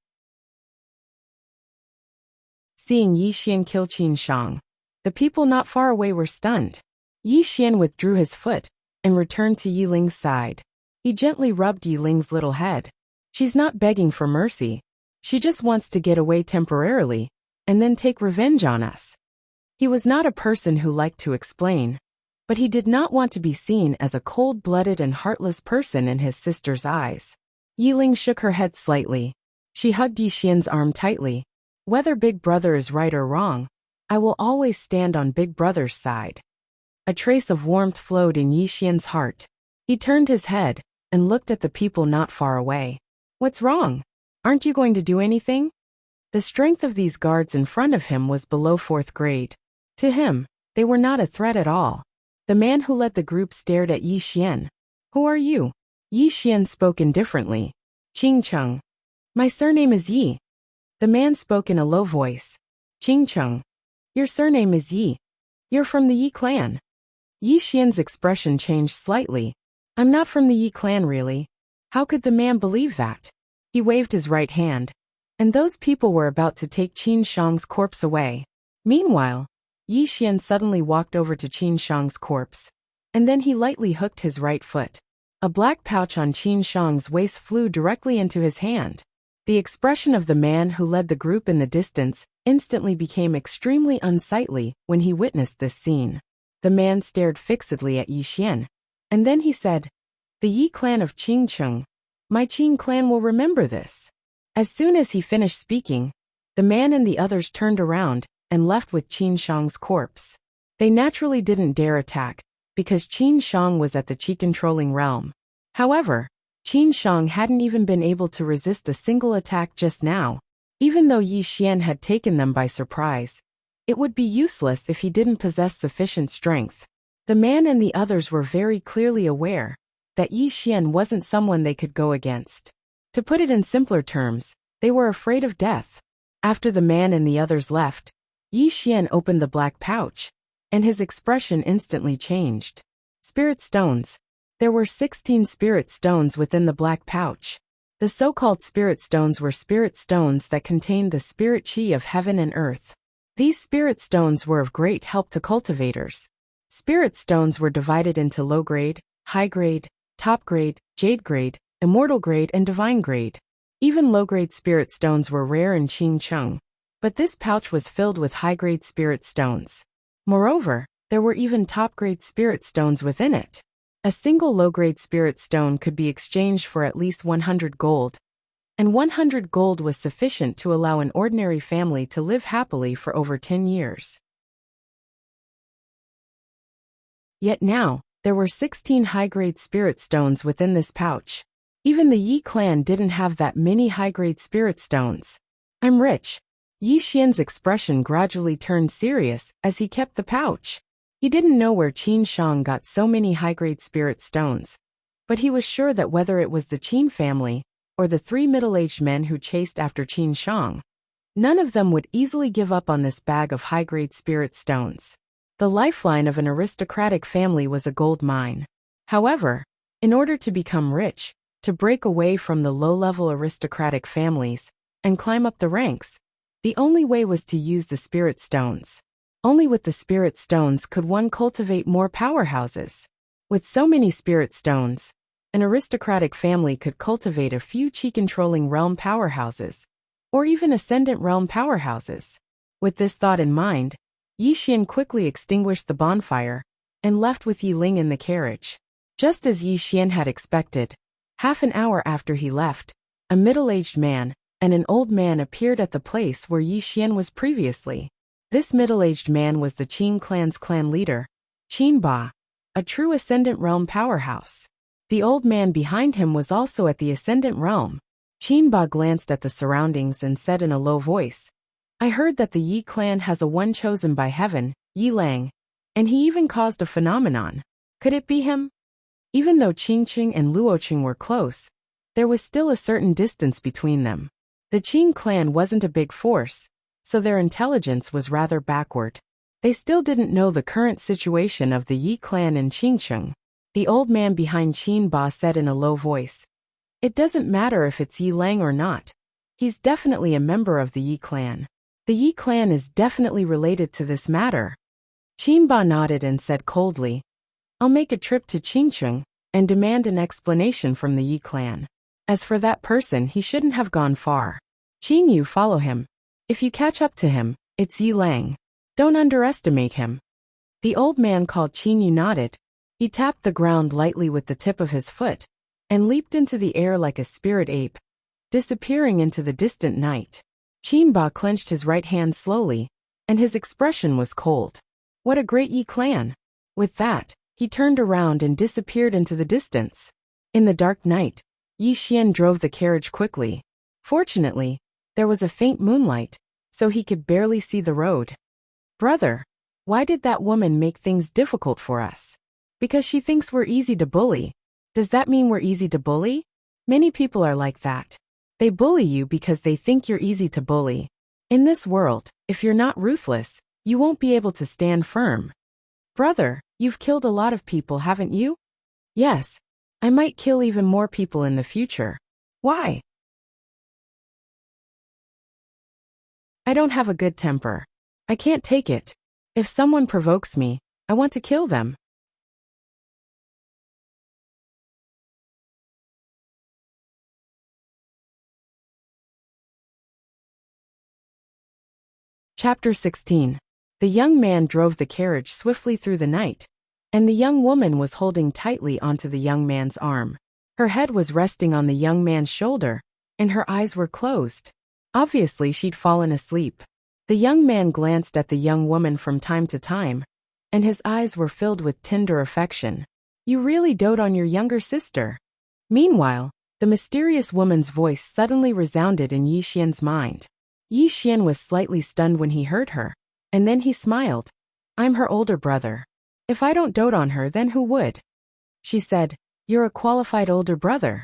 Seeing Yi Xian kill Qin Shang, the people not far away were stunned. Yi Xian withdrew his foot and returned to Yi Ling's side. He gently rubbed Yi Ling's little head. She's not begging for mercy. She just wants to get away temporarily and then take revenge on us. He was not a person who liked to explain, But he did not want to be seen as a cold-blooded and heartless person in his sister's eyes. Yiling shook her head slightly. She hugged Yixian's arm tightly. Whether Big Brother is right or wrong, I will always stand on Big Brother's side. A trace of warmth flowed in Yixian's heart. He turned his head and looked at the people not far away. What's wrong? Aren't you going to do anything? The strength of these guards in front of him was below 4th grade. To him, they were not a threat at all. The man who led the group stared at Yixian. Who are you? Yixian spoke indifferently. Qingcheng. My surname is Yi. The man spoke in a low voice. Qingcheng. Your surname is Yi. You're from the Yi clan. Yixian's expression changed slightly. I'm not from the Yi clan really. How could the man believe that? He waved his right hand, and those people were about to take Qin Shang's corpse away. Meanwhile, Yixian suddenly walked over to Qin Shang's corpse, and then he lightly hooked his right foot. A black pouch on Qin Shang's waist flew directly into his hand. The expression of the man who led the group in the distance instantly became extremely unsightly when he witnessed this scene. The man stared fixedly at Yixian, and then he said, The Yi clan of Qingcheng. My Qin clan will remember this. As soon as he finished speaking, the man and the others turned around and left with Qin Shang's corpse. They naturally didn't dare attack, because Qin Shang was at the Qi-controlling realm. However, Qin Shang hadn't even been able to resist a single attack just now. Even though Yixian had taken them by surprise, it would be useless if he didn't possess sufficient strength. The man and the others were very clearly aware that Yixian wasn't someone they could go against. To put it in simpler terms, they were afraid of death. After the man and the others left, Yixian opened the black pouch, and his expression instantly changed. Spirit stones. There were 16 spirit stones within the black pouch. The so-called spirit stones were spirit stones that contained the spirit chi of heaven and earth. These spirit stones were of great help to cultivators. Spirit stones were divided into low grade, high grade, top grade, jade grade, immortal grade, and divine grade. Even low-grade spirit stones were rare in Qingcheng, but this pouch was filled with high-grade spirit stones. Moreover, there were even top-grade spirit stones within it. A single low-grade spirit stone could be exchanged for at least 100 gold, and 100 gold was sufficient to allow an ordinary family to live happily for over 10 years. Yet now, there were 16 high-grade spirit stones within this pouch. Even the Yi clan didn't have that many high-grade spirit stones. I'm rich. Yixian's expression gradually turned serious as he kept the pouch. He didn't know where Qin Shang got so many high-grade spirit stones, but he was sure that whether it was the Qin family or the 3 middle-aged men who chased after Qin Shang, none of them would easily give up on this bag of high-grade spirit stones. The lifeline of an aristocratic family was a gold mine. However, in order to become rich, to break away from the low-level aristocratic families and climb up the ranks, the only way was to use the spirit stones. Only with the spirit stones could one cultivate more powerhouses. With so many spirit stones, an aristocratic family could cultivate a few Qi-controlling realm powerhouses, or even ascendant realm powerhouses. With this thought in mind, Yixian quickly extinguished the bonfire and left with Yiling in the carriage. Just as Yixian had expected, half an hour after he left, a middle-aged man and an old man appeared at the place where Yixian was previously. This middle-aged man was the Qin clan's clan leader, Qin Ba, a true Ascendant Realm powerhouse. The old man behind him was also at the Ascendant Realm. Qin Ba glanced at the surroundings and said in a low voice, I heard that the Yi clan has a one chosen by heaven, Yi Lang, and he even caused a phenomenon. Could it be him? Even though Qingqing and Luoqing were close, there was still a certain distance between them. The Qin clan wasn't a big force, so their intelligence was rather backward. They still didn't know the current situation of the Yi clan in Qingcheng. The old man behind Qin Ba said in a low voice, It doesn't matter if it's Yi Lang or not. He's definitely a member of the Yi clan. The Yi clan is definitely related to this matter. Qin Ba nodded and said coldly, I'll make a trip to Qingcheng and demand an explanation from the Yi clan. As for that person, he shouldn't have gone far. Qin Yu, follow him. If you catch up to him, it's Yi Lang. Don't underestimate him. The old man called Qin Yu nodded. He tapped the ground lightly with the tip of his foot and leaped into the air like a spirit ape, disappearing into the distant night. Qin Ba clenched his right hand slowly, and his expression was cold. What a great Yi clan! With that, he turned around and disappeared into the distance. In the dark night, Yi Xian drove the carriage quickly. Fortunately, there was a faint moonlight, so he could barely see the road. Brother, why did that woman make things difficult for us? Because she thinks we're easy to bully. Does that mean we're easy to bully? Many people are like that. They bully you because they think you're easy to bully. In this world, if you're not ruthless, you won't be able to stand firm. Brother, you've killed a lot of people, haven't you? Yes. I might kill even more people in the future. Why? I don't have a good temper. I can't take it. If someone provokes me, I want to kill them. Chapter 16. The young man drove the carriage swiftly through the night, and the young woman was holding tightly onto the young man's arm. Her head was resting on the young man's shoulder, and her eyes were closed. Obviously, she'd fallen asleep. The young man glanced at the young woman from time to time, and his eyes were filled with tender affection. You really dote on your younger sister. Meanwhile, the mysterious woman's voice suddenly resounded in Yi Xian's mind. Yi Xian was slightly stunned when he heard her, and then he smiled. I'm her older brother. If I don't dote on her, then who would? She said, You're a qualified older brother.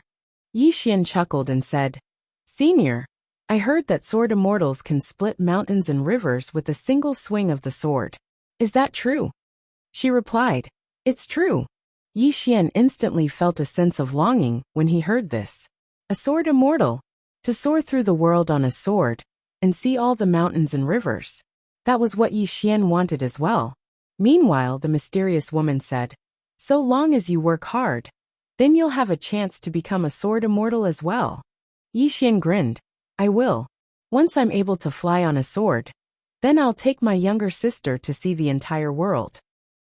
Yi Xian chuckled and said, Senior, I heard that sword immortals can split mountains and rivers with a single swing of the sword. Is that true? She replied, It's true. Yi Xian instantly felt a sense of longing when he heard this. A sword immortal. To soar through the world on a sword, and see all the mountains and rivers. That was what Yi Xian wanted as well. Meanwhile, the mysterious woman said, So long as you work hard, then you'll have a chance to become a sword immortal as well. Yi Xian grinned. I will. Once I'm able to fly on a sword, then I'll take my younger sister to see the entire world.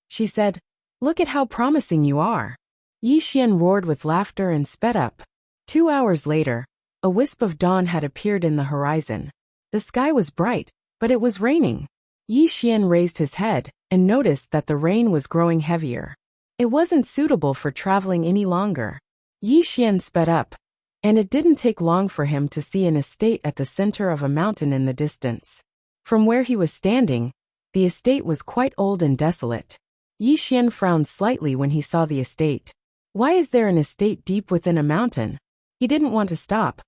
She said, Look at how promising you are. Yi Xian roared with laughter and sped up. 2 hours later, a wisp of dawn had appeared in the horizon. The sky was bright, but it was raining. Yi Xian raised his head and noticed that the rain was growing heavier. It wasn't suitable for traveling any longer. Yi Xian sped up, and it didn't take long for him to see an estate at the center of a mountain in the distance. From where he was standing, the estate was quite old and desolate. Yi Xian frowned slightly when he saw the estate. Why is there an estate deep within a mountain? He didn't want to stop,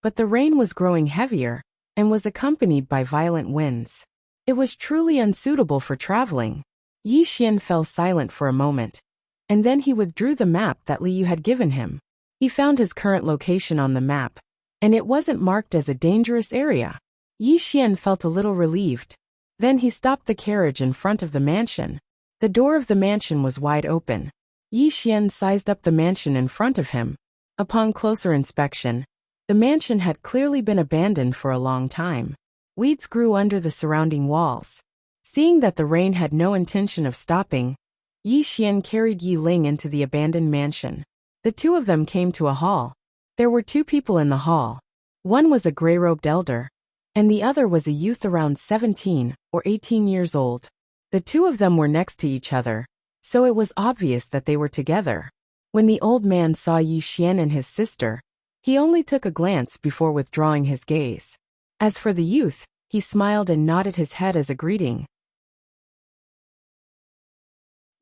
but the rain was growing heavier and was accompanied by violent winds. It was truly unsuitable for traveling. Yi Xian fell silent for a moment, and then he withdrew the map that Liu had given him. He found his current location on the map, and it wasn't marked as a dangerous area. Yi Xian felt a little relieved. Then he stopped the carriage in front of the mansion. The door of the mansion was wide open. Yi Xian sized up the mansion in front of him. Upon closer inspection, the mansion had clearly been abandoned for a long time. Weeds grew under the surrounding walls. Seeing that the rain had no intention of stopping, Yi Xian carried Yi Ling into the abandoned mansion. The two of them came to a hall. There were 2 people in the hall. One was a gray-robed elder, and the other was a youth around 17 or 18 years old. The 2 of them were next to each other, so it was obvious that they were together. When the old man saw Yi Xian and his sister, he only took a glance before withdrawing his gaze. As for the youth, he smiled and nodded his head as a greeting.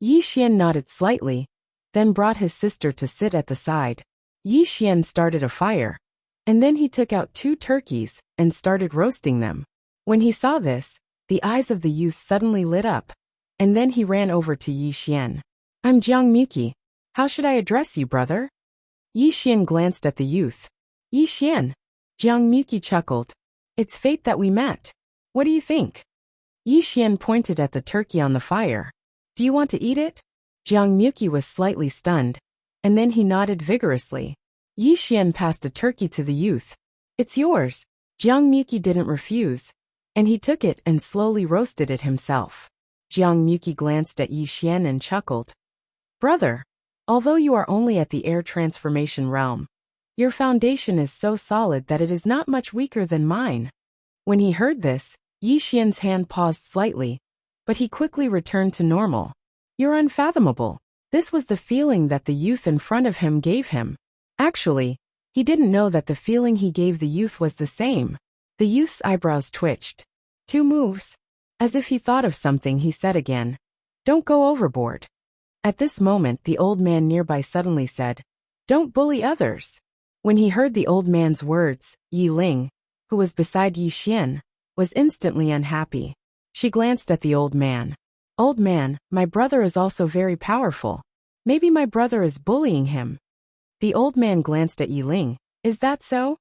Yi Xian nodded slightly, then brought his sister to sit at the side. Yi Xian started a fire, and then he took out 2 turkeys and started roasting them. When he saw this, the eyes of the youth suddenly lit up, and then he ran over to Yi Xian. I'm Jiang Muki. How should I address you, brother? Yi Xian glanced at the youth. Yi Xian. Jiang Muki chuckled. It's fate that we met. What do you think? Yi Xian pointed at the turkey on the fire. Do you want to eat it? Jiang Muki was slightly stunned, and then he nodded vigorously. Yi Xian passed a turkey to the youth. It's yours. Jiang Muki didn't refuse, and he took it and slowly roasted it himself. Jiang Muki glanced at Yi Xian and chuckled. Brother, although you are only at the air transformation realm, your foundation is so solid that it is not much weaker than mine. When he heard this, Yi Xian's hand paused slightly, but he quickly returned to normal. You're unfathomable. This was the feeling that the youth in front of him gave him. Actually, he didn't know that the feeling he gave the youth was the same. The youth's eyebrows twitched. 2 moves. As if he thought of something, he said again, "Don't go overboard." At this moment, the old man nearby suddenly said, "Don't bully others." When he heard the old man's words, Yi Ling, who was beside Yi Xian, was instantly unhappy. She glanced at the old man. "Old man, my brother is also very powerful. Maybe my brother is bullying him." The old man glanced at Yi Ling. "Is that so?"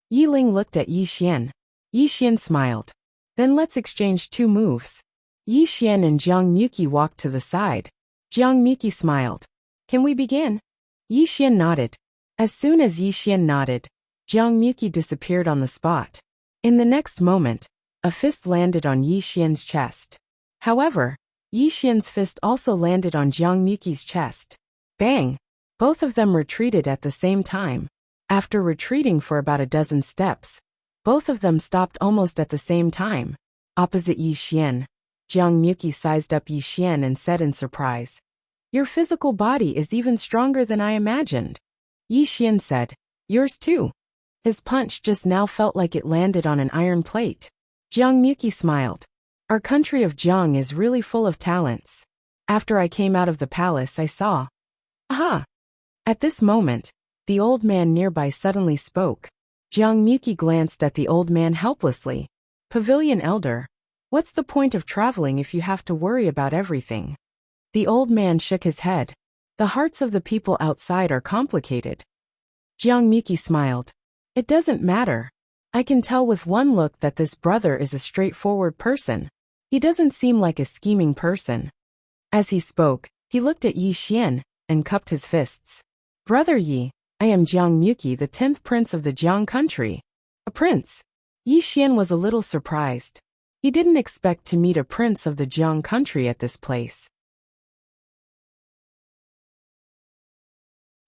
Yi Ling looked at Yi Xian. Yi Xian smiled. "Then let's exchange 2 moves." Yi Xian and Jiang Muki walked to the side. Jiang Muki smiled. "Can we begin?" Yi Xian nodded. As soon as Yi Xian nodded, Jiang Muki disappeared on the spot. In the next moment, a fist landed on Yi Xian's chest. However, Yi Xian's fist also landed on Jiang Muki's chest. Bang! Both of them retreated at the same time. After retreating for about a dozen steps, both of them stopped almost at the same time. Opposite Yi Xian, Jiang Muki sized up Yi Xian and said in surprise, "Your physical body is even stronger than I imagined." Yi Xian said, "Yours too." His punch just now felt like it landed on an iron plate. Jiang Muki smiled. "Our country of Jiang is really full of talents. After I came out of the palace, I saw." Aha! At this moment, the old man nearby suddenly spoke. Jiang Muki glanced at the old man helplessly. "Pavilion Elder, what's the point of traveling if you have to worry about everything?" The old man shook his head. "The hearts of the people outside are complicated." Jiang Muki smiled. "It doesn't matter. I can tell with one look that this brother is a straightforward person. He doesn't seem like a scheming person." As he spoke, he looked at Yi Xian and cupped his fists. "Brother Yi, I am Jiang Muki, the 10th prince of the Jiang country." "A prince?" Yi Xian was a little surprised. He didn't expect to meet a prince of the Jiang country at this place.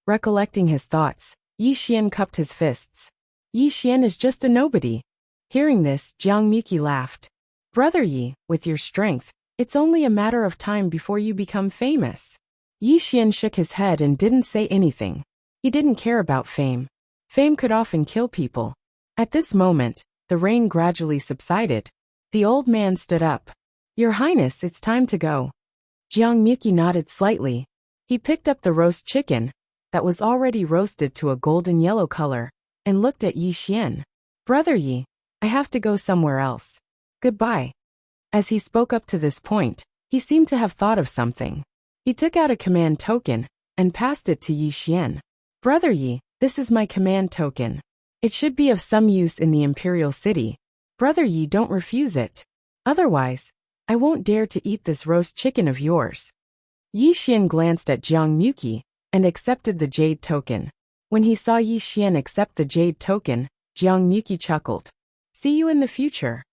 Recollecting his thoughts, Yi Xian cupped his fists. "Yi Xian is just a nobody." Hearing this, Jiang Muki laughed. "Brother Yi, with your strength, it's only a matter of time before you become famous." Yi Xian shook his head and didn't say anything. He didn't care about fame. Fame could often kill people. At this moment, the rain gradually subsided. The old man stood up. "Your Highness, it's time to go." Jiang Muki nodded slightly. He picked up the roast chicken, that was already roasted to a golden yellow color, and looked at Yi Xian. "Brother Yi, I have to go somewhere else. Goodbye." As he spoke up to this point, he seemed to have thought of something. He took out a command token and passed it to Yi Xian. "Brother Yi, this is my command token. It should be of some use in the imperial city. Brother Yi, don't refuse it. Otherwise, I won't dare to eat this roast chicken of yours." Yi Xian glanced at Jiang Muki and accepted the jade token. When he saw Yi Xian accept the jade token, Jiang Muki chuckled. "See you in the future."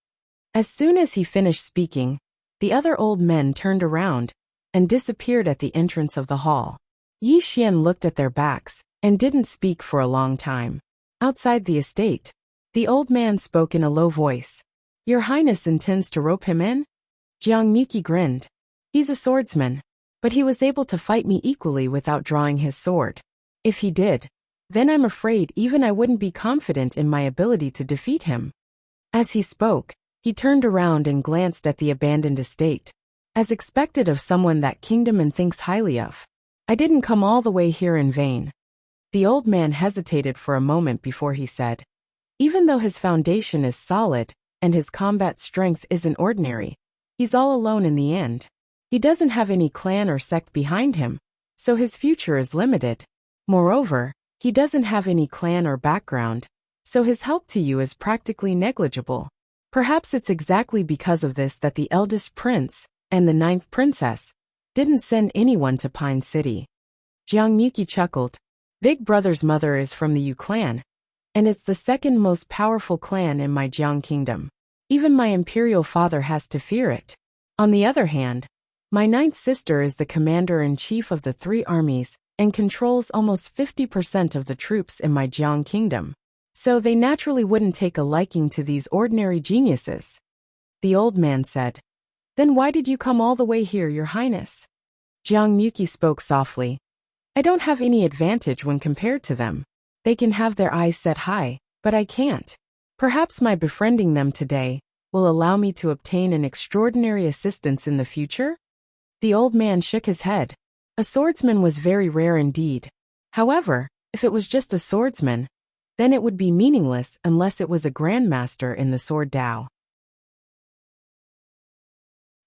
As soon as he finished speaking, the other old men turned around and disappeared at the entrance of the hall. Yi Xian looked at their backs and didn't speak for a long time. Outside the estate, the old man spoke in a low voice. "Your Highness intends to rope him in?" Jiang Muki grinned. "He's a swordsman, but he was able to fight me equally without drawing his sword. If he did, then I'm afraid even I wouldn't be confident in my ability to defeat him." As he spoke, he turned around and glanced at the abandoned estate. As expected of someone that kingdom and thinks highly of. "I didn't come all the way here in vain." The old man hesitated for a moment before he said, "Even though his foundation is solid and his combat strength isn't ordinary, he's all alone in the end. He doesn't have any clan or sect behind him, so his future is limited. Moreover, he doesn't have any clan or background, so his help to you is practically negligible. Perhaps it's exactly because of this that the eldest prince and the 9th princess didn't send anyone to Pine City." Jiang Muki chuckled. "Big Brother's mother is from the Yu clan, and it's the second most powerful clan in my Jiang kingdom. Even my imperial father has to fear it. On the other hand, My ninth sister is the commander-in-chief of the 3 armies and controls almost 50% of the troops in my Jiang kingdom. So they naturally wouldn't take a liking to these ordinary geniuses. The old man said. Then why did you come all the way here, Your Highness? Jiang Muki spoke softly. I don't have any advantage when compared to them. They can have their eyes set high, but I can't. Perhaps my befriending them today will allow me to obtain an extraordinary assistance in the future? The old man shook his head. A swordsman was very rare indeed. However, if it was just a swordsman, then it would be meaningless unless it was a grandmaster in the sword Dao.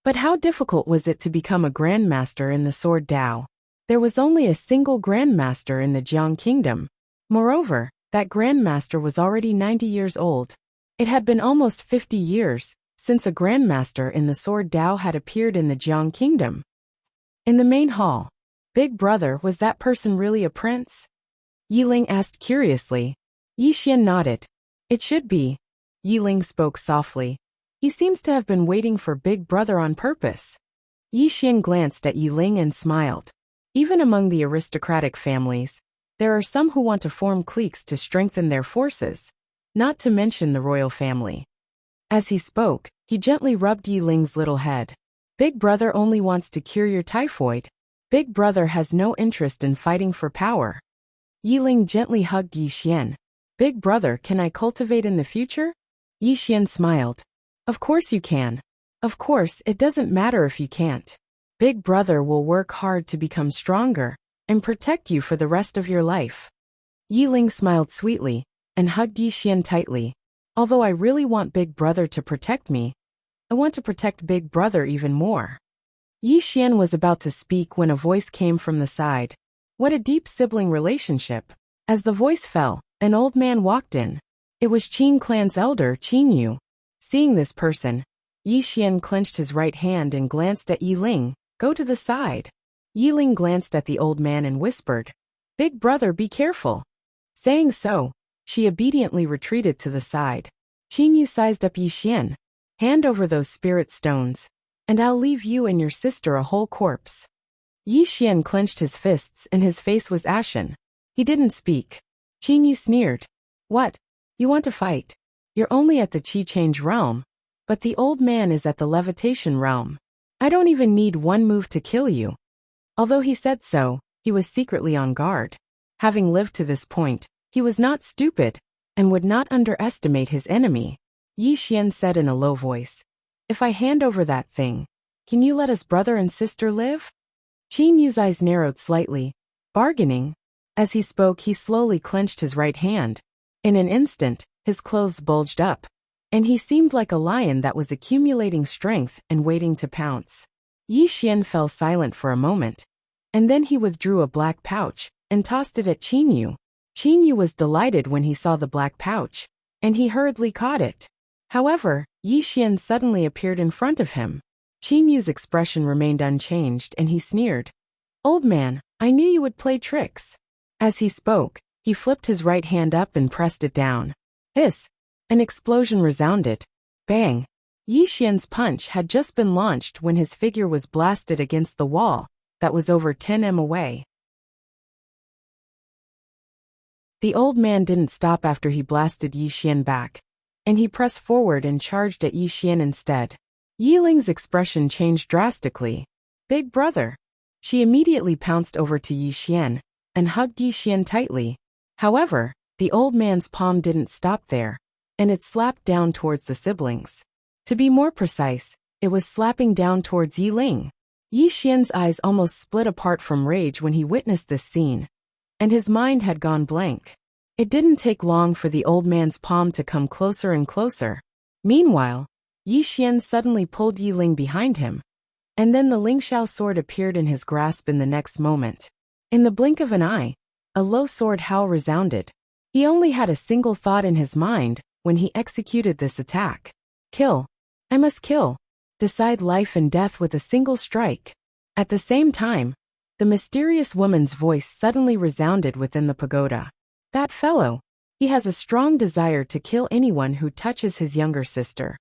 But how difficult was it to become a grandmaster in the sword Dao? There was only a single grandmaster in the Jiang kingdom. Moreover, that grandmaster was already 90 years old. It had been almost 50 years since a grandmaster in the sword Dao had appeared in the Jiang kingdom. In the main hall, Big Brother, was that person really a prince? Yiling asked curiously. Yixian nodded. It should be. Yiling spoke softly. He seems to have been waiting for Big Brother on purpose. Yixian glanced at Yiling and smiled. Even among the aristocratic families, there are some who want to form cliques to strengthen their forces, not to mention the royal family. As he spoke, he gently rubbed Yiling's little head. Big Brother only wants to cure your typhoid. Big Brother has no interest in fighting for power. Yiling gently hugged Yixian. Big Brother, can I cultivate in the future? Yixian smiled. Of course you can. Of course, it doesn't matter if you can't. Big Brother will work hard to become stronger and protect you for the rest of your life. Yiling smiled sweetly and hugged Yixian tightly. Although I really want Big Brother to protect me, I want to protect Big Brother even more. Yixian was about to speak when a voice came from the side. What a deep sibling relationship. As the voice fell, an old man walked in. It was Qin clan's elder, Qin Yu. Seeing this person, Yixian clenched his right hand and glanced at Yiling. Go to the side. Yiling glanced at the old man and whispered, Big Brother, be careful. Saying so, she obediently retreated to the side. Qin Yu sized up Yixian. Hand over those spirit stones, and I'll leave you and your sister a whole corpse. Yixian clenched his fists and his face was ashen. He didn't speak. Qin Yu sneered. What? You want to fight? You're only at the Qi Change realm, but the old man is at the levitation realm. I don't even need one move to kill you. Although he said so, he was secretly on guard. Having lived to this point, he was not stupid and would not underestimate his enemy. Yixian said in a low voice, If I hand over that thing, can you let us brother and sister live? Qin Yu's eyes narrowed slightly. Bargaining? As he spoke, he slowly clenched his right hand. In an instant, his clothes bulged up, and he seemed like a lion that was accumulating strength and waiting to pounce. Yixian fell silent for a moment, and then he withdrew a black pouch and tossed it at Qin Yu. Qin Yu was delighted when he saw the black pouch, and he hurriedly caught it. However, Yixian suddenly appeared in front of him. Qin Yu's expression remained unchanged and he sneered. Old man, I knew you would play tricks. As he spoke, he flipped his right hand up and pressed it down. Hiss! An explosion resounded. Bang! Yixian's punch had just been launched when his figure was blasted against the wall that was over 10 m away. The old man didn't stop after he blasted Yixian back, and he pressed forward and charged at Yixian instead. Yiling's expression changed drastically. Big Brother! She immediately pounced over to Yixian and hugged Yixian tightly. However, the old man's palm didn't stop there, and it slapped down towards the siblings. To be more precise, it was slapping down towards Yiling. Yixian's eyes almost split apart from rage when he witnessed this scene, and his mind had gone blank. It didn't take long for the old man's palm to come closer and closer. Meanwhile, Yixian suddenly pulled Yiling behind him, and then the Lingxiao sword appeared in his grasp in the next moment. In the blink of an eye, a low sword howl resounded. He only had a single thought in his mind when he executed this attack. Kill. I must kill. Decide life and death with a single strike. At the same time, the mysterious woman's voice suddenly resounded within the pagoda. That fellow. He has a strong desire to kill anyone who touches his younger sister.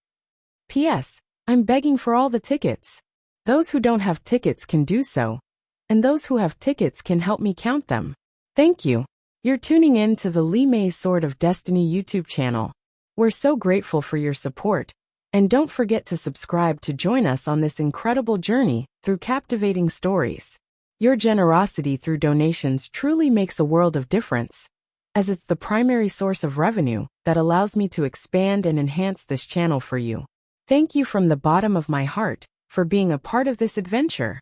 P.S. I'm begging for all the tickets. Those who don't have tickets can do so, and those who have tickets can help me count them. Thank you. You're tuning in to the Lee May's Sword of Destiny YouTube channel. We're so grateful for your support, and don't forget to subscribe to join us on this incredible journey through captivating stories. Your generosity through donations truly makes a world of difference, as it's the primary source of revenue that allows me to expand and enhance this channel for you. Thank you from the bottom of my heart for being a part of this adventure.